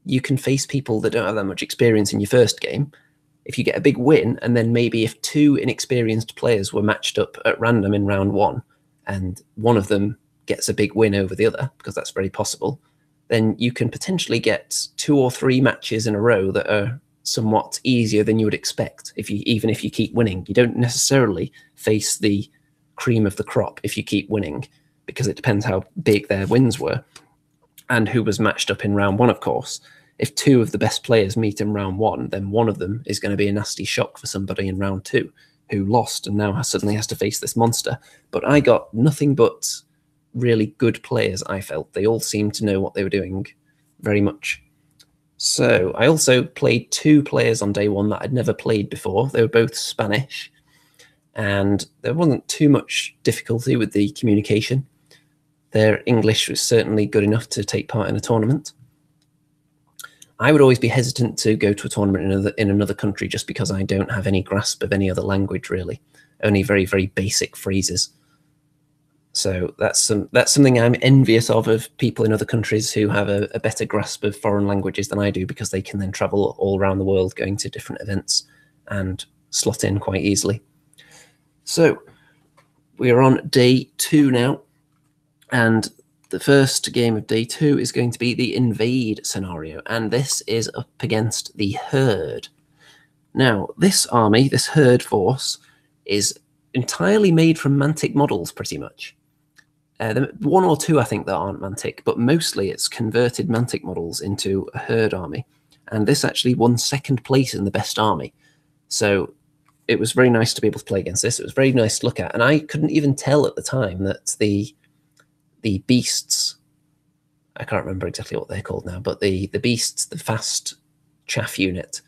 A: you can face people that don't have that much experience in your first game. If you get a big win, and then maybe if 2 inexperienced players were matched up at random in round 1, and one of them gets a big win over the other, because that's very possible, then you can potentially get 2 or 3 matches in a row that are somewhat easier than you would expect. Even if you keep winning, you don't necessarily face the cream of the crop if you keep winning, because it depends how big their wins were and who was matched up in round 1, of course. If 2 of the best players meet in round 1, then one of them is going to be a nasty shock for somebody in round 2 who lost and now suddenly has to face this monster. But I got nothing but really good players, I felt. They all seemed to know what they were doing very much. So I also played 2 players on day 1 that I'd never played before. They were both Spanish, and there wasn't too much difficulty with the communication. Their English was certainly good enough to take part in a tournament. I would always be hesitant to go to a tournament in another country just because I don't have any grasp of any other language, really. Only very, very basic phrases. So that's something I'm envious of people in other countries who have a better grasp of foreign languages than I do, because they can then travel all around the world going to different events and slot in quite easily. So we are on day 2 now, and the first game of day 2 is going to be the Invade scenario, and this is up against the Herd. Now, this army, this Herd force, is entirely made from Mantic models, pretty much. One or two, I think, that aren't Mantic, but mostly it's converted Mantic models into a Herd army. And this actually won 2nd place in the best army. So it was very nice to be able to play against this. It was very nice to look at. And I couldn't even tell at the time that the beasts, I can't remember exactly what they're called now, but the beasts, the fast chaff unit,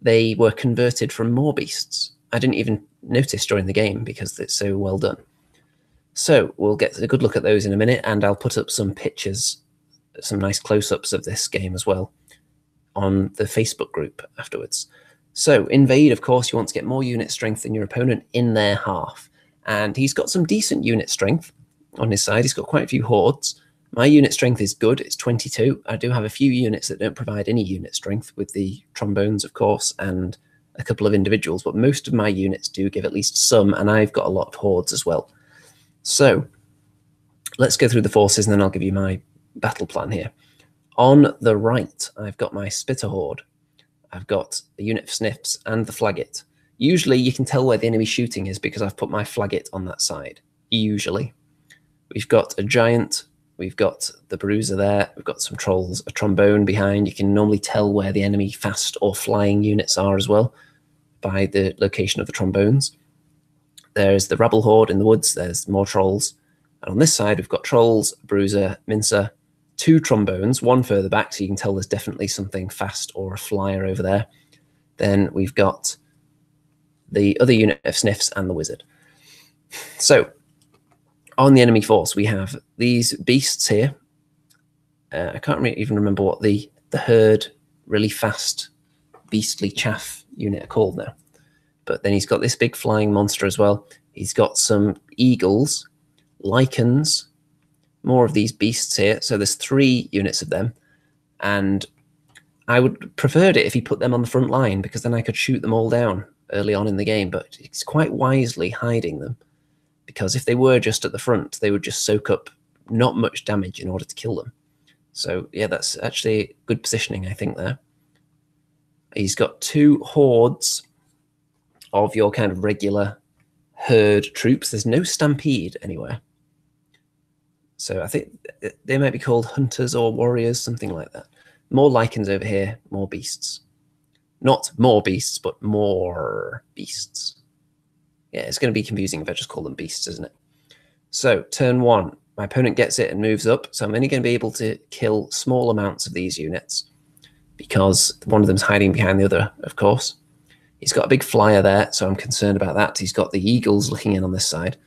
A: they were converted from more beasts. I didn't even notice during the game because it's so well done. So we'll get a good look at those in a minute, and I'll put up some pictures, some nice close-ups of this game as well on the Facebook group afterwards. So Invade, of course, you want to get more unit strength than your opponent in their half. And he's got some decent unit strength on his side. He's got quite a few hordes. My unit strength is good. It's 22. I do have a few units that don't provide any unit strength, with the trombones, of course, and a couple of individuals. But most of my units do give at least some, and I've got a lot of hordes as well. So let's go through the forces, and then I'll give you my battle plan here. On the right, I've got my Spitter Horde. I've got the unit of Sniffs and the Flaggit. Usually you can tell where the enemy shooting is because I've put my Flaggit on that side. Usually. We've got a Giant. We've got the Bruiser there. We've got some Trolls, a Trombone behind. You can normally tell where the enemy fast or flying units are as well by the location of the Trombones. There's the Rabble Horde in the woods. There's more Trolls. And on this side, we've got Trolls, Bruiser, Mincer, 2 Trombones, one further back, so you can tell there's definitely something fast or a flyer over there. Then we've got the other unit of Sniffs and the Wizard. So on the enemy force, we have these beasts here. I can't even remember what the Herd, really fast, beastly chaff unit are called now. But then he's got this big flying monster as well. He's got some eagles, lichens, more of these beasts here. So there's 3 units of them. And I would preferred it if he put them on the front line, because then I could shoot them all down early on in the game. But he's quite wisely hiding them, because if they were just at the front, they would just soak up not much damage in order to kill them. So yeah, that's actually good positioning, I think, there. He's got 2 hordes of your kind of regular Herd troops. There's no Stampede anywhere. So I think they might be called Hunters or Warriors, something like that. More Lichens over here, more beasts. Not more beasts, but more beasts. Yeah, it's going to be confusing if I just call them beasts, isn't it? So turn 1, my opponent gets it and moves up. So I'm only going to be able to kill small amounts of these units, because one of them's hiding behind the other, of course. He's got a big flyer there, so I'm concerned about that. He's got the eagles looking in on this side.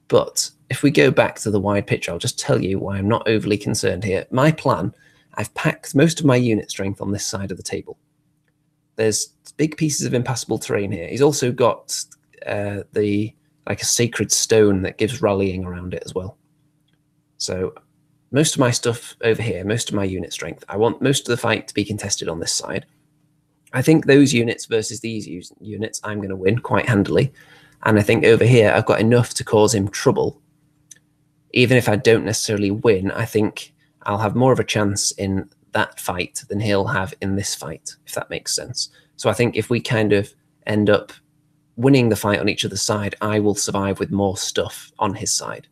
A: But if we go back to the wide picture, I'll just tell you why I'm not overly concerned here. My plan, I've packed most of my unit strength on this side of the table. There's big pieces of impassable terrain here. He's also got like a sacred stone that gives rallying around it as well. So most of my stuff over here, most of my unit strength, I want most of the fight to be contested on this side. I think those units versus these units, I'm going to win quite handily. And I think over here, I've got enough to cause him trouble. Even if I don't necessarily win, I think I'll have more of a chance in that fight than he'll have in this fight, if that makes sense. So I think if we kind of end up winning the fight on each other's side, I will survive with more stuff on his side,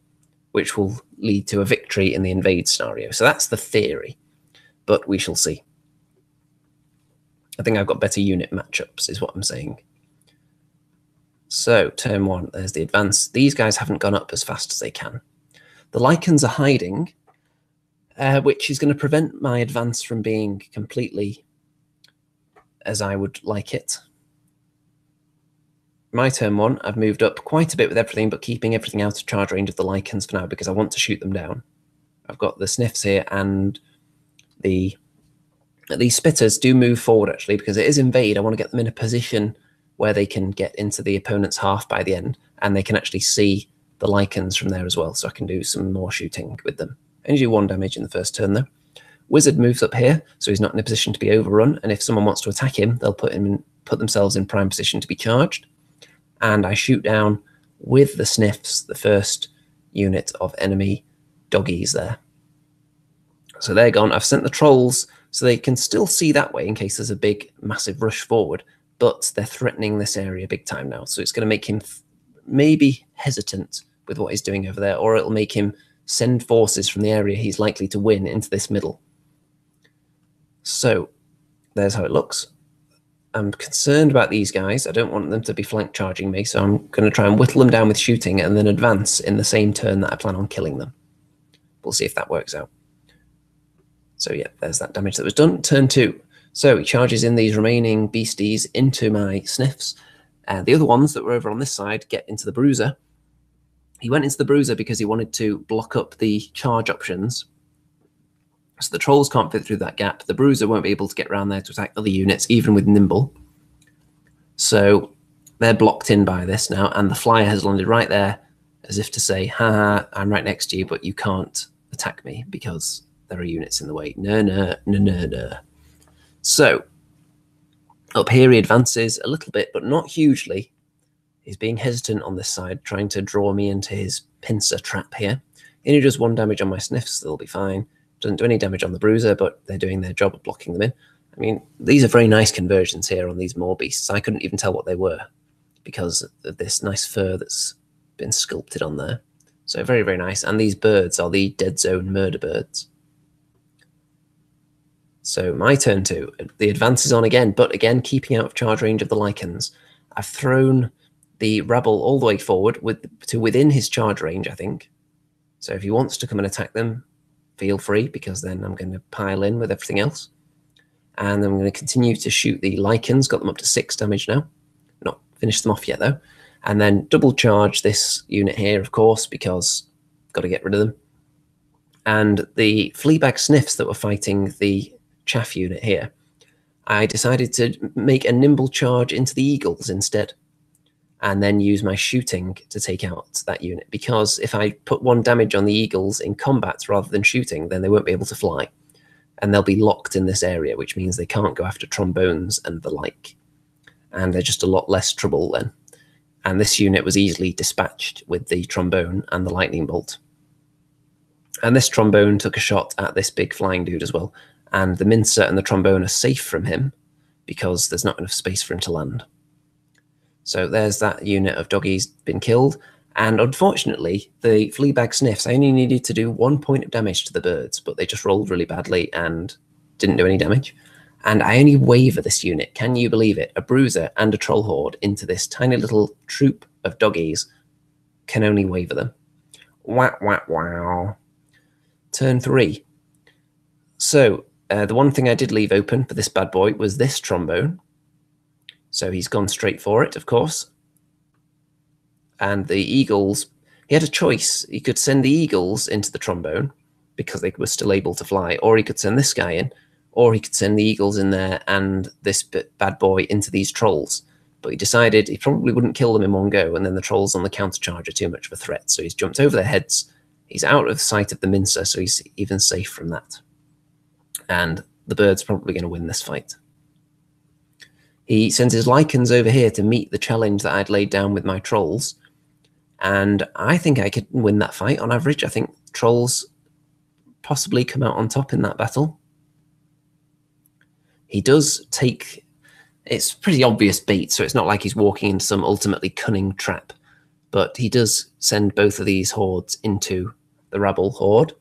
A: which will lead to a victory in the Invade scenario. So that's the theory, but we shall see. I think I've got better unit matchups, is what I'm saying. So turn 1, there's the advance. These guys haven't gone up as fast as they can. The Lichens are hiding, which is going to prevent my advance from being completely as I would like it. My turn 1, I've moved up quite a bit with everything, but keeping everything out of charge range of the Lichens for now, because I want to shoot them down. I've got the Sniffs here and the These spitters do move forward, actually, because it is invade. I want to get them in a position where they can get into the opponent's half by the end, and they can actually see the lichens from there as well, so I can do some more shooting with them. Only do 1 damage in the first turn, though. Wizard moves up here, so he's not in a position to be overrun, and if someone wants to attack him, they'll put themselves in prime position to be charged. And I shoot down with the sniffs the first unit of enemy doggies there. So they're gone. I've sent the trolls so they can still see that way in case there's a big, massive rush forward, but they're threatening this area big time now. So it's going to make him maybe hesitant with what he's doing over there, or it'll make him send forces from the area he's likely to win into this middle. So there's how it looks. I'm concerned about these guys. I don't want them to be flank charging me, so I'm going to try and whittle them down with shooting and then advance in the same turn that I plan on killing them. We'll see if that works out. So yeah, there's that damage that was done. Turn 2. So he charges in these remaining beasties into my sniffs. The other ones that were over on this side get into the bruiser. He went into the bruiser because he wanted to block up the charge options. So the trolls can't fit through that gap. The bruiser won't be able to get around there to attack other units, even with nimble. So they're blocked in by this now, and the flyer has landed right there, as if to say, ha, I'm right next to you, but you can't attack me because there are units in the way. No, no, no, no, no. So up here he advances a little bit, but not hugely. He's being hesitant on this side, trying to draw me into his pincer trap here. He only does 1 damage on my sniffs, they'll be fine. Doesn't do any damage on the bruiser, but they're doing their job of blocking them in. I mean, these are very nice conversions here on these Moor beasts. I couldn't even tell what they were because of this nice fur that's been sculpted on there. So very, very nice. And these birds are the Dead Zone murder birds. So my turn 2. The advance is on again, but again, keeping out of charge range of the lichens. I've thrown the rabble all the way forward to within his charge range, I think. So if he wants to come and attack them, feel free, because then I'm going to pile in with everything else. And then I'm going to continue to shoot the lichens. Got them up to 6 damage now. Not finished them off yet, though. And then double charge this unit here, of course, because I've got to get rid of them. And the fleabag sniffs that were fighting the chaff unit here, I decided to make a nimble charge into the eagles instead, and then use my shooting to take out that unit, because if I put 1 damage on the eagles in combat rather than shooting, then they won't be able to fly, and they'll be locked in this area, which means they can't go after trombones and the like, and they're just a lot less trouble then. And this unit was easily dispatched with the trombone and the lightning bolt. And this trombone took a shot at this big flying dude as well, and the mincer and the trombone are safe from him because there's not enough space for him to land. So there's that unit of doggies been killed. And unfortunately, the fleabag sniffs, I only needed to do 1 point of damage to the birds, but they just rolled really badly and didn't do any damage. And I only waver this unit, can you believe it? A bruiser and a troll horde into this tiny little troop of doggies can only waver them. Wow, wow, wow. Turn 3. So the one thing I did leave open for this bad boy was this trombone. So he's gone straight for it, of course. And the eagles, he had a choice. He could send the eagles into the trombone because they were still able to fly, or he could send this guy in, or he could send the eagles in there and this bad boy into these trolls. But he decided he probably wouldn't kill them in one go, and then the trolls on the countercharge are too much of a threat. So he's jumped over their heads. He's out of sight of the mincer, so he's even safe from that. And the bird's probably going to win this fight. He sends his lichens over here to meet the challenge that I'd laid down with my trolls. And I think I could win that fight on average. I think trolls possibly come out on top in that battle. He does take... It's pretty obvious bait, so it's not like he's walking into some ultimately cunning trap. But he does send both of these hordes into the rabble horde.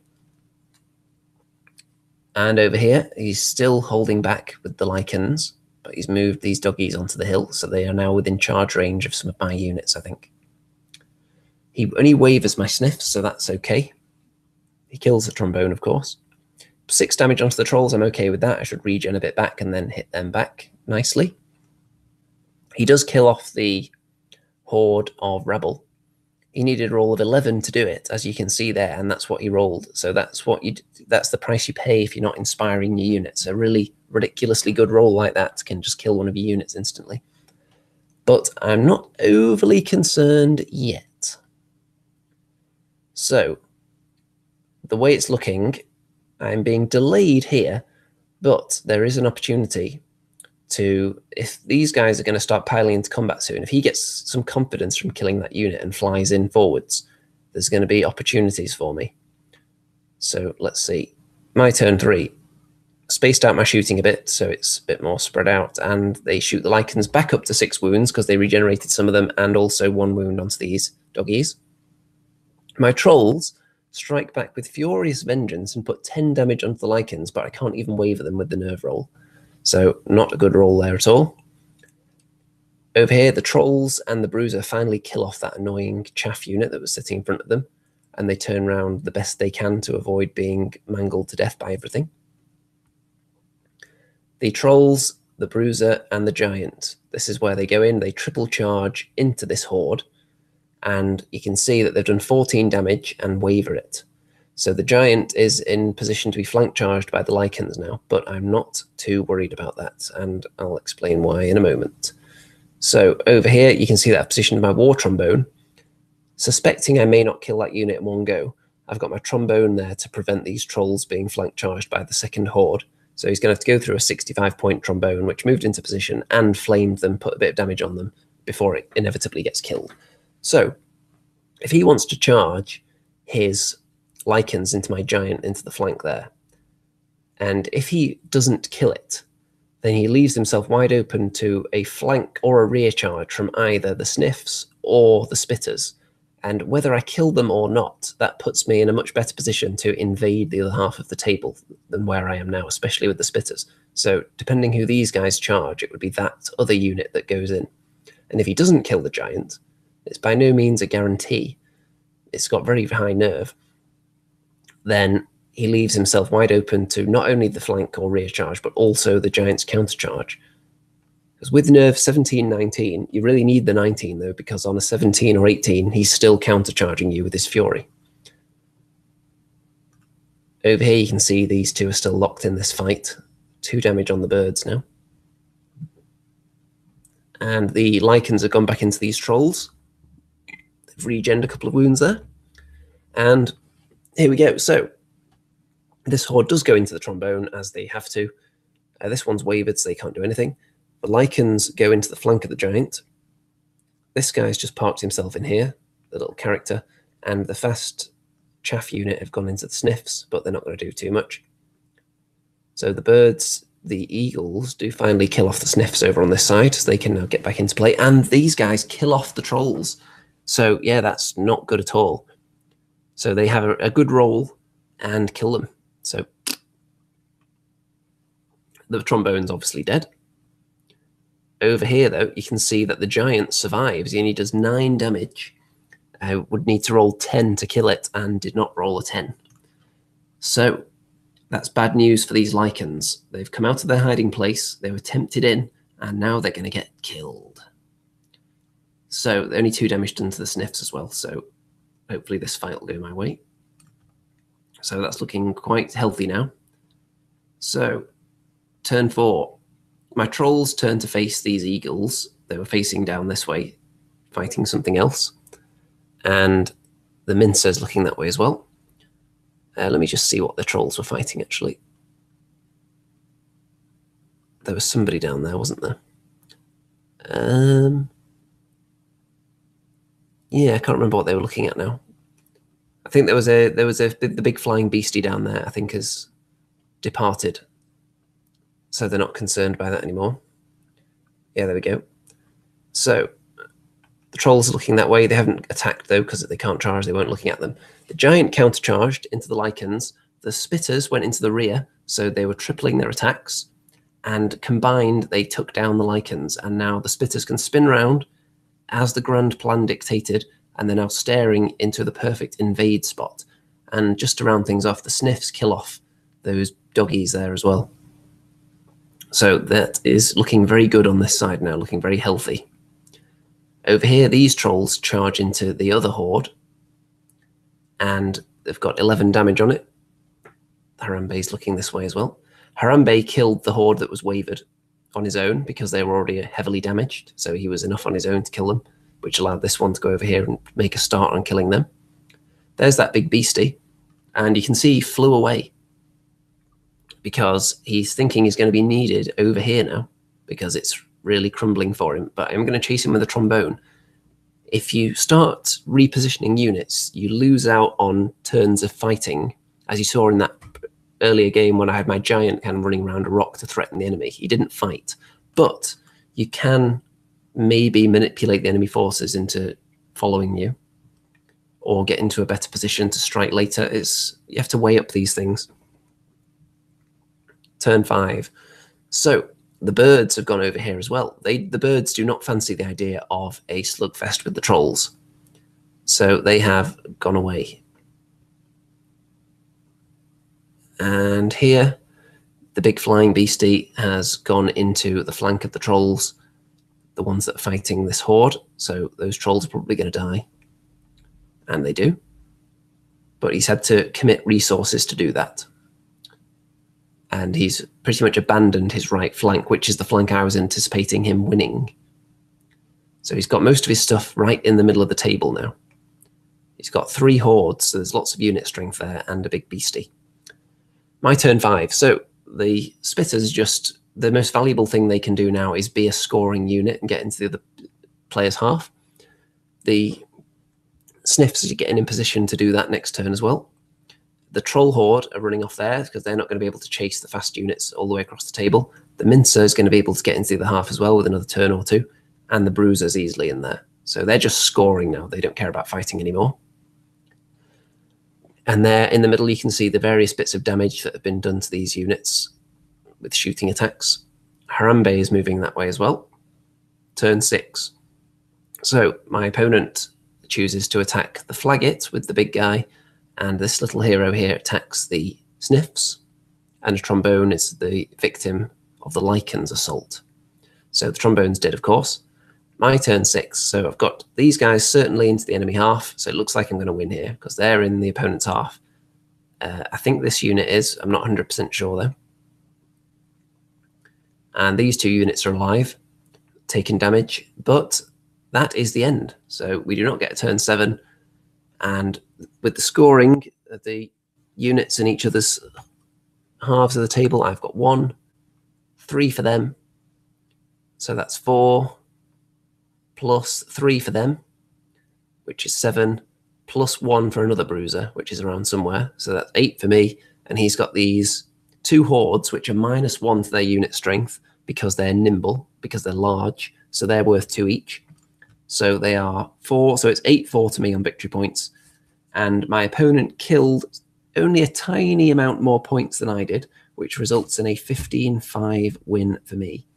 A: And over here, he's still holding back with the lichens. But he's moved these doggies onto the hill, so they are now within charge range of some of my units, I think. He only wavers my sniffs, so that's okay. He kills the trombone, of course. 6 damage onto the trolls, I'm okay with that. I should regen a bit back and then hit them back nicely. He does kill off the horde of rebel, he needed a roll of 11 to do it, as you can see there, and that's what he rolled. So that's the price you pay if you're not inspiring your units. A really ridiculously good roll like that can just kill one of your units instantly. But I'm not overly concerned yet. So the way it's looking, I'm being delayed here, but there is an opportunity to, if these guys are going to start piling into combat soon, if he gets some confidence from killing that unit and flies in forwards, there's going to be opportunities for me. So let's see. My turn 3. Spaced out my shooting a bit, so it's a bit more spread out, and they shoot the Lycans back up to 6 wounds because they regenerated some of them, and also 1 wound onto these doggies. My trolls strike back with furious vengeance and put 10 damage onto the Lycans, but I can't even waver them with the nerve roll. So not a good roll there at all. Over here, the trolls and the bruiser finally kill off that annoying chaff unit that was sitting in front of them, and they turn around the best they can to avoid being mangled to death by everything. The trolls, the bruiser, and the giant. This is where they go in. They triple charge into this horde, and you can see that they've done 14 damage and waver it. So the giant is in position to be flank charged by the Lycans now, but I'm not too worried about that, and I'll explain why in a moment. So over here, you can see that I've positioned my war trombone. Suspecting I may not kill that unit in one go, I've got my trombone there to prevent these trolls being flank charged by the second horde. So he's going to have to go through a 65-point trombone, which moved into position and flamed them, put a bit of damage on them before it inevitably gets killed. So if he wants to charge his Lycans into my giant into the flank there, and if he doesn't kill it, then he leaves himself wide open to a flank or a rear charge from either the sniffs or the spitters. And whether I kill them or not, that puts me in a much better position to invade the other half of the table than where I am now, especially with the spitters. So depending who these guys charge, it would be that other unit that goes in. And if he doesn't kill the giant, it's by no means a guarantee. It's got very high nerve. Then he leaves himself wide open to not only the flank or rear charge, but also the giant's countercharge. Because with nerve 17, 19, you really need the 19, though, because on a 17 or 18, he's still countercharging you with his fury. Over here, you can see these two are still locked in this fight. 2 damage on the birds now. And the Lycans have gone back into these trolls. They've regened a couple of wounds there. And here we go. So this horde does go into the trombone as they have to. This one's wavered, so they can't do anything. The Lycans go into the flank of the giant. This guy's just parked himself in here, the little character, and the fast chaff unit have gone into the sniffs, but they're not going to do too much. So the birds, the eagles, do finally kill off the sniffs over on this side, so they can now get back into play. And these guys kill off the trolls. So yeah, that's not good at all. So they have a good roll and kill them. So the trombone's obviously dead. Over here, though, you can see that the giant survives. He only does 9 damage. Would need to roll 10 to kill it, and did not roll a 10. So that's bad news for these Lycans. They've come out of their hiding place. They were tempted in, and now they're going to get killed. So only 2 damage done to the sniffs as well. So hopefully this fight will go my way. So that's looking quite healthy now. So turn 4. My trolls turn to face these eagles. They were facing down this way, fighting something else. And the mincer's looking that way as well. Let me just see what the trolls were fighting, actually. There was somebody down there, wasn't there? Yeah, I can't remember what they were looking at now. I think the big flying beastie down there, I think, has departed. So they're not concerned by that anymore. Yeah, there we go. So the trolls are looking that way. They haven't attacked, though, because they can't charge. They weren't looking at them. The giant countercharged into the Lycans. The spitters went into the rear, so they were tripling their attacks. And combined, they took down the Lycans. And now the spitters can spin around as the grand plan dictated, and they're now staring into the perfect invade spot. And just to round things off, the sniffs kill off those doggies there as well. So that is looking very good on this side now, looking very healthy. Over here, these trolls charge into the other horde, and they've got 11 damage on it. Harambe's looking this way as well. Harambe killed the horde that was wavered on his own because they were already heavily damaged, so he was enough on his own to kill them, which allowed this one to go over here and make a start on killing them. There's that big beastie, and you can see he flew away because he's thinking he's going to be needed over here now because it's really crumbling for him. But I'm going to chase him with a trombone. If you start repositioning units, you lose out on turns of fighting, as you saw in that earlier game when I had my giant kind of running around a rock to threaten the enemy. He didn't fight, but you can maybe manipulate the enemy forces into following you or get into a better position to strike later. You have to weigh up these things. Turn 5. So the birds have gone over here as well. The birds do not fancy the idea of a slugfest with the trolls, so they have gone away. And here, the big flying beastie has gone into the flank of the trolls, the ones that are fighting this horde. So those trolls are probably going to die. And they do. But he's had to commit resources to do that. And he's pretty much abandoned his right flank, which is the flank I was anticipating him winning. So he's got most of his stuff right in the middle of the table now. He's got 3 hordes, so there's lots of unit strength there, and a big beastie. My turn 5. So the spitters, just the most valuable thing they can do now is be a scoring unit and get into the other player's half. The sniffs are getting in position to do that next turn as well. The troll horde are running off there because they're not going to be able to chase the fast units all the way across the table. The mincer is going to be able to get into the other half as well with another turn or 2, and the bruiser's easily in there. So they're just scoring now. They don't care about fighting anymore. And there in the middle, you can see the various bits of damage that have been done to these units with shooting attacks. Harambe is moving that way as well. Turn 6. So my opponent chooses to attack the flagget with the big guy, and this little hero here attacks the sniffs, and a trombone is the victim of the Lycan's assault. So the trombone's dead, of course. My turn 6, so I've got these guys certainly into the enemy half, so it looks like I'm going to win here because they're in the opponent's half. I think this unit is, I'm not 100% sure though. And these 2 units are alive, taking damage, but that is the end. So we do not get a turn 7, and with the scoring of the units in each other's halves of the table, I've got 1, 3 for them, so that's 4. Plus 3 for them, which is 7, plus 1 for another bruiser, which is around somewhere. So that's 8 for me. And he's got these 2 hordes, which are -1 to their unit strength because they're nimble, because they're large. So they're worth 2 each. So they are 4. So it's 8-4 to me on victory points. And my opponent killed only a tiny amount more points than I did, which results in a 15-5 win for me.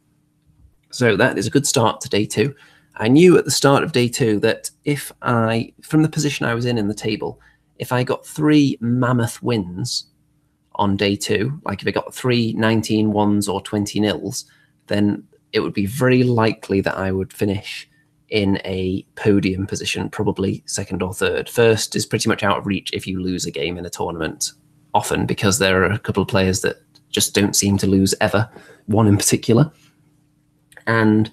A: So that is a good start to day 2. I knew at the start of day 2 that if from the position I was in the table, if I got 3 mammoth wins on day 2, like if I got 3 19-1s or 20-0s, then it would be very likely that I would finish in a podium position, probably 2nd or 3rd. First is pretty much out of reach if you lose a game in a tournament, often because there are a couple of players that just don't seem to lose ever, one in particular. And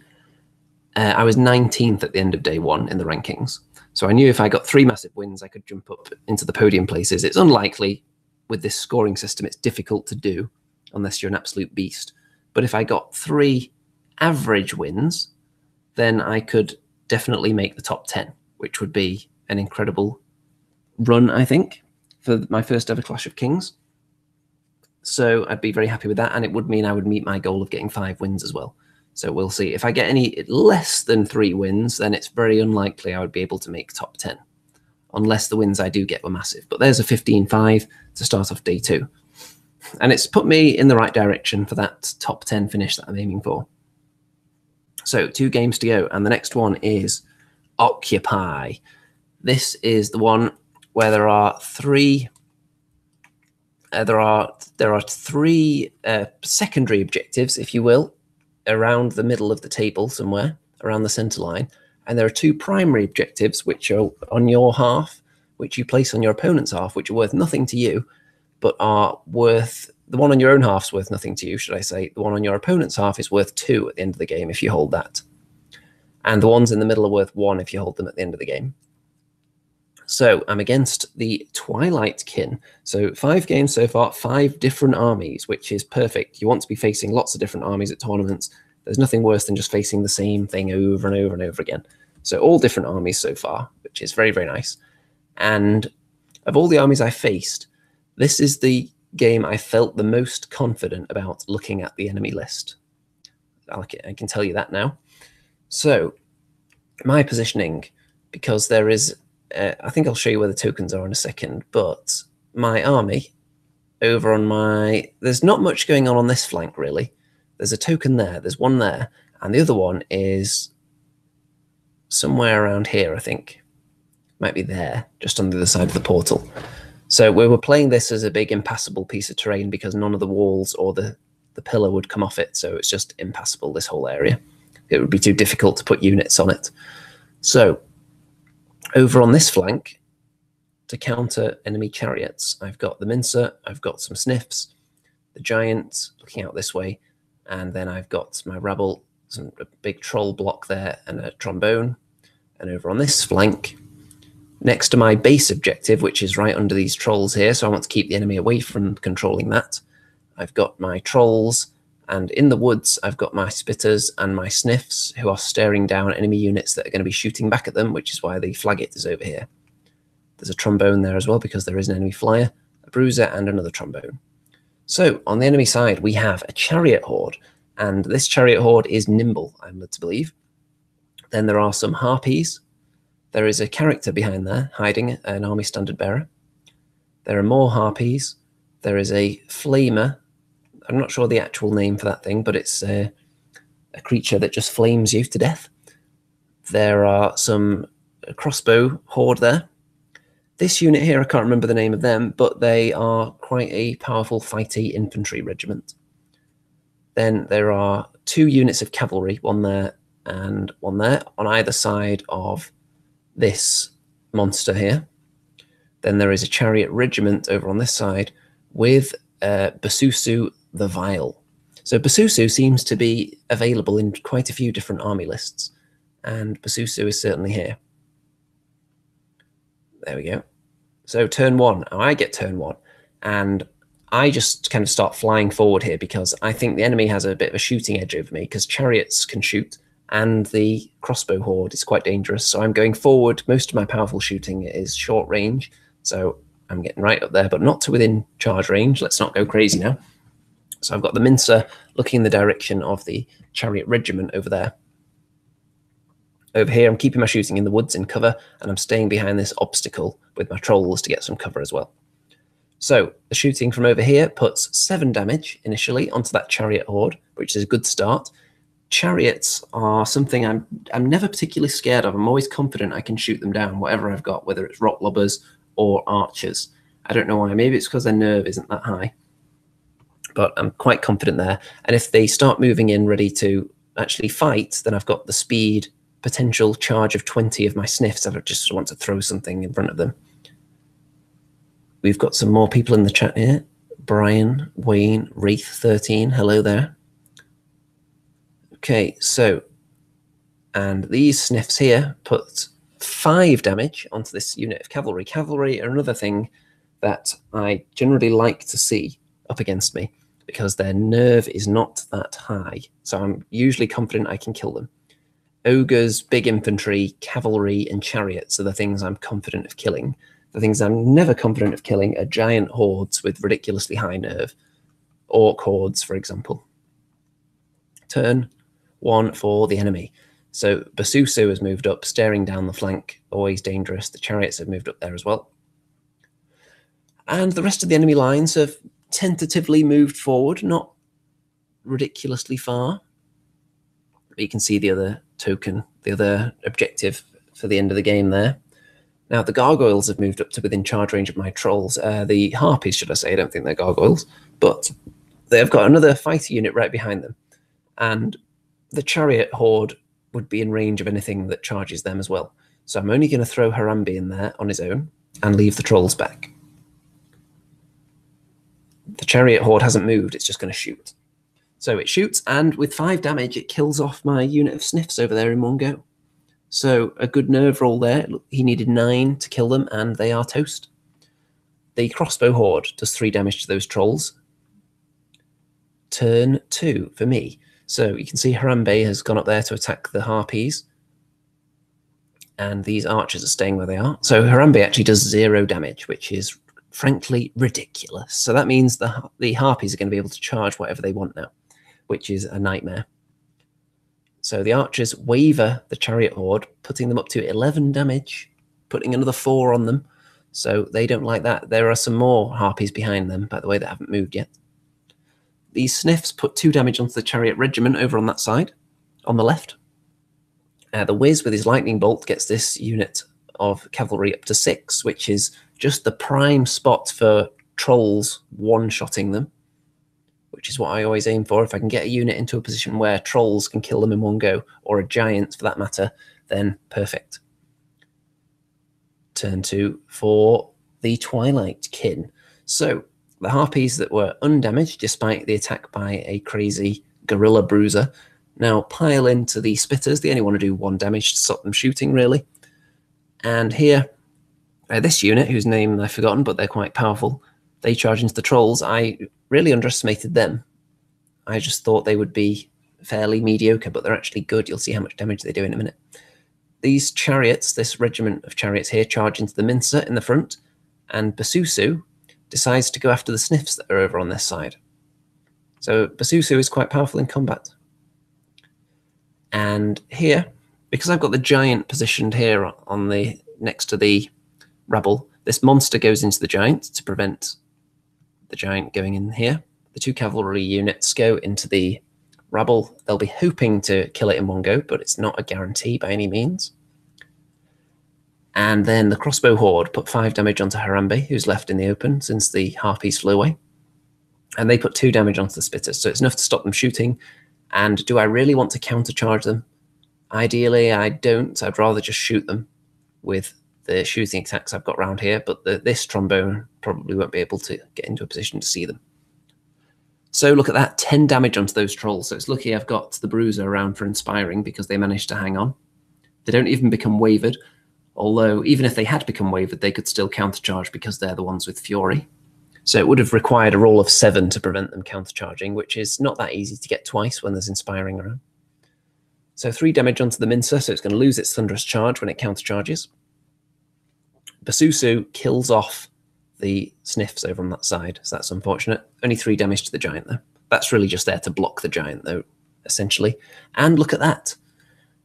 A: I was 19th at the end of day 1 in the rankings. So I knew if I got 3 massive wins, I could jump up into the podium places. It's unlikely with this scoring system. It's difficult to do unless you're an absolute beast. But if I got 3 average wins, then I could definitely make the top 10, which would be an incredible run, I think, for my first ever Clash of Kings. So I'd be very happy with that. And it would mean I would meet my goal of getting 5 wins as well. So we'll see. If I get any less than 3 wins, then it's very unlikely I would be able to make top 10, unless the wins I do get were massive. But there's a 15-5 to start off day 2. And it's put me in the right direction for that top 10 finish that I'm aiming for. So 2 games to go. And the next one is Occupy. This is the one where there are 3... there are 3 secondary objectives, if you will, around the middle of the table somewhere, around the center line. And there are two primary objectives, which are on your half, which you place on your opponent's half, which are worth nothing to you, but are worth, the one on your own half is worth nothing to you, should I say. The one on your opponent's half is worth 2 at the end of the game if you hold that. And the ones in the middle are worth 1 if you hold them at the end of the game. So I'm against the Twilight Kin. So 5 games so far, 5 different armies, which is perfect. You want to be facing lots of different armies at tournaments. There's nothing worse than just facing the same thing over and over and over again. So all different armies so far, which is very, very nice. And of all the armies I faced, this is the game I felt the most confident about looking at the enemy list. I can tell you that now. So my positioning, because there is, I think I'll show you where the tokens are in a second, but my army over on my, there's not much going on this flank really. There's a token there, there's one there, and the other one is somewhere around here, I think. Might be there, just on the other side of the portal. So we were playing this as a big impassable piece of terrain because none of the walls or the pillar would come off it, so it's just impassable, this whole area. It would be too difficult to put units on it. So over on this flank, to counter enemy chariots, I've got the Mincer, I've got some Sniffs, the Giant looking out this way, and then I've got my Rabble, a big troll block there, and a Trombone. And over on this flank, next to my base objective, which is right under these trolls here, so I want to keep the enemy away from controlling that, I've got my trolls, and in the woods, I've got my Spitters and my Sniffs, who are staring down enemy units that are going to be shooting back at them, which is why the Flaggit is over here. There's a Trombone there as well, because there is an enemy flyer, a Bruiser, and another Trombone. So, on the enemy side, we have a Chariot Horde, and this Chariot Horde is nimble, I'm led to believe. Then there are some Harpies. There is a character behind there, hiding, an army standard bearer. There are more Harpies. There is a Flamer. I'm not sure the actual name for that thing, but it's a creature that just flames you to death. There are some crossbow horde there. This unit here, I can't remember the name of them, but they are quite a powerful fighty infantry regiment. Then there are 2 units of cavalry, one there and one there, on either side of this monster here. Then there is a chariot regiment over on this side with Basusu the Vile. So Basusu seems to be available in quite a few different army lists, and Basusu is certainly here. There we go. So turn 1, I get turn 1, and I just kind of start flying forward here because I think the enemy has a bit of a shooting edge over me because chariots can shoot and the crossbow horde is quite dangerous. So I'm going forward. Most of my powerful shooting is short range, so I'm getting right up there, but not to within charge range. Let's not go crazy now. So I've got the Mincer looking in the direction of the chariot regiment over there. Over here, I'm keeping my shooting in the woods in cover, and I'm staying behind this obstacle with my trolls to get some cover as well. So the shooting from over here puts 7 damage initially onto that chariot horde, which is a good start. Chariots are something I'm never particularly scared of. I'm always confident I can shoot them down, whatever I've got, whether it's rock lobbers or archers. I don't know why. Maybe it's because their nerve isn't that high. But I'm quite confident there. And if they start moving in ready to actually fight, then I've got the speed, potential charge of 20 of my Sniffs. I just want to throw something in front of them. We've got some more people in the chat here. Brian, Wayne, Wraith13, hello there. Okay, so, and these Sniffs here put 5 damage onto this unit of cavalry. Cavalry are another thing that I generally like to see up against me because their nerve is not that high. So I'm usually confident I can kill them. Ogres, big infantry, cavalry, and chariots are the things I'm confident of killing. The things I'm never confident of killing are giant hordes with ridiculously high nerve. Orc hordes, for example. Turn 1 for the enemy. So Basusu has moved up, staring down the flank, always dangerous. The chariots have moved up there as well. And the rest of the enemy lines have tentatively moved forward, not ridiculously far. But you can see the other token, the other objective for the end of the game there. Now, the gargoyles have moved up to within charge range of my trolls. The harpies, should I say, I don't think they're gargoyles, but they've got another fighter unit right behind them. And the chariot horde would be in range of anything that charges them as well. So I'm only going to throw Harambe in there on his own and leave the trolls back. The chariot horde hasn't moved, it's just going to shoot. So it shoots, and with 5 damage, it kills off my unit of sniffs over there in one go. So a good nerve roll there. He needed 9 to kill them, and they are toast. The crossbow horde does 3 damage to those trolls. Turn 2 for me. So you can see Harambe has gone up there to attack the harpies, and these archers are staying where they are. So Harambe actually does 0 damage, which is frankly ridiculous. So that means the harpies are going to be able to charge whatever they want now, which is a nightmare. So the archers waver the chariot horde, putting them up to 11 damage, putting another 4 on them. So they don't like that. There are some more harpies behind them, by the way, that haven't moved yet. These sniffs put 2 damage onto the chariot regiment over on that side, on the left. The whiz with his lightning bolt gets this unit of cavalry up to 6, which is just the prime spot for trolls one-shotting them, which is what I always aim for. If I can get a unit into a position where trolls can kill them in one go, or a giant for that matter, then perfect. Turn 2 for the Twilight Kin. So the harpies that were undamaged despite the attack by a crazy gorilla bruiser now pile into the spitters. They only want to do 1 damage to stop them shooting, really. And here, this unit, whose name I've forgotten, but they're quite powerful, they charge into the trolls. I really underestimated them. I just thought they would be fairly mediocre, but they're actually good. You'll see how much damage they do in a minute. These chariots, this regiment of chariots here, charge into the mincer in the front, and Basusu decides to go after the sniffs that are over on this side. So Basusu is quite powerful in combat. And here, because I've got the giant positioned here on the next to the rabble, this monster goes into the giant to prevent the giant going in here. The 2 cavalry units go into the rabble. They'll be hoping to kill it in one go, but it's not a guarantee by any means. And then the crossbow horde put 5 damage onto Harambe, who's left in the open since the harpies flew away. And they put 2 damage onto the spitters, so it's enough to stop them shooting. And do I really want to countercharge them? Ideally, I don't. I'd rather just shoot them with the shooting attacks I've got around here, but this trombone probably won't be able to get into a position to see them. So look at that, 10 damage onto those trolls. So it's lucky I've got the bruiser around for inspiring because they managed to hang on. They don't even become wavered, although even if they had become wavered, they could still countercharge because they're the ones with fury. So it would have required a roll of 7 to prevent them countercharging, which is not that easy to get twice when there's inspiring around. So 3 damage onto the mincer, so it's going to lose its thunderous charge when it countercharges. Basusu kills off the sniffs over on that side, so that's unfortunate. Only 3 damage to the giant, though. That's really just there to block the giant, though, essentially. And look at that.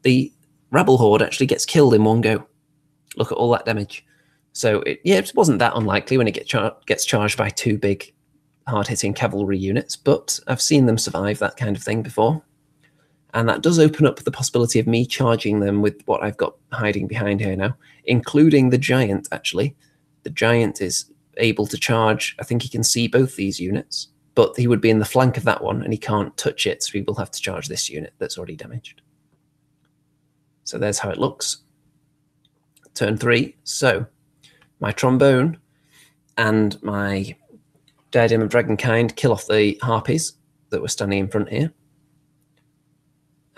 A: The rabble horde actually gets killed in one go. Look at all that damage. So it wasn't that unlikely when it gets charged by 2 big, hard-hitting cavalry units, but I've seen them survive that kind of thing before. And that does open up the possibility of me charging them with what I've got hiding behind here now, including the giant, actually. The giant is able to charge. I think he can see both these units, but he would be in the flank of that one, and he can't touch it, so he will have to charge this unit that's already damaged. So there's how it looks. Turn 3. So my trombone and my Diadem of Dragonkind kill off the harpies that were standing in front here.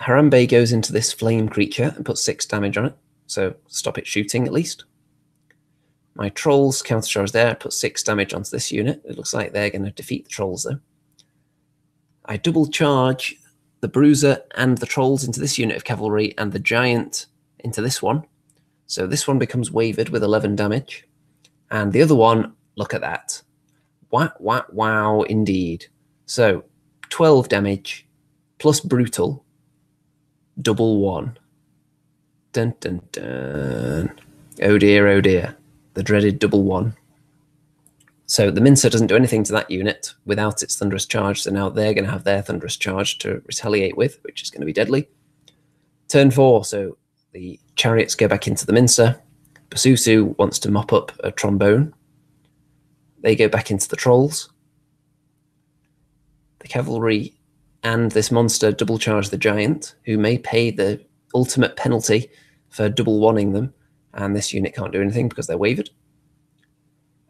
A: Harambe goes into this flame creature and puts 6 damage on it, so stop it shooting at least. My trolls countercharge there, put 6 damage onto this unit. It looks like they're going to defeat the trolls, though. I double charge the bruiser and the trolls into this unit of cavalry and the giant into this one. So this one becomes wavered with 11 damage. And the other one, look at that. Wow, wow, wow, indeed. So 12 damage plus brutal, double 1. Dun, dun, dun. Oh dear, oh dear. The dreaded double 1. So the mincer doesn't do anything to that unit without its thunderous charge, so now they're going to have their thunderous charge to retaliate with, which is going to be deadly. Turn 4, so the chariots go back into the mincer. Basusu wants to mop up a trombone. They go back into the trolls. The cavalry and this monster double charge the giant, who may pay the ultimate penalty for double wanting them, and this unit can't do anything because they're wavered.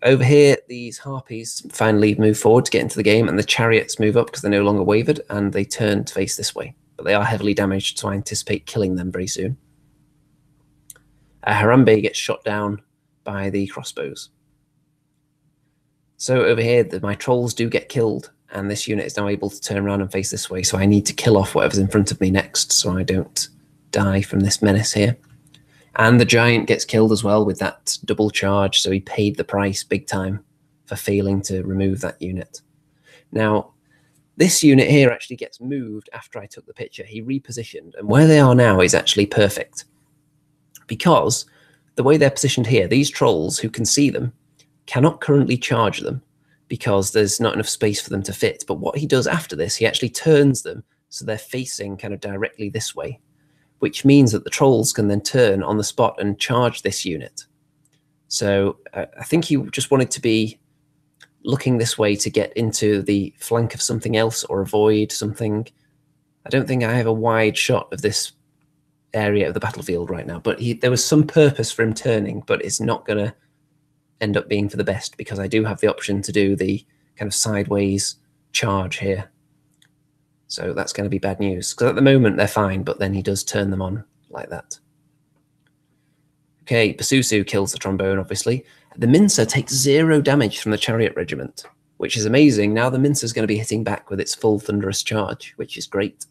A: Over here, these harpies finally move forward to get into the game, and the chariots move up because they're no longer wavered, and they turn to face this way. But they are heavily damaged, so I anticipate killing them very soon. Harambe gets shot down by the crossbows. So over here, my trolls do get killed, and this unit is now able to turn around and face this way, so I need to kill off whatever's in front of me next so I don't die from this menace here. And the giant gets killed as well with that double charge, so he paid the price big time for failing to remove that unit. Now, this unit here actually gets moved after I took the picture. He repositioned, and where they are now is actually perfect. Because the way they're positioned here, these trolls who can see them cannot currently charge them because there's not enough space for them to fit. But what he does after this, he actually turns them so they're facing kind of directly this way, which means that the trolls can then turn on the spot and charge this unit. So I think he just wanted to be looking this way to get into the flank of something else or avoid something. I don't think I have a wide shot of this area of the battlefield right now, but there was some purpose for him turning, but it's not going to end up being for the best because I do have the option to do the kind of sideways charge here. So that's going to be bad news, because at the moment they're fine, but then he does turn them on like that. Okay, Basusu kills the trombone, obviously. The Mincer takes 0 damage from the chariot regiment, which is amazing. Now the Mincer's going to be hitting back with its full thunderous charge, which is great.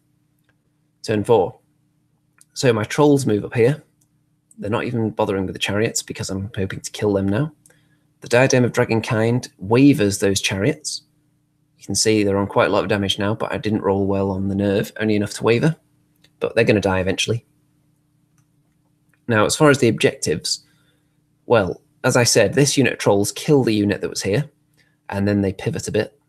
A: Turn 4. So my trolls move up here. They're not even bothering with the chariots because I'm hoping to kill them now. The Diadem of Dragonkind wavers those chariots. You can see they're on quite a lot of damage now, but I didn't roll well on the nerve, only enough to waver. But they're going to die eventually. Now, as far as the objectives, well, as I said, this unit of trolls kill the unit that was here, and then they pivot a bit.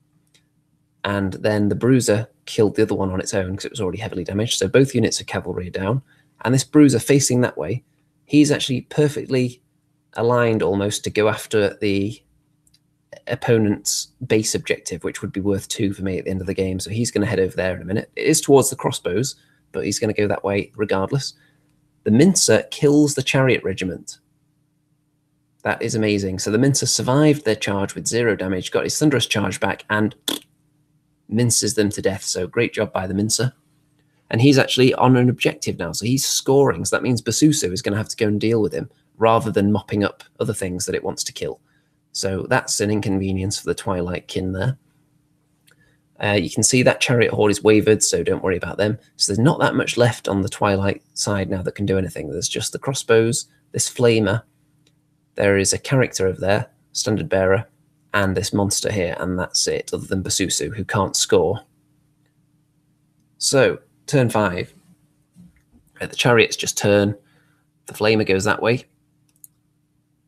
A: And then the Bruiser killed the other one on its own because it was already heavily damaged. So both units of cavalry are down. And this Bruiser facing that way, he's actually perfectly aligned almost to go after the opponent's base objective, which would be worth 2 for me at the end of the game. So he's going to head over there in a minute. It is towards the crossbows, but he's going to go that way regardless. The Mincer kills the chariot regiment. That is amazing. So the Mincer survived their charge with 0 damage, got his thunderous charge back, and minces them to death. So great job by the Mincer. And he's actually on an objective now, so he's scoring. So that means Basusu is going to have to go and deal with him rather than mopping up other things that it wants to kill. So that's an inconvenience for the Twilight kin there. You can see that chariot horde is wavered, so don't worry about them. So there's not that much left on the Twilight side now that can do anything. There's just the crossbows, this flamer. There is a character over there, standard bearer, and this monster here, and that's it, other than Basusu, who can't score. So, turn 5. The chariots just turn. The flamer goes that way.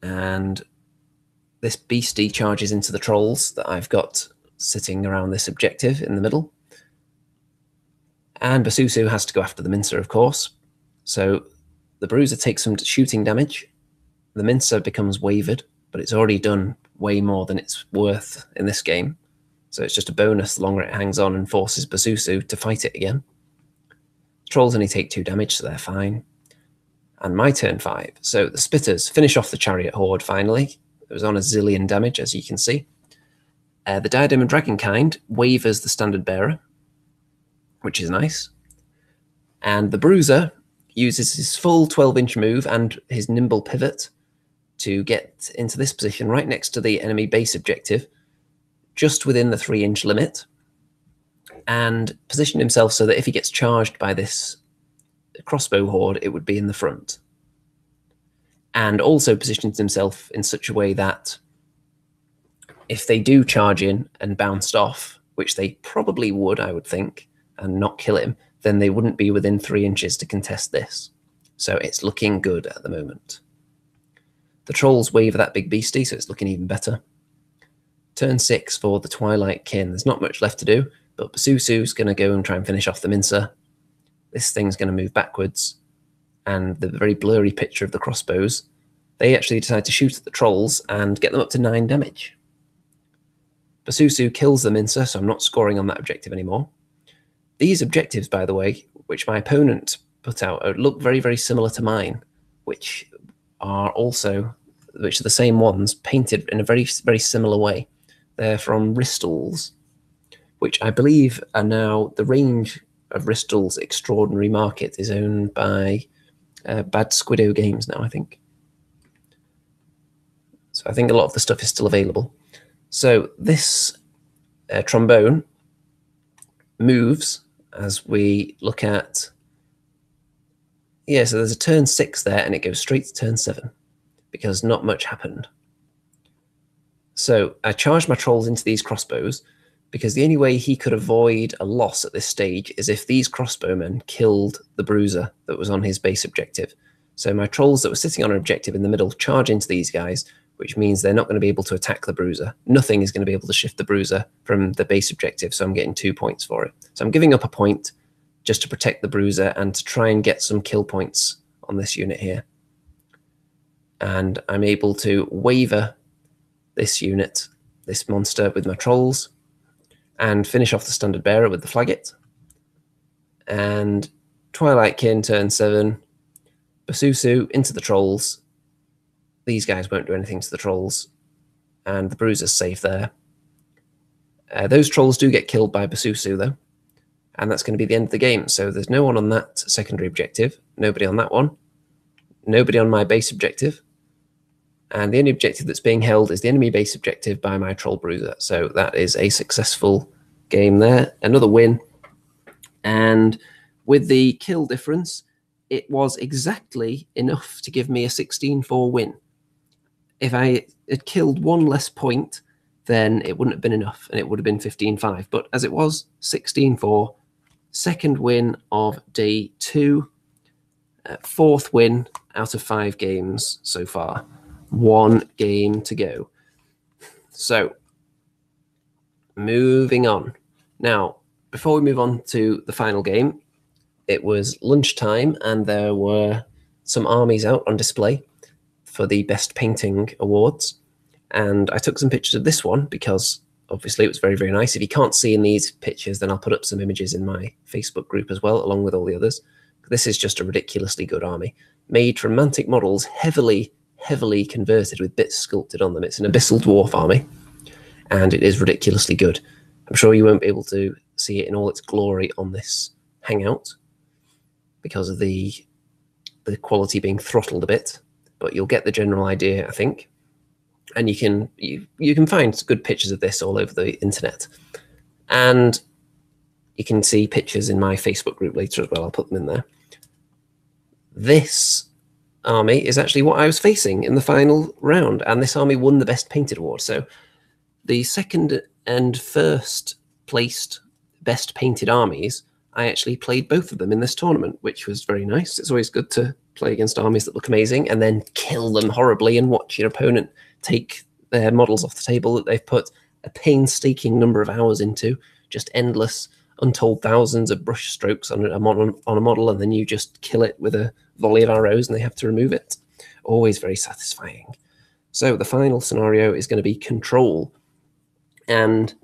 A: And this beastie charges into the trolls that I've got sitting around this objective in the middle. And Basusu has to go after the Mincer, of course. So the Bruiser takes some shooting damage. The Mincer becomes wavered, but it's already done way more than it's worth in this game. So it's just a bonus the longer it hangs on and forces Basusu to fight it again. Trolls only take 2 damage, so they're fine. And my turn 5. So the Spitters finish off the chariot horde finally. It was on a zillion damage, as you can see. The Diadem of Dragonkind wavers the standard bearer, which is nice. And the Bruiser uses his full 12-inch move and his nimble pivot to get into this position right next to the enemy base objective, just within the 3-inch limit, and position himself so that if he gets charged by this crossbow horde, it would be in the front. And also positions himself in such a way that if they do charge in and bounced off, which they probably would, I would think, and not kill him, then they wouldn't be within 3 inches to contest this. So it's looking good at the moment. The trolls waver that big beastie, so it's looking even better. Turn 6 for the Twilight kin. There's not much left to do, but Basusu's going to go and try and finish off the Mincer. This thing's going to move backwards, and the very blurry picture of the crossbows, they actually decide to shoot at the trolls and get them up to 9 damage. Basusu kills the Mincer, so I'm not scoring on that objective anymore. These objectives, by the way, which my opponent put out look very, very similar to mine, which are the same ones, painted in a very, very similar way. They're from Ristall's, which I believe are now, the range of Ristall's Extraordinary Market is owned by Bad Squiddo Games now, I think. So I think a lot of the stuff is still available. So this trombone moves as we look at, so there's a turn 6 there, and it goes straight to turn 7 because not much happened. So I charged my trolls into these crossbows because the only way he could avoid a loss at this stage is if these crossbowmen killed the bruiser that was on his base objective. So my trolls that were sitting on an objective in the middle charge into these guys, which means they're not going to be able to attack the bruiser. Nothing is going to be able to shift the bruiser from the base objective, so I'm getting 2 points for it. So I'm giving up a point just to protect the bruiser and to try and get some kill points on this unit here. And I'm able to waver this unit, this monster, with my trolls, and finish off the standard bearer with the flagget. And Twilight Kin, turn 7, Basusu into the trolls. These guys won't do anything to the trolls, and the bruiser's safe there. Those trolls do get killed by Basusu, though, and that's going to be the end of the game. So there's no one on that secondary objective, nobody on that one, nobody on my base objective, and the only objective that's being held is the enemy base objective by my troll bruiser. So that is a successful game there, another win. And with the kill difference, it was exactly enough to give me a 16-4 win. If I had killed one less point, then it wouldn't have been enough, and it would have been 15-5. But as it was, 16-4, second win of day 2, fourth win out of 5 games so far. 1 game to go. So, moving on. Now, before we move on to the final game, it was lunchtime, and there were some armies out on display for the Best Painting Awards. And I took some pictures of this one because obviously it was very, very nice. If you can't see in these pictures, then I'll put up some images in my Facebook group as well, along with all the others. This is just a ridiculously good army, made from Mantic models, heavily converted with bits sculpted on them. It's an Abyssal Dwarf army, and it is ridiculously good. I'm sure you won't be able to see it in all its glory on this Hangout because of the quality being throttled a bit, but you'll get the general idea, I think. And you can find good pictures of this all over the internet. And you can see pictures in my Facebook group later as well. I'll put them in there. This army is actually what I was facing in the final round, and this army won the Best Painted Award. So the second and first placed Best Painted armies, I actually played both of them in this tournament, which was very nice. It's always good to play against armies that look amazing and then kill them horribly and watch your opponent take their models off the table that they've put a painstaking number of hours into, just endless, untold thousands of brush strokes on a model, and then you just kill it with a volley of arrows and they have to remove it. Always very satisfying. So the final scenario is going to be Control, and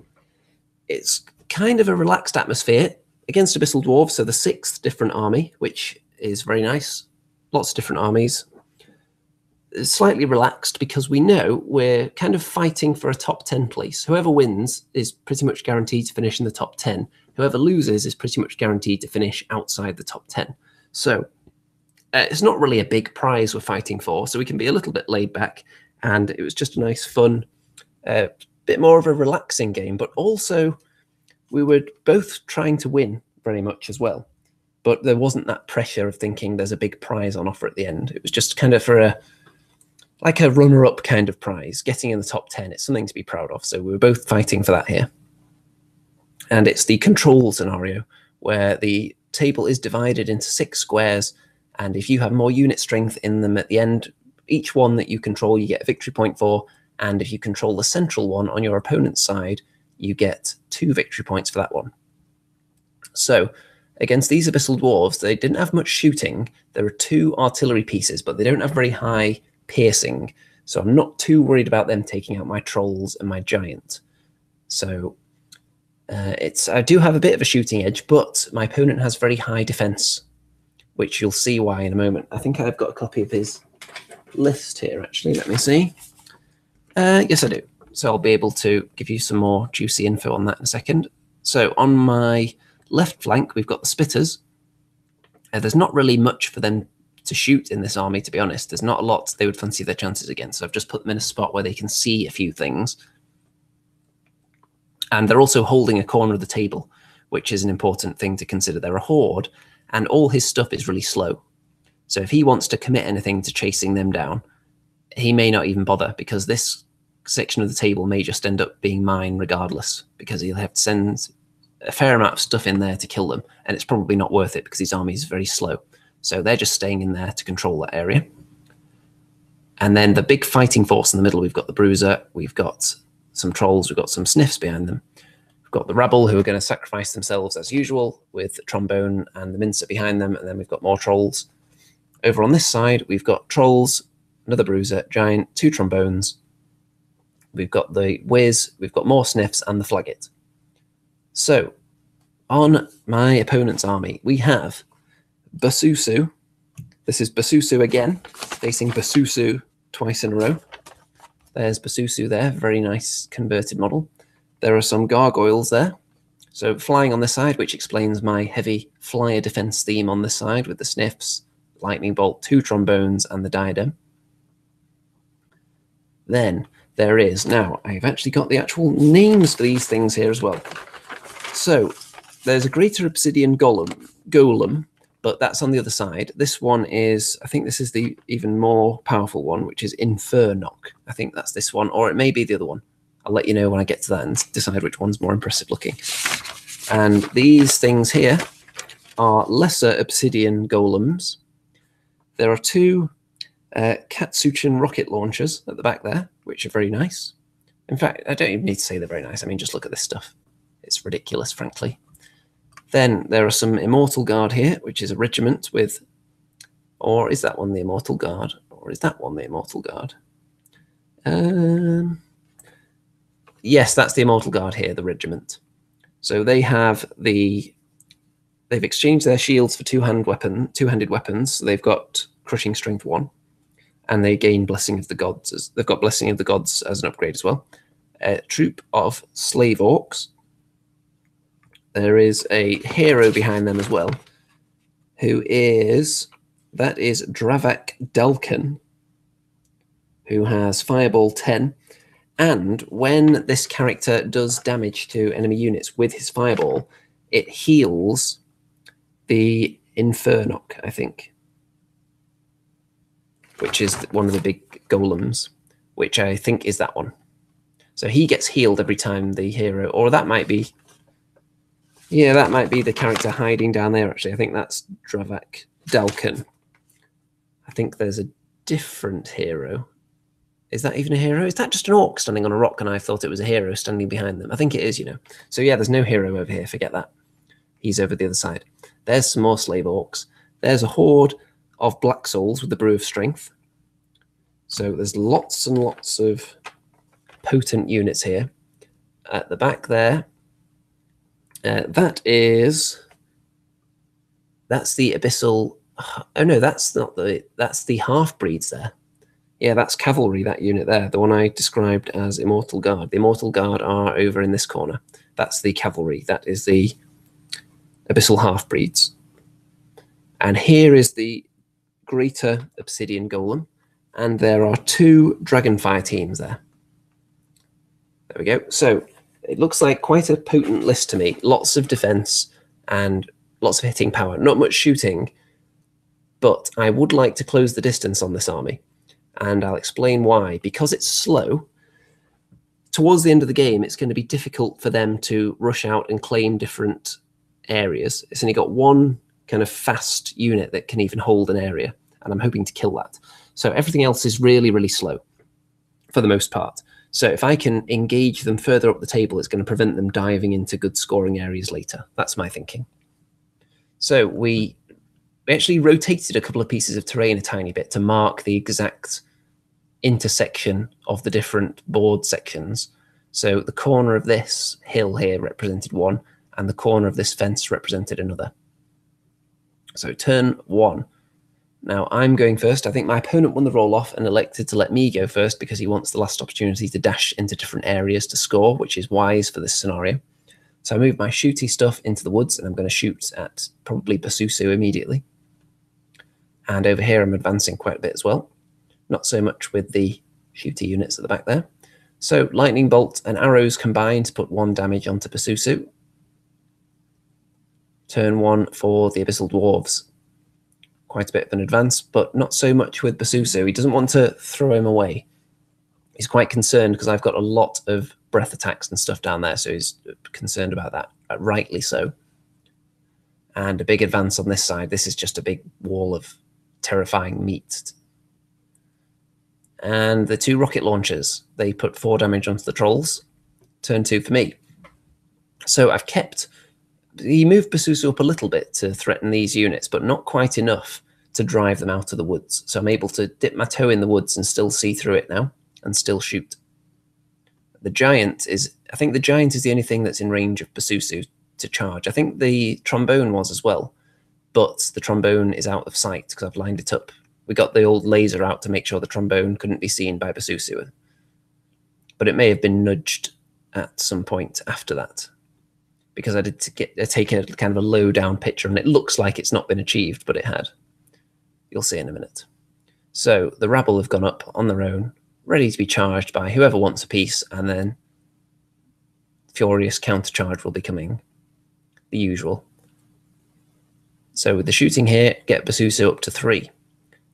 A: it's kind of a relaxed atmosphere against Abyssal Dwarves, so the 6th different army, which is very nice. Lots of different armies. It's slightly relaxed because we know we're kind of fighting for a top 10 place. Whoever wins is pretty much guaranteed to finish in the top 10. Whoever loses is pretty much guaranteed to finish outside the top 10. So it's not really a big prize we're fighting for, so we can be a little bit laid back. And it was just a nice, fun, bit more of a relaxing game, but also we were both trying to win very much as well. But there wasn't that pressure of thinking there's a big prize on offer at the end. It was just kind of for like a runner-up kind of prize, getting in the top 10. It's something to be proud of. So we were both fighting for that here. And it's the Control scenario, where the table is divided into 6 squares, and if you have more unit strength in them at the end, each one that you control, you get a victory point for, and if you control the central one on your opponent's side, you get 2 victory points for that one. So against these Abyssal Dwarves, they didn't have much shooting. There are 2 artillery pieces, but they don't have very high piercing, so I'm not too worried about them taking out my trolls and my giant. So I do have a bit of a shooting edge, but my opponent has very high defense which you'll see why in a moment. I think I've got a copy of his list here, actually. Let me see. Yes, I do. So I'll be able to give you some more juicy info on that in a second. So on my left flank, we've got the Spitters. There's not really much for them to shoot in this army, to be honest. There's not a lot they would fancy their chances against. So I've just put them in a spot where they can see a few things. And they're also holding a corner of the table, which is an important thing to consider. They're a horde, and all his stuff is really slow. So if he wants to commit anything to chasing them down, he may not even bother, because this section of the table may just end up being mine regardless, because he'll have to send a fair amount of stuff in there to kill them, and it's probably not worth it because his army is very slow. So they're just staying in there to control that area. And then the big fighting force in the middle, we've got the Bruiser, we've got some Trolls, we've got some Sniffs behind them. We've got the Rabble, who are going to sacrifice themselves as usual, with the Trombone and the Mincer behind them, and then we've got more Trolls. Over on this side, we've got Trolls, another Bruiser, Giant, 2 Trombones. We've got the Whiz, we've got more Sniffs, and the Flaggit. So, on my opponent's army, we have Basusu. This is Basusu again, facing Basusu twice in a row. There's Basusu there, very nice converted model. There are some Gargoyles there. So flying on this side, which explains my heavy flyer defense theme on this side with the Sniffs, Lightning Bolt, 2 Trombones, and the Diadem. Then there is, now I've actually got the actual names for these things here as well. So there's a Greater Obsidian Golem, but that's on the other side. This one is, I think this is the even more powerful one, which is Infernock. I think that's this one, or it may be the other one. I'll let you know when I get to that and decide which one's more impressive looking. And these things here are Lesser Obsidian Golems. There are 2 Katsuchin rocket launchers at the back there, which are very nice. In fact, I don't even need to say they're very nice. I mean, just look at this stuff. It's ridiculous, frankly. Then there are some Immortal Guard here, which is a regiment with... Or is that one the Immortal Guard? Or is that one the Immortal Guard? Yes, that's the Immortal Guard here, the regiment. So they have the... They've exchanged their shields for two-handed weapons. So they've got Crushing Strength 1. And they gain Blessing of the Gods. They've got Blessing of the Gods as an upgrade as well. A troop of Slave Orcs. There is a hero behind them as well, who is... That is Dravak Dalkan, who has Fireball 10. And when this character does damage to enemy units with his Fireball, it heals the Infernock, I think, which is one of the big golems, which I think is that one. So he gets healed every time the hero, or that might be... Yeah, that might be the character hiding down there, actually. I think that's Dravak Dalkan. I think there's a different hero. Is that even a hero? Is that just an orc standing on a rock and I thought it was a hero standing behind them? I think it is, you know. So yeah, there's no hero over here. Forget that. He's over the other side. There's some more slave orcs. There's a horde of black souls with the Brew of Strength. So there's lots and lots of potent units here. At the back there, that's the Abyssal... Oh no, that's not the... That's the half-breeds there. Yeah, that's cavalry, that unit there, the one I described as Immortal Guard. The Immortal Guard are over in this corner. That's the cavalry. That is the Abyssal half-breeds. And here is the Greater Obsidian Golem. And there are 2 Dragonfire teams there. There we go. So it looks like quite a potent list to me. Lots of defense and lots of hitting power. Not much shooting, but I would like to close the distance on this army. And I'll explain why. Because it's slow, towards the end of the game, it's going to be difficult for them to rush out and claim different areas. It's only got one kind of fast unit that can even hold an area, and I'm hoping to kill that. So everything else is really, really slow for the most part. So if I can engage them further up the table, it's going to prevent them diving into good scoring areas later. That's my thinking. So we actually rotated a couple of pieces of terrain a tiny bit to mark the exact intersection of the different board sections. So the corner of this hill here represented one, and the corner of this fence represented another. So turn 1. Now I'm going first. I think my opponent won the roll-off and elected to let me go first because he wants the last opportunity to dash into different areas to score, which is wise for this scenario. So I move my shooty stuff into the woods, and I'm going to shoot at probably Basusu immediately. And over here I'm advancing quite a bit as well. Not so much with the shooty units at the back there. So lightning bolt and arrows combine to put 1 damage onto Basusu. Turn 1 for the Abyssal Dwarves. Quite a bit of an advance, but not so much with Basusu. He doesn't want to throw him away. He's quite concerned because I've got a lot of breath attacks and stuff down there, so he's concerned about that, rightly so. And a big advance on this side. This is just a big wall of terrifying meat. And the 2 rocket launchers, they put 4 damage onto the trolls. Turn 2 for me. So I've kept... He moved Basusu up a little bit to threaten these units, but not quite enough to drive them out of the woods. So I'm able to dip my toe in the woods and still see through it now, and still shoot. The giant is... I think the giant is the only thing that's in range of Basusu to charge. I think the trombone was as well, but the trombone is out of sight because I've lined it up. We got the old laser out to make sure the trombone couldn't be seen by Basusu. But it may have been nudged at some point after that, because I did take a kind of a low down picture, and it looks like it's not been achieved, but it had. You'll see in a minute. So the rabble have gone up on their own, ready to be charged by whoever wants a piece, and then furious countercharge will be coming, the usual. So with the shooting here, get Basusu up to 3.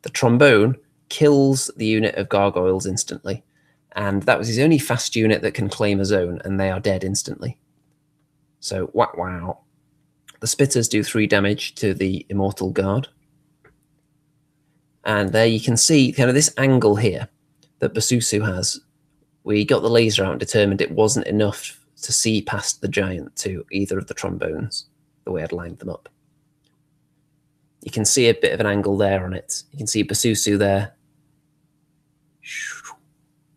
A: The trombone kills the unit of gargoyles instantly, and that was his only fast unit that can claim a zone, and they are dead instantly. So, wow. The spitters do 3 damage to the Immortal Guard. And there you can see kind of this angle here that Basusu has. We got the laser out and determined it wasn't enough to see past the giant to either of the trombones, the way I'd lined them up. You can see a bit of an angle there on it. You can see Basusu there.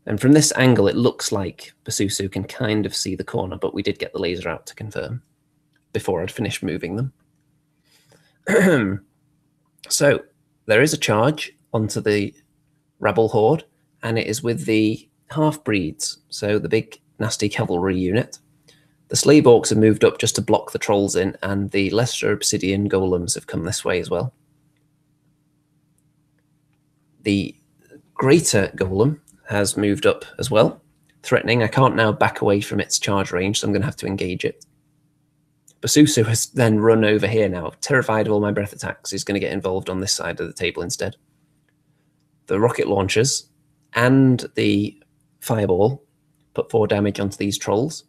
A: And from this angle, it looks like Basusu can kind of see the corner, but we did get the laser out to confirm before I'd finished moving them. So there is a charge onto the Rabble Horde, and it is with the half-breeds, so the big nasty cavalry unit. The Slave Orcs have moved up just to block the trolls in, and the lesser obsidian golems have come this way as well. The greater golem has moved up as well, threatening. I can't now back away from its charge range, so I'm going to have to engage it. Basusu has then run over here now, terrified of all my breath attacks. He's going to get involved on this side of the table instead. The rocket launchers and the fireball put 4 damage onto these trolls.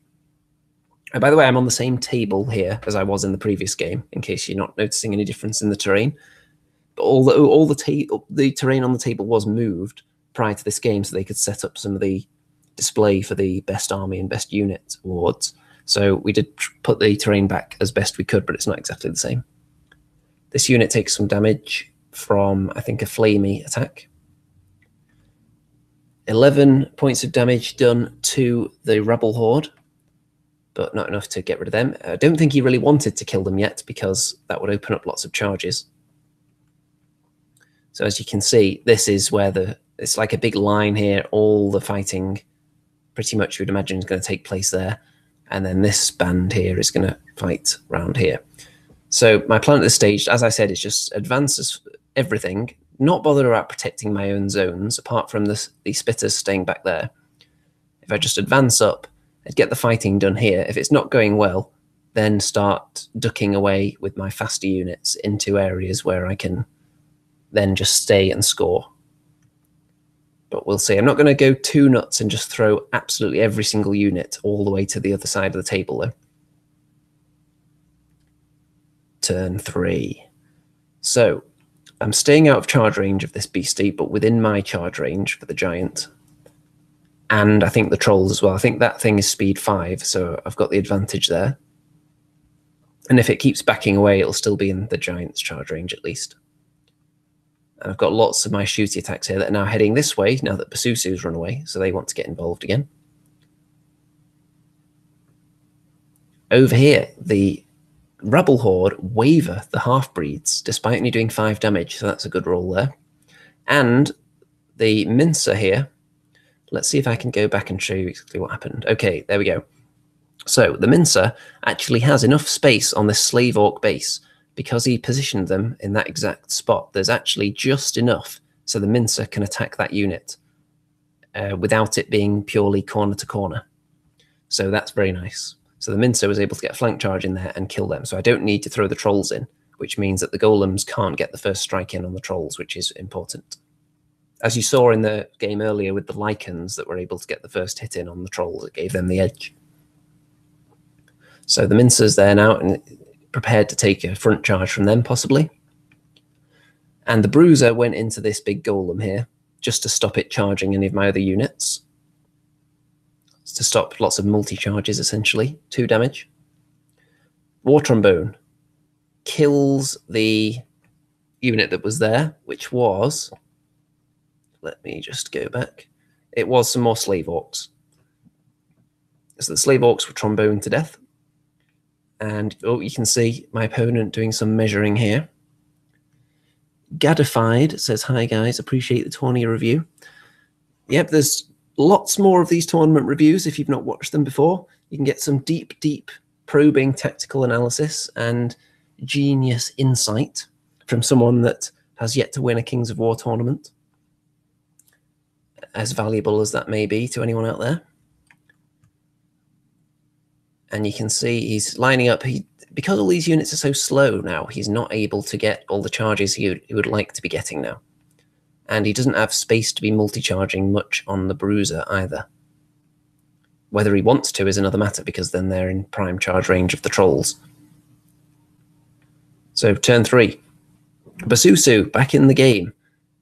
A: And by the way, I'm on the same table here as I was in the previous game, in case you're not noticing any difference in the terrain. But all the terrain on the table was moved prior to this game, so they could set up some of the display for the best army and best unit awards. So we did put the terrain back as best we could, but it's not exactly the same. This unit takes some damage from, I think, a flamey attack. 11 points of damage done to the Rebel Horde, but not enough to get rid of them. I don't think he really wanted to kill them yet, because that would open up lots of charges. So as you can see, this is where it's like a big line here. All the fighting, pretty much you would imagine, is going to take place there. And then this band here is going to fight round here. So my plan at this stage, as I said, is just advance everything, not bother about protecting my own zones, apart from the spitters staying back there. If I just advance up, I'd get the fighting done here. If it's not going well, then start ducking away with my faster units into areas where I can then just stay and score. But we'll see. I'm not going to go too nuts and just throw absolutely every single unit all the way to the other side of the table, though. Turn 3. So I'm staying out of charge range of this beastie, but within my charge range for the giant. And I think the trolls as well. I think that thing is speed 5, so I've got the advantage there. And if it keeps backing away, it'll still be in the giant's charge range at least. And I've got lots of my shooty attacks here that are now heading this way, now that Basusu's run away, so they want to get involved again. Over here, the Rebel Horde waver the half-breeds, despite only doing 5 damage, so that's a good roll there. And the Mincer here, let's see if I can go back and show you exactly what happened. Okay, there we go. So the Mincer actually has enough space on this Slave Orc base, because he positioned them in that exact spot. There's actually just enough so the Mincer can attack that unit without it being purely corner to corner. So that's very nice. So the Mincer was able to get a flank charge in there and kill them. So I don't need to throw the trolls in, which means that the golems can't get the first strike in on the trolls, which is important. As you saw in the game earlier with the Lycans that were able to get the first hit in on the trolls, it gave them the edge. So the Mincer's there now and prepared to take a front charge from them, possibly. And the Bruiser went into this big golem here, just to stop it charging any of my other units. To stop lots of multi-charges, essentially. 2 damage. War Trombone kills the unit that was there, which was... Let me just go back. It was some more Slave Orcs. So the Slave Orcs were tromboned to death. And oh, you can see my opponent doing some measuring here. Gadified says, hi guys, appreciate the tourney review. Yep, there's lots more of these tournament reviews if you've not watched them before. You can get some deep, deep probing tactical analysis and genius insight from someone that has yet to win a Kings of War tournament. As valuable as that may be to anyone out there. And you can see he's lining up. Because all these units are so slow now, he's not able to get all the charges he would like to be getting now. And he doesn't have space to be multi-charging much on the Bruiser either. Whether he wants to is another matter, because then they're in prime charge range of the trolls. So turn 3. Basusu, back in the game,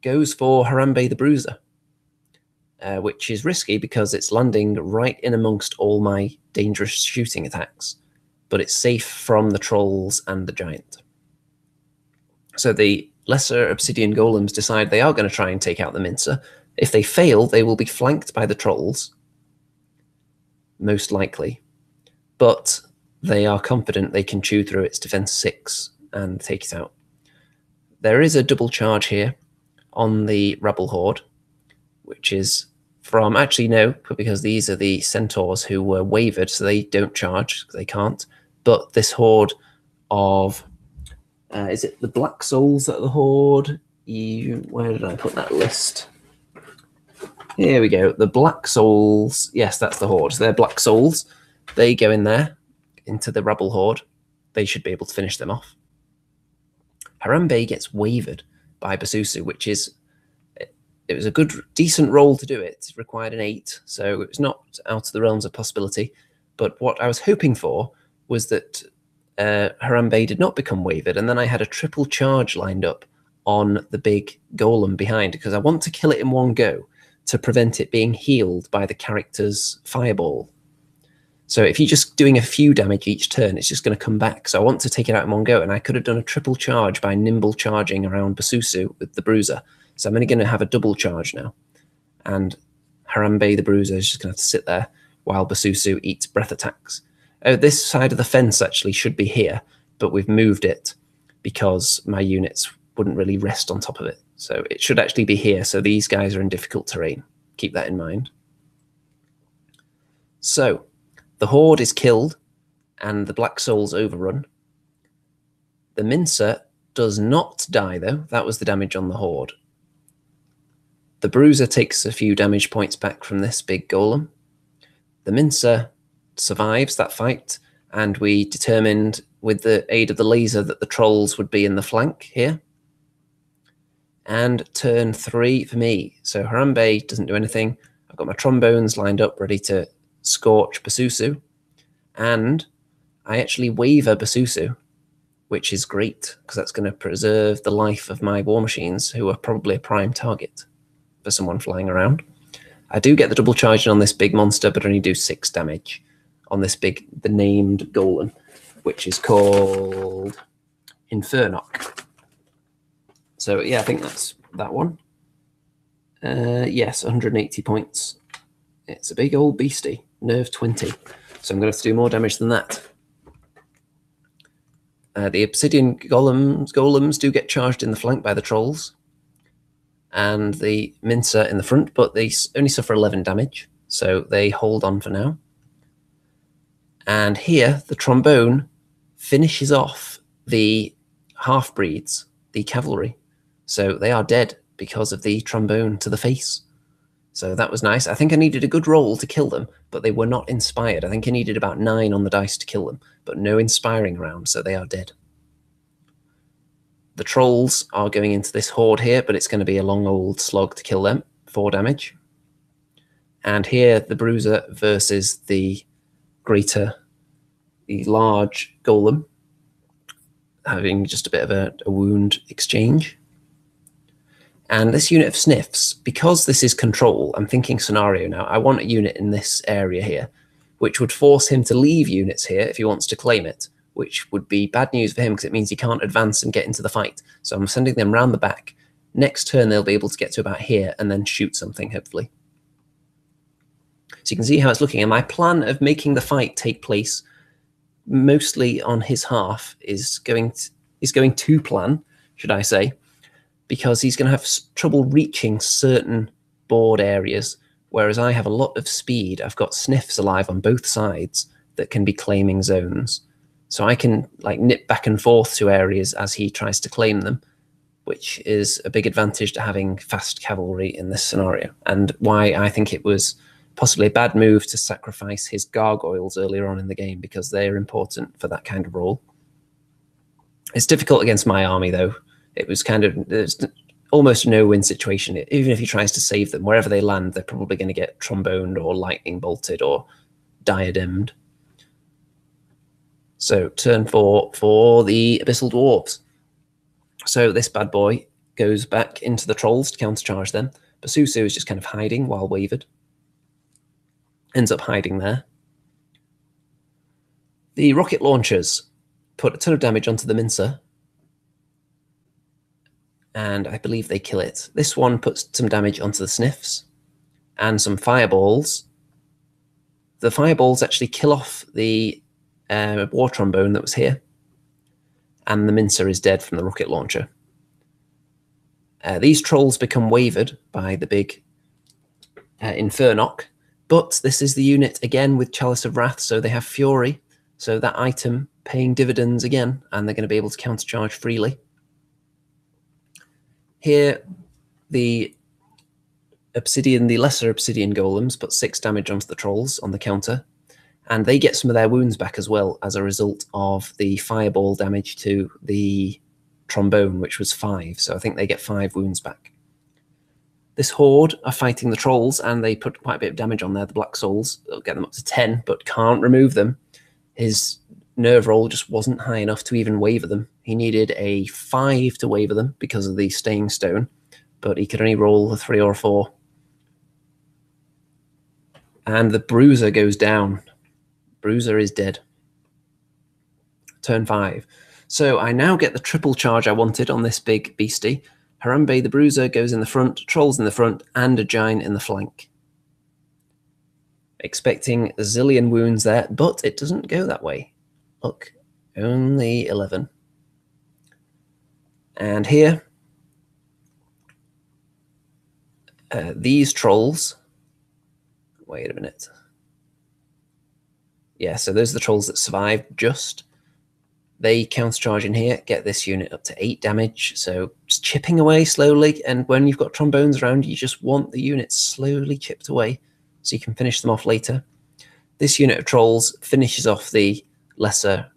A: goes for Harambe the Bruiser. Which is risky because it's landing right in amongst all my dangerous shooting attacks, but it's safe from the trolls and the giant. So the lesser obsidian golems decide they are going to try and take out the Mincer. If they fail, they will be flanked by the trolls, most likely, but they are confident they can chew through its defense 6 and take it out. There is a double charge here on the Rebel Horde, which is from, actually no, because these are the centaurs who were wavered, so they don't charge, they can't. But this horde of, is it the Black Souls that are the horde? Where did I put that list? Here we go, the Black Souls, yes, that's the horde. So they're Black Souls, they go in there, into the Rebel Horde. They should be able to finish them off. Harambe gets wavered by Basusu, which is, it was a good, decent roll to do it. It required an 8, so it was not out of the realms of possibility. But what I was hoping for was that Harambe did not become wavered, and then I had a triple charge lined up on the big golem behind, because I want to kill it in one go to prevent it being healed by the character's fireball. So if you're just doing a few damage each turn, it's just going to come back. So I want to take it out in one go, and I could have done a triple charge by nimble charging around Basusu with the Bruiser. So I'm only going to have a double charge now. And Harambe the Bruiser is just going to have to sit there while Basusu eats breath attacks. This side of the fence actually should be here, but we've moved it because my units wouldn't really rest on top of it. So it should actually be here. So these guys are in difficult terrain. Keep that in mind. So the Horde is killed and the Black Souls overrun. The Mincer does not die, though. That was the damage on the Horde. The Bruiser takes a few damage points back from this big golem. The Mincer survives that fight, and we determined with the aid of the laser that the trolls would be in the flank here. And turn 3 for me. So Harambe doesn't do anything. I've got my trombones lined up ready to scorch Basusu. And I actually waver Basusu, which is great because that's going to preserve the life of my war machines, who are probably a prime target for someone flying around. I do get the double charging on this big monster, but only do 6 damage on this big, the named golem, which is called Infernoc. So yeah, I think that's that one. Yes, 180 points. It's a big old beastie, nerve 20. So I'm going to have to do more damage than that. The obsidian golems do get charged in the flank by the trolls, and the mincer in the front, but they only suffer 11 damage, so they hold on for now. And here, the trombone finishes off the half-breeds, the cavalry. So they are dead because of the trombone to the face. So that was nice. I think I needed a good roll to kill them, but they were not inspired. I think I needed about 9 on the dice to kill them, but no inspiring round, so they are dead. The trolls are going into this horde here, but it's going to be a long old slog to kill them. 4 damage. And here, the bruiser versus the large golem, having just a bit of a wound exchange. And this unit of sniffs, because this is control, I'm thinking scenario now, I want a unit in this area here, which would force him to leave units here if he wants to claim it, which would be bad news for him because it means he can't advance and get into the fight. So I'm sending them round the back. Next turn, they'll be able to get to about here and then shoot something, hopefully. So you can see how it's looking. And my plan of making the fight take place mostly on his half is going to plan, should I say, because he's going to have trouble reaching certain board areas, whereas I have a lot of speed. I've got sniffs alive on both sides that can be claiming zones. So I can like nip back and forth to areas as he tries to claim them, which is a big advantage to having fast cavalry in this scenario, and why I think it was possibly a bad move to sacrifice his gargoyles earlier on in the game, because they're important for that kind of role. It's difficult against my army, though. It was there's almost a no-win situation. Even if he tries to save them, wherever they land, they're probably going to get tromboned or lightning bolted or diademed. So turn 4 for the Abyssal Dwarves. So this bad boy goes back into the trolls to countercharge them. Basusu is just kind of hiding while wavered. Ends up hiding there. The rocket launchers put a ton of damage onto the mincer, and I believe they kill it. This one puts some damage onto the sniffs and some fireballs. The fireballs actually kill off the war trombone that was here, and the mincer is dead from the rocket launcher. These trolls become wavered by the big Infernock, but this is the unit again with Chalice of Wrath, so they have Fury, so that item paying dividends again, and they're going to be able to countercharge freely. Here, the lesser obsidian golems put 6 damage onto the trolls on the counter, and they get some of their wounds back as well as a result of the fireball damage to the trombone, which was 5, so I think they get 5 wounds back. This horde are fighting the trolls, and they put quite a bit of damage on there, the Black Souls. They'll get them up to 10, but can't remove them. His nerve roll just wasn't high enough to even waver them. He needed a 5 to waver them because of the Staying Stone, but he could only roll a 3 or a 4. And the Bruiser goes down. Bruiser is dead. Turn 5. So I now get the triple charge I wanted on this big beastie. Harambe the Bruiser goes in the front, trolls in the front, and a giant in the flank. Expecting a zillion wounds there, but it doesn't go that way. Look, only 11. And here, these trolls... Wait a minute. Yeah, so those are the trolls that survived just. They countercharge in here, get this unit up to 8 damage, so just chipping away slowly, and when you've got trombones around, you just want the units slowly chipped away so you can finish them off later. This unit of trolls finishes off the lesser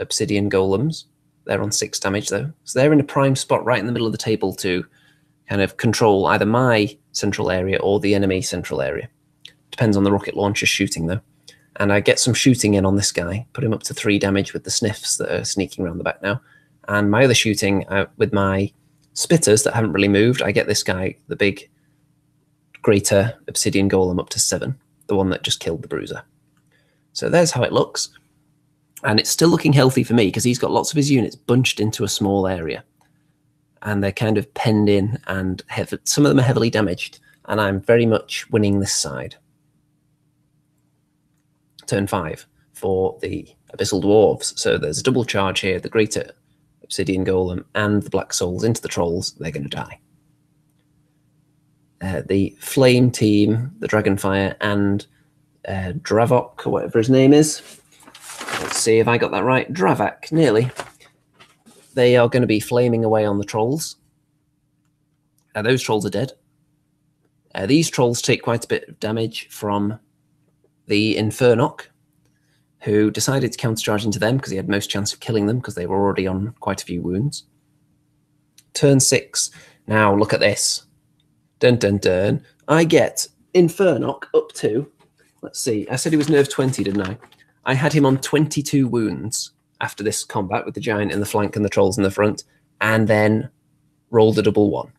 A: obsidian golems. They're on 6 damage though, so they're in a prime spot right in the middle of the table to kind of control either my central area or the enemy central area. Depends on the rocket launcher shooting though. And I get some shooting in on this guy, put him up to 3 damage with the sniffs that are sneaking around the back now. And my other shooting with my spitters that haven't really moved, I get this guy, the big greater obsidian golem, up to 7, the one that just killed the Bruiser. So there's how it looks. And it's still looking healthy for me because he's got lots of his units bunched into a small area. And they're kind of penned in, and some of them are heavily damaged. And I'm very much winning this side. Turn 5 for the Abyssal Dwarves. So there's a double charge here, the Greater Obsidian Golem and the Black Souls into the Trolls. They're going to die. The Flame team, the Dragonfire, and Dravok, or whatever his name is. Let's see if I got that right. Dravak, nearly. They are going to be flaming away on the Trolls. Those Trolls are dead. These Trolls take quite a bit of damage from the Infernok, who decided to countercharge into them because he had most chance of killing them because they were already on quite a few wounds. Turn 6. Now look at this. Dun dun dun. I get Infernok up to, let's see, I said he was nerve 20, didn't I? I had him on 22 wounds after this combat with the giant in the flank and the trolls in the front, and then rolled a double 1.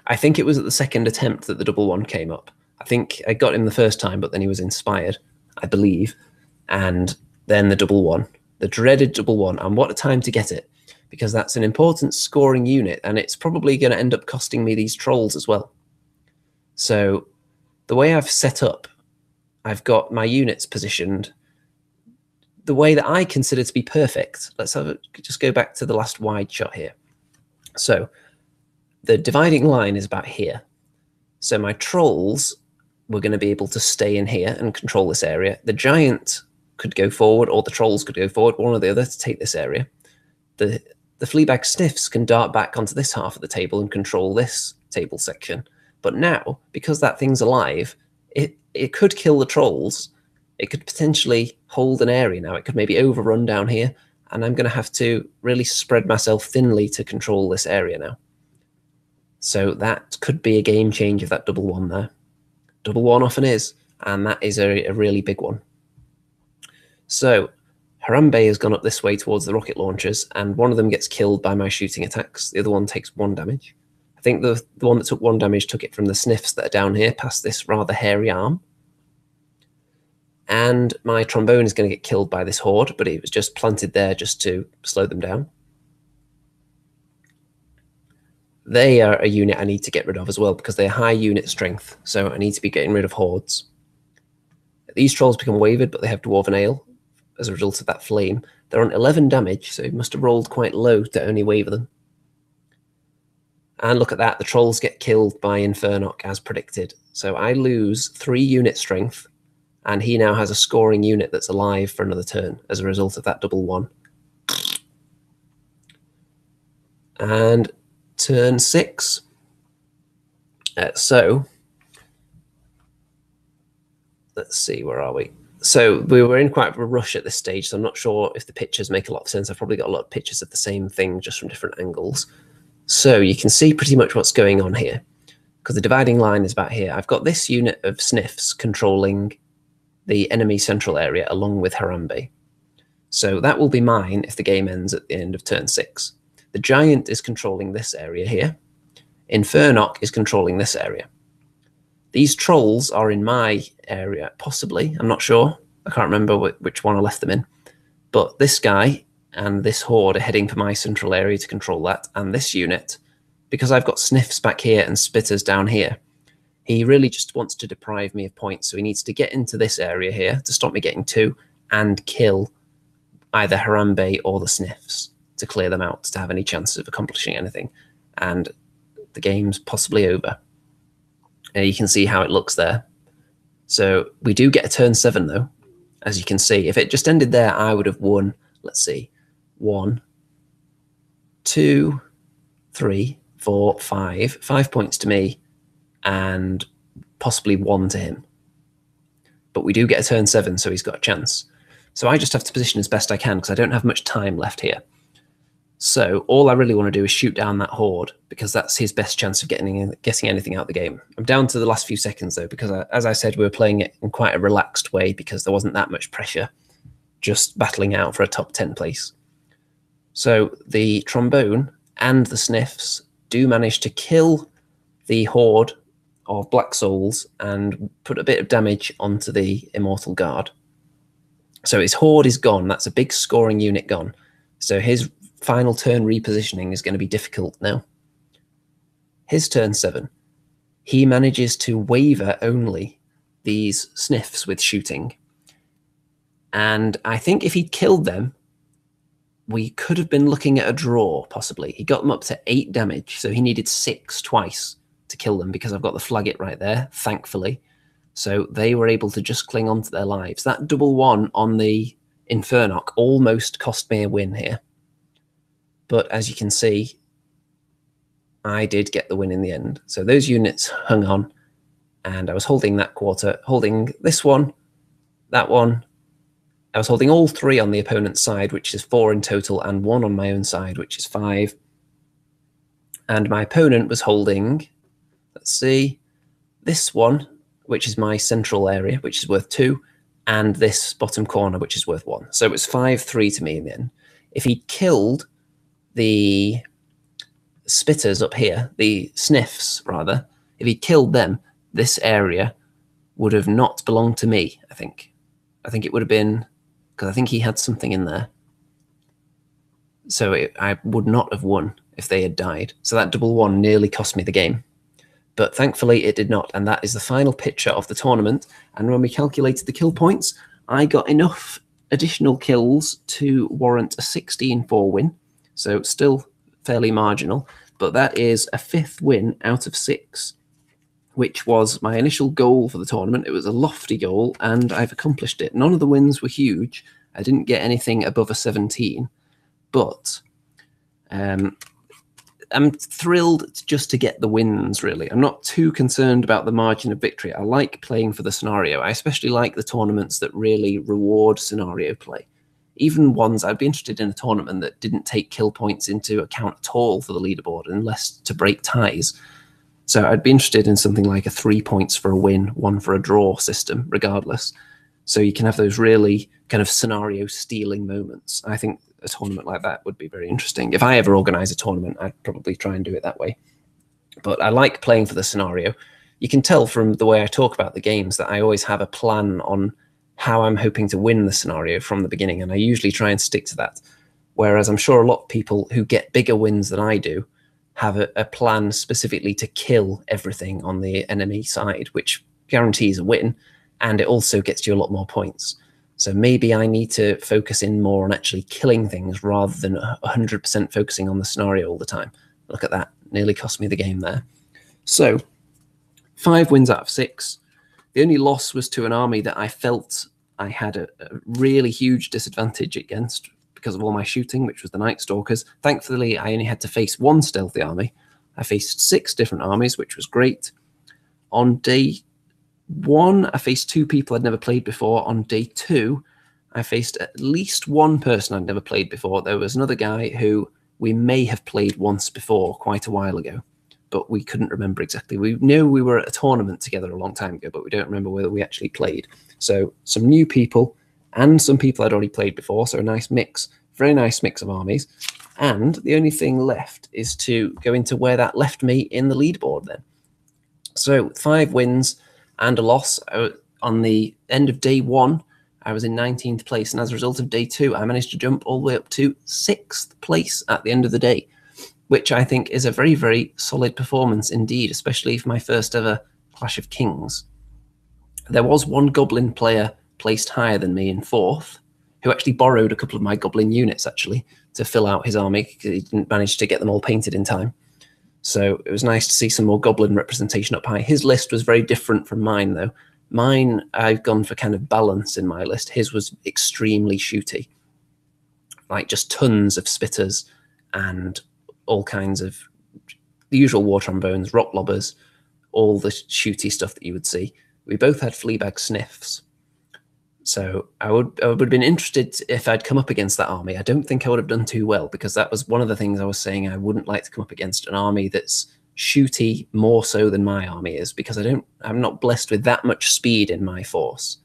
A: I think it was at the second attempt that the double 1 came up. I think I got him the first time, but then he was inspired, I believe, and then the double 1, the dreaded double 1, and what a time to get it, because that's an important scoring unit, and it's probably going to end up costing me these trolls as well. So the way I've set up, I've got my units positioned the way that I consider to be perfect. Let's just go back to the last wide shot here. So the dividing line is about here. So my trolls were going to be able to stay in here and control this area. The giant could go forward, or the trolls could go forward, one or the other, to take this area. The Fleabag Sniffs can dart back onto this half of the table and control this table section. But now, because that thing's alive, it could kill the trolls. It could potentially hold an area now. It could maybe overrun down here, and I'm going to have to really spread myself thinly to control this area now. So that could be a game change of that double 1 there. Double 1 often is, and that is a really big one. So Harambe has gone up this way towards the rocket launchers, and one of them gets killed by my shooting attacks. The other one takes 1 damage. I think the one that took 1 damage took it from the sniffs that are down here past this rather hairy arm. And my trombone is going to get killed by this horde, but it was just planted there just to slow them down. They are a unit I need to get rid of as well because they're high unit strength, so I need to be getting rid of hordes. These trolls become wavered, but they have Dwarven Ale as a result of that flame. They're on 11 damage, so he must have rolled quite low to only waver them. And look at that, the trolls get killed by Infernok as predicted. So I lose 3 unit strength, and he now has a scoring unit that's alive for another turn as a result of that double 1. And turn 6. So let's see, where are we? So we were in quite a rush at this stage, so I'm not sure if the pictures make a lot of sense. I've probably got a lot of pictures of the same thing, just from different angles. So you can see pretty much what's going on here, because the dividing line is about here. I've got this unit of sniffs controlling the enemy central area along with Harambe. So that will be mine if the game ends at the end of turn 6. The giant is controlling this area here. Infernok is controlling this area. These trolls are in my area, possibly. I'm not sure. I can't remember which one I left them in. But this guy and this horde are heading for my central area to control that. And this unit, because I've got sniffs back here and spitters down here, he really just wants to deprive me of points. So he needs to get into this area here to stop me getting 2 and kill either Harambe or the sniffs to clear them out to have any chance of accomplishing anything. And the game's possibly over. And you can see how it looks there. So we do get a turn 7 though, as you can see. If it just ended there, I would have won, let's see, 1, 2, 3, 4, 5. 5 points to me and possibly 1 to him. But we do get a turn 7, so he's got a chance. So I just have to position as best I can because I don't have much time left here. So all I really want to do is shoot down that horde because that's his best chance of getting anything out of the game. I'm down to the last few seconds though, because as I said, we were playing it in quite a relaxed way because there wasn't that much pressure, just battling out for a top 10 place. So the trombone and the sniffs do manage to kill the horde of Black Souls and put a bit of damage onto the Immortal Guard. So his horde is gone. That's a big scoring unit gone. So his final turn repositioning is going to be difficult now. His turn 7. He manages to waver only these sniffs with shooting. And I think if he'd killed them, we could have been looking at a draw, possibly. He got them up to 8 damage, so he needed 6 twice to kill them because I've got the flag it right there, thankfully. So they were able to just cling on to their lives. That double 1 on the Infernoc almost cost me a win here. But as you can see, I did get the win in the end. So those units hung on, and I was holding that quarter, holding this one, that one. I was holding all 3 on the opponent's side, which is 4 in total, and 1 on my own side, which is 5. And my opponent was holding, let's see, this one, which is my central area, which is worth 2, and this bottom corner, which is worth 1. So it was 5-3 to me in the end. If he killed the spitters up here, the sniffs, rather, if he killed them, this area would have not belonged to me, I think. I think it would have been, because I think he had something in there. So I would not have won if they had died. So that double 1 nearly cost me the game. But thankfully it did not, and that is the final picture of the tournament. And when we calculated the kill points, I got enough additional kills to warrant a 16-4 win. So still fairly marginal, but that is a 5th win out of 6, which was my initial goal for the tournament. It was a lofty goal, and I've accomplished it. None of the wins were huge. I didn't get anything above a 17, but I'm thrilled just to get the wins, really. I'm not too concerned about the margin of victory. I like playing for the scenario. I especially like the tournaments that really reward scenario play. Even ones, I'd be interested in a tournament that didn't take kill points into account at all for the leaderboard, unless to break ties. So I'd be interested in something like a 3 points for a win, 1 for a draw system, regardless. So you can have those really kind of scenario stealing moments. I think a tournament like that would be very interesting. If I ever organize a tournament, I'd probably try and do it that way. But I like playing for the scenario. You can tell from the way I talk about the games that I always have a plan on how I'm hoping to win the scenario from the beginning, and I usually try and stick to that. Whereas I'm sure a lot of people who get bigger wins than I do have a plan specifically to kill everything on the enemy side, which guarantees a win, and it also gets you a lot more points. So maybe I need to focus in more on actually killing things rather than 100% focusing on the scenario all the time. Look at that, nearly cost me the game there. So 5 wins out of 6. The only loss was to an army that I felt I had a really huge disadvantage against because of all my shooting, which was the Night Stalkers. Thankfully, I only had to face 1 stealthy army. I faced 6 different armies, which was great. On day 1, I faced 2 people I'd never played before. On day 2, I faced at least 1 person I'd never played before. There was another guy who we may have played once before, quite a while ago, but we couldn't remember exactly. We knew we were at a tournament together a long time ago, but we don't remember whether we actually played. So some new people and some people I'd already played before, so a nice mix, very nice mix of armies. And the only thing left is to go into where that left me in the leaderboard then. So 5 wins and a loss. On the end of day 1, I was in 19th place, and as a result of day 2, I managed to jump all the way up to 6th place at the end of the day, which I think is a very, very solid performance indeed, especially for my first ever Clash of Kings. There was 1 Goblin player placed higher than me in 4th, who actually borrowed a couple of my Goblin units, actually, to fill out his army, because he didn't manage to get them all painted in time. So it was nice to see some more Goblin representation up high. His list was very different from mine, though. Mine, I've gone for kind of balance in my list. His was extremely shooty, like just tons of spitters and all kinds of the usual war trombones, rock lobbers, all the shooty stuff that you would see. We both had Fleabag Sniffs. So I would have been interested if I'd come up against that army. I don't think I would have done too well, because that was one of the things I was saying. I wouldn't like to come up against an army that's shooty more so than my army is, because I'm not blessed with that much speed in my force.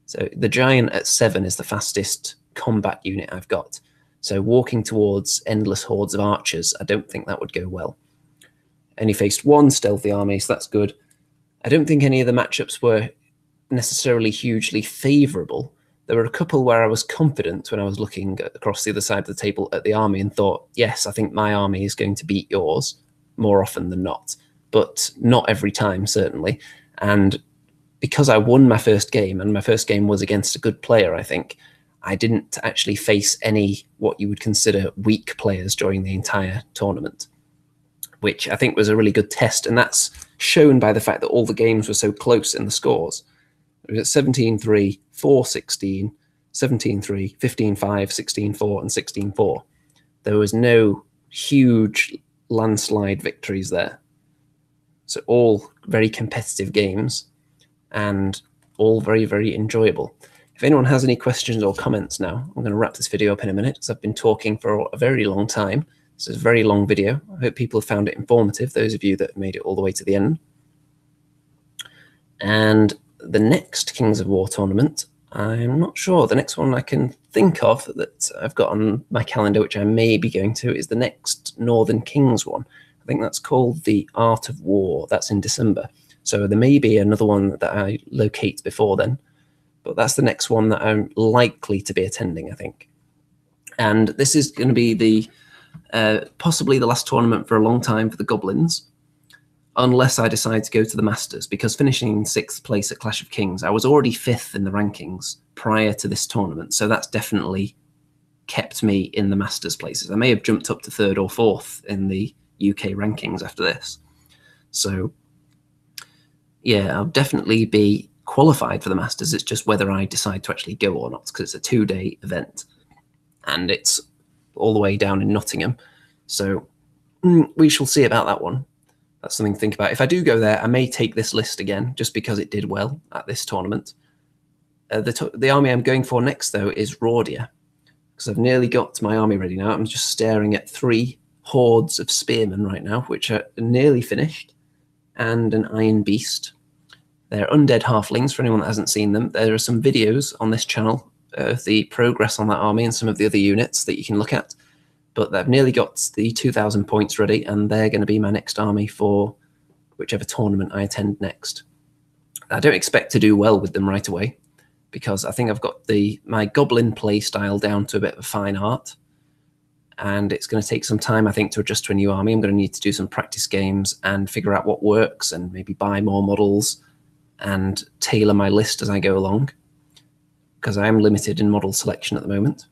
A: So the Giant at 7 is the fastest combat unit I've got. So walking towards endless hordes of archers, I don't think that would go well. And he faced 1 stealthy army, so that's good. I don't think any of the matchups were necessarily hugely favourable. There were a couple where I was confident when I was looking across the other side of the table at the army and thought, yes, I think my army is going to beat yours more often than not, but not every time, certainly. And because I won my first game, and my first game was against a good player, I think, I didn't actually face any what you would consider weak players during the entire tournament, which I think was a really good test. And that's shown by the fact that all the games were so close in the scores. It was 17-3, 4-16, 17-3, 15-5, 16-4, and 16-4. There was no huge landslide victories there. So all very competitive games and all very, very enjoyable. If anyone has any questions or comments now, I'm going to wrap this video up in a minute because I've been talking for a very long time. This is a very long video. I hope people have found it informative, those of you that have made it all the way to the end. And the next Kings of War tournament, I'm not sure. The next one I can think of that I've got on my calendar, which I may be going to, is the next Northern Kings one. I think that's called the Art of War. That's in December. So there may be another one that I locate before then. But that's the next one that I'm likely to be attending, I think. And this is going to be the possibly the last tournament for a long time for the Goblins, unless I decide to go to the Masters, because finishing in 6th place at Clash of Kings, I was already 5th in the rankings prior to this tournament, so that's definitely kept me in the Masters places. I may have jumped up to 3rd or 4th in the UK rankings after this. So, yeah, I'll definitely be qualified for the Masters. It's just whether I decide to actually go or not, because it's a 2-day event and it's all the way down in Nottingham. So we shall see about that one. That's something to think about. If I do go there, I may take this list again just because it did well at this tournament. The army I'm going for next, though, is Rordia, because I've nearly got my army ready now. I'm just staring at 3 hordes of spearmen right now, which are nearly finished, and an Iron Beast. They're undead halflings, for anyone that hasn't seen them. There are some videos on this channel of the progress on that army and some of the other units that you can look at. But they've nearly got the 2,000 points ready, and they're going to be my next army for whichever tournament I attend next. I don't expect to do well with them right away, because I think I've got my Goblin play style down to a bit of a fine art. And it's going to take some time, I think, to adjust to a new army. I'm going to need to do some practice games and figure out what works and maybe buy more models and tailor my list as I go along, because I am limited in model selection at the moment.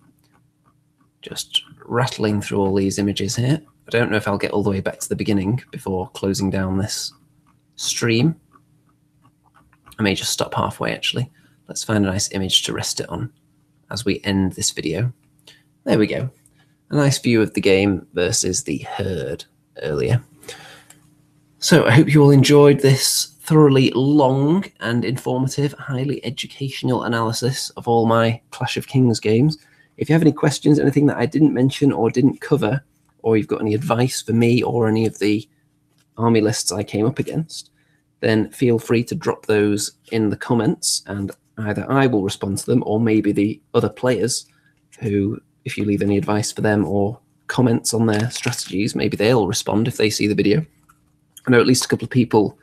A: Just rattling through all these images here. I don't know if I'll get all the way back to the beginning before closing down this stream. I may just stop halfway, actually. Let's find a nice image to rest it on as we end this video. There we go. A nice view of the game versus the herd earlier. So I hope you all enjoyed this thoroughly long and informative, highly educational analysis of all my Clash of Kings games. If you have any questions, anything that I didn't mention or didn't cover, or you've got any advice for me or any of the army lists I came up against, then feel free to drop those in the comments, and either I will respond to them or maybe the other players who, if you leave any advice for them or comments on their strategies, maybe they'll respond if they see the video. I know at least a couple of people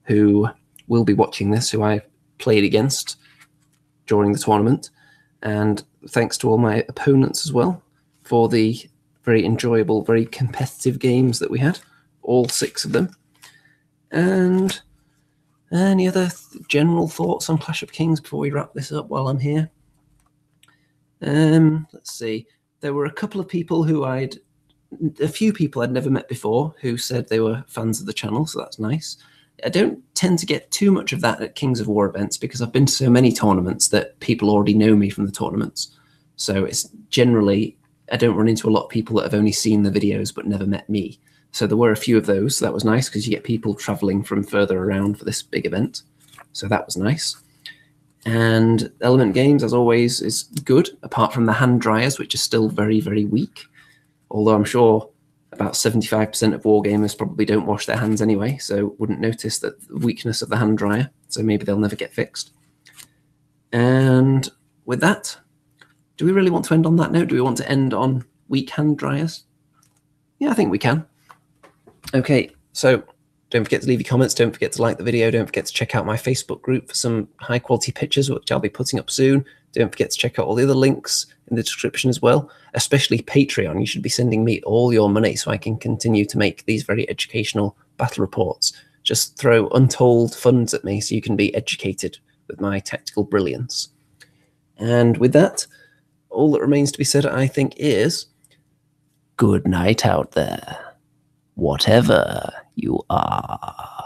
A: who will be watching this who I played against during the tournament, and thanks to all my opponents as well for the very enjoyable, very competitive games that we had, all 6 of them. And any other general thoughts on Clash of Kings before we wrap this up while I'm here? Let's see. There were a couple of people who a few people I'd never met before who said they were fans of the channel, so that's nice. I don't tend to get too much of that at Kings of War events because I've been to so many tournaments that people already know me from the tournaments. So it's generally, I don't run into a lot of people that have only seen the videos but never met me. So there were a few of those, so that was nice because you get people traveling from further around for this big event. So that was nice. And Element Games, as always, is good, apart from the hand dryers, which are still very, very weak. Although I'm sure about 75% of wargamers probably don't wash their hands anyway, so wouldn't notice the weakness of the hand dryer. So maybe they'll never get fixed. And with that, do we really want to end on that note? Do we want to end on weak hand dryers? Yeah, I think we can. Okay, so don't forget to leave your comments. Don't forget to like the video. Don't forget to check out my Facebook group for some high quality pictures, which I'll be putting up soon. Don't forget to check out all the other links in the description as well, especially Patreon. You should be sending me all your money so I can continue to make these very educational battle reports. Just throw untold funds at me so you can be educated with my tactical brilliance. And with that, all that remains to be said, I think, is good night out there, whatever you are.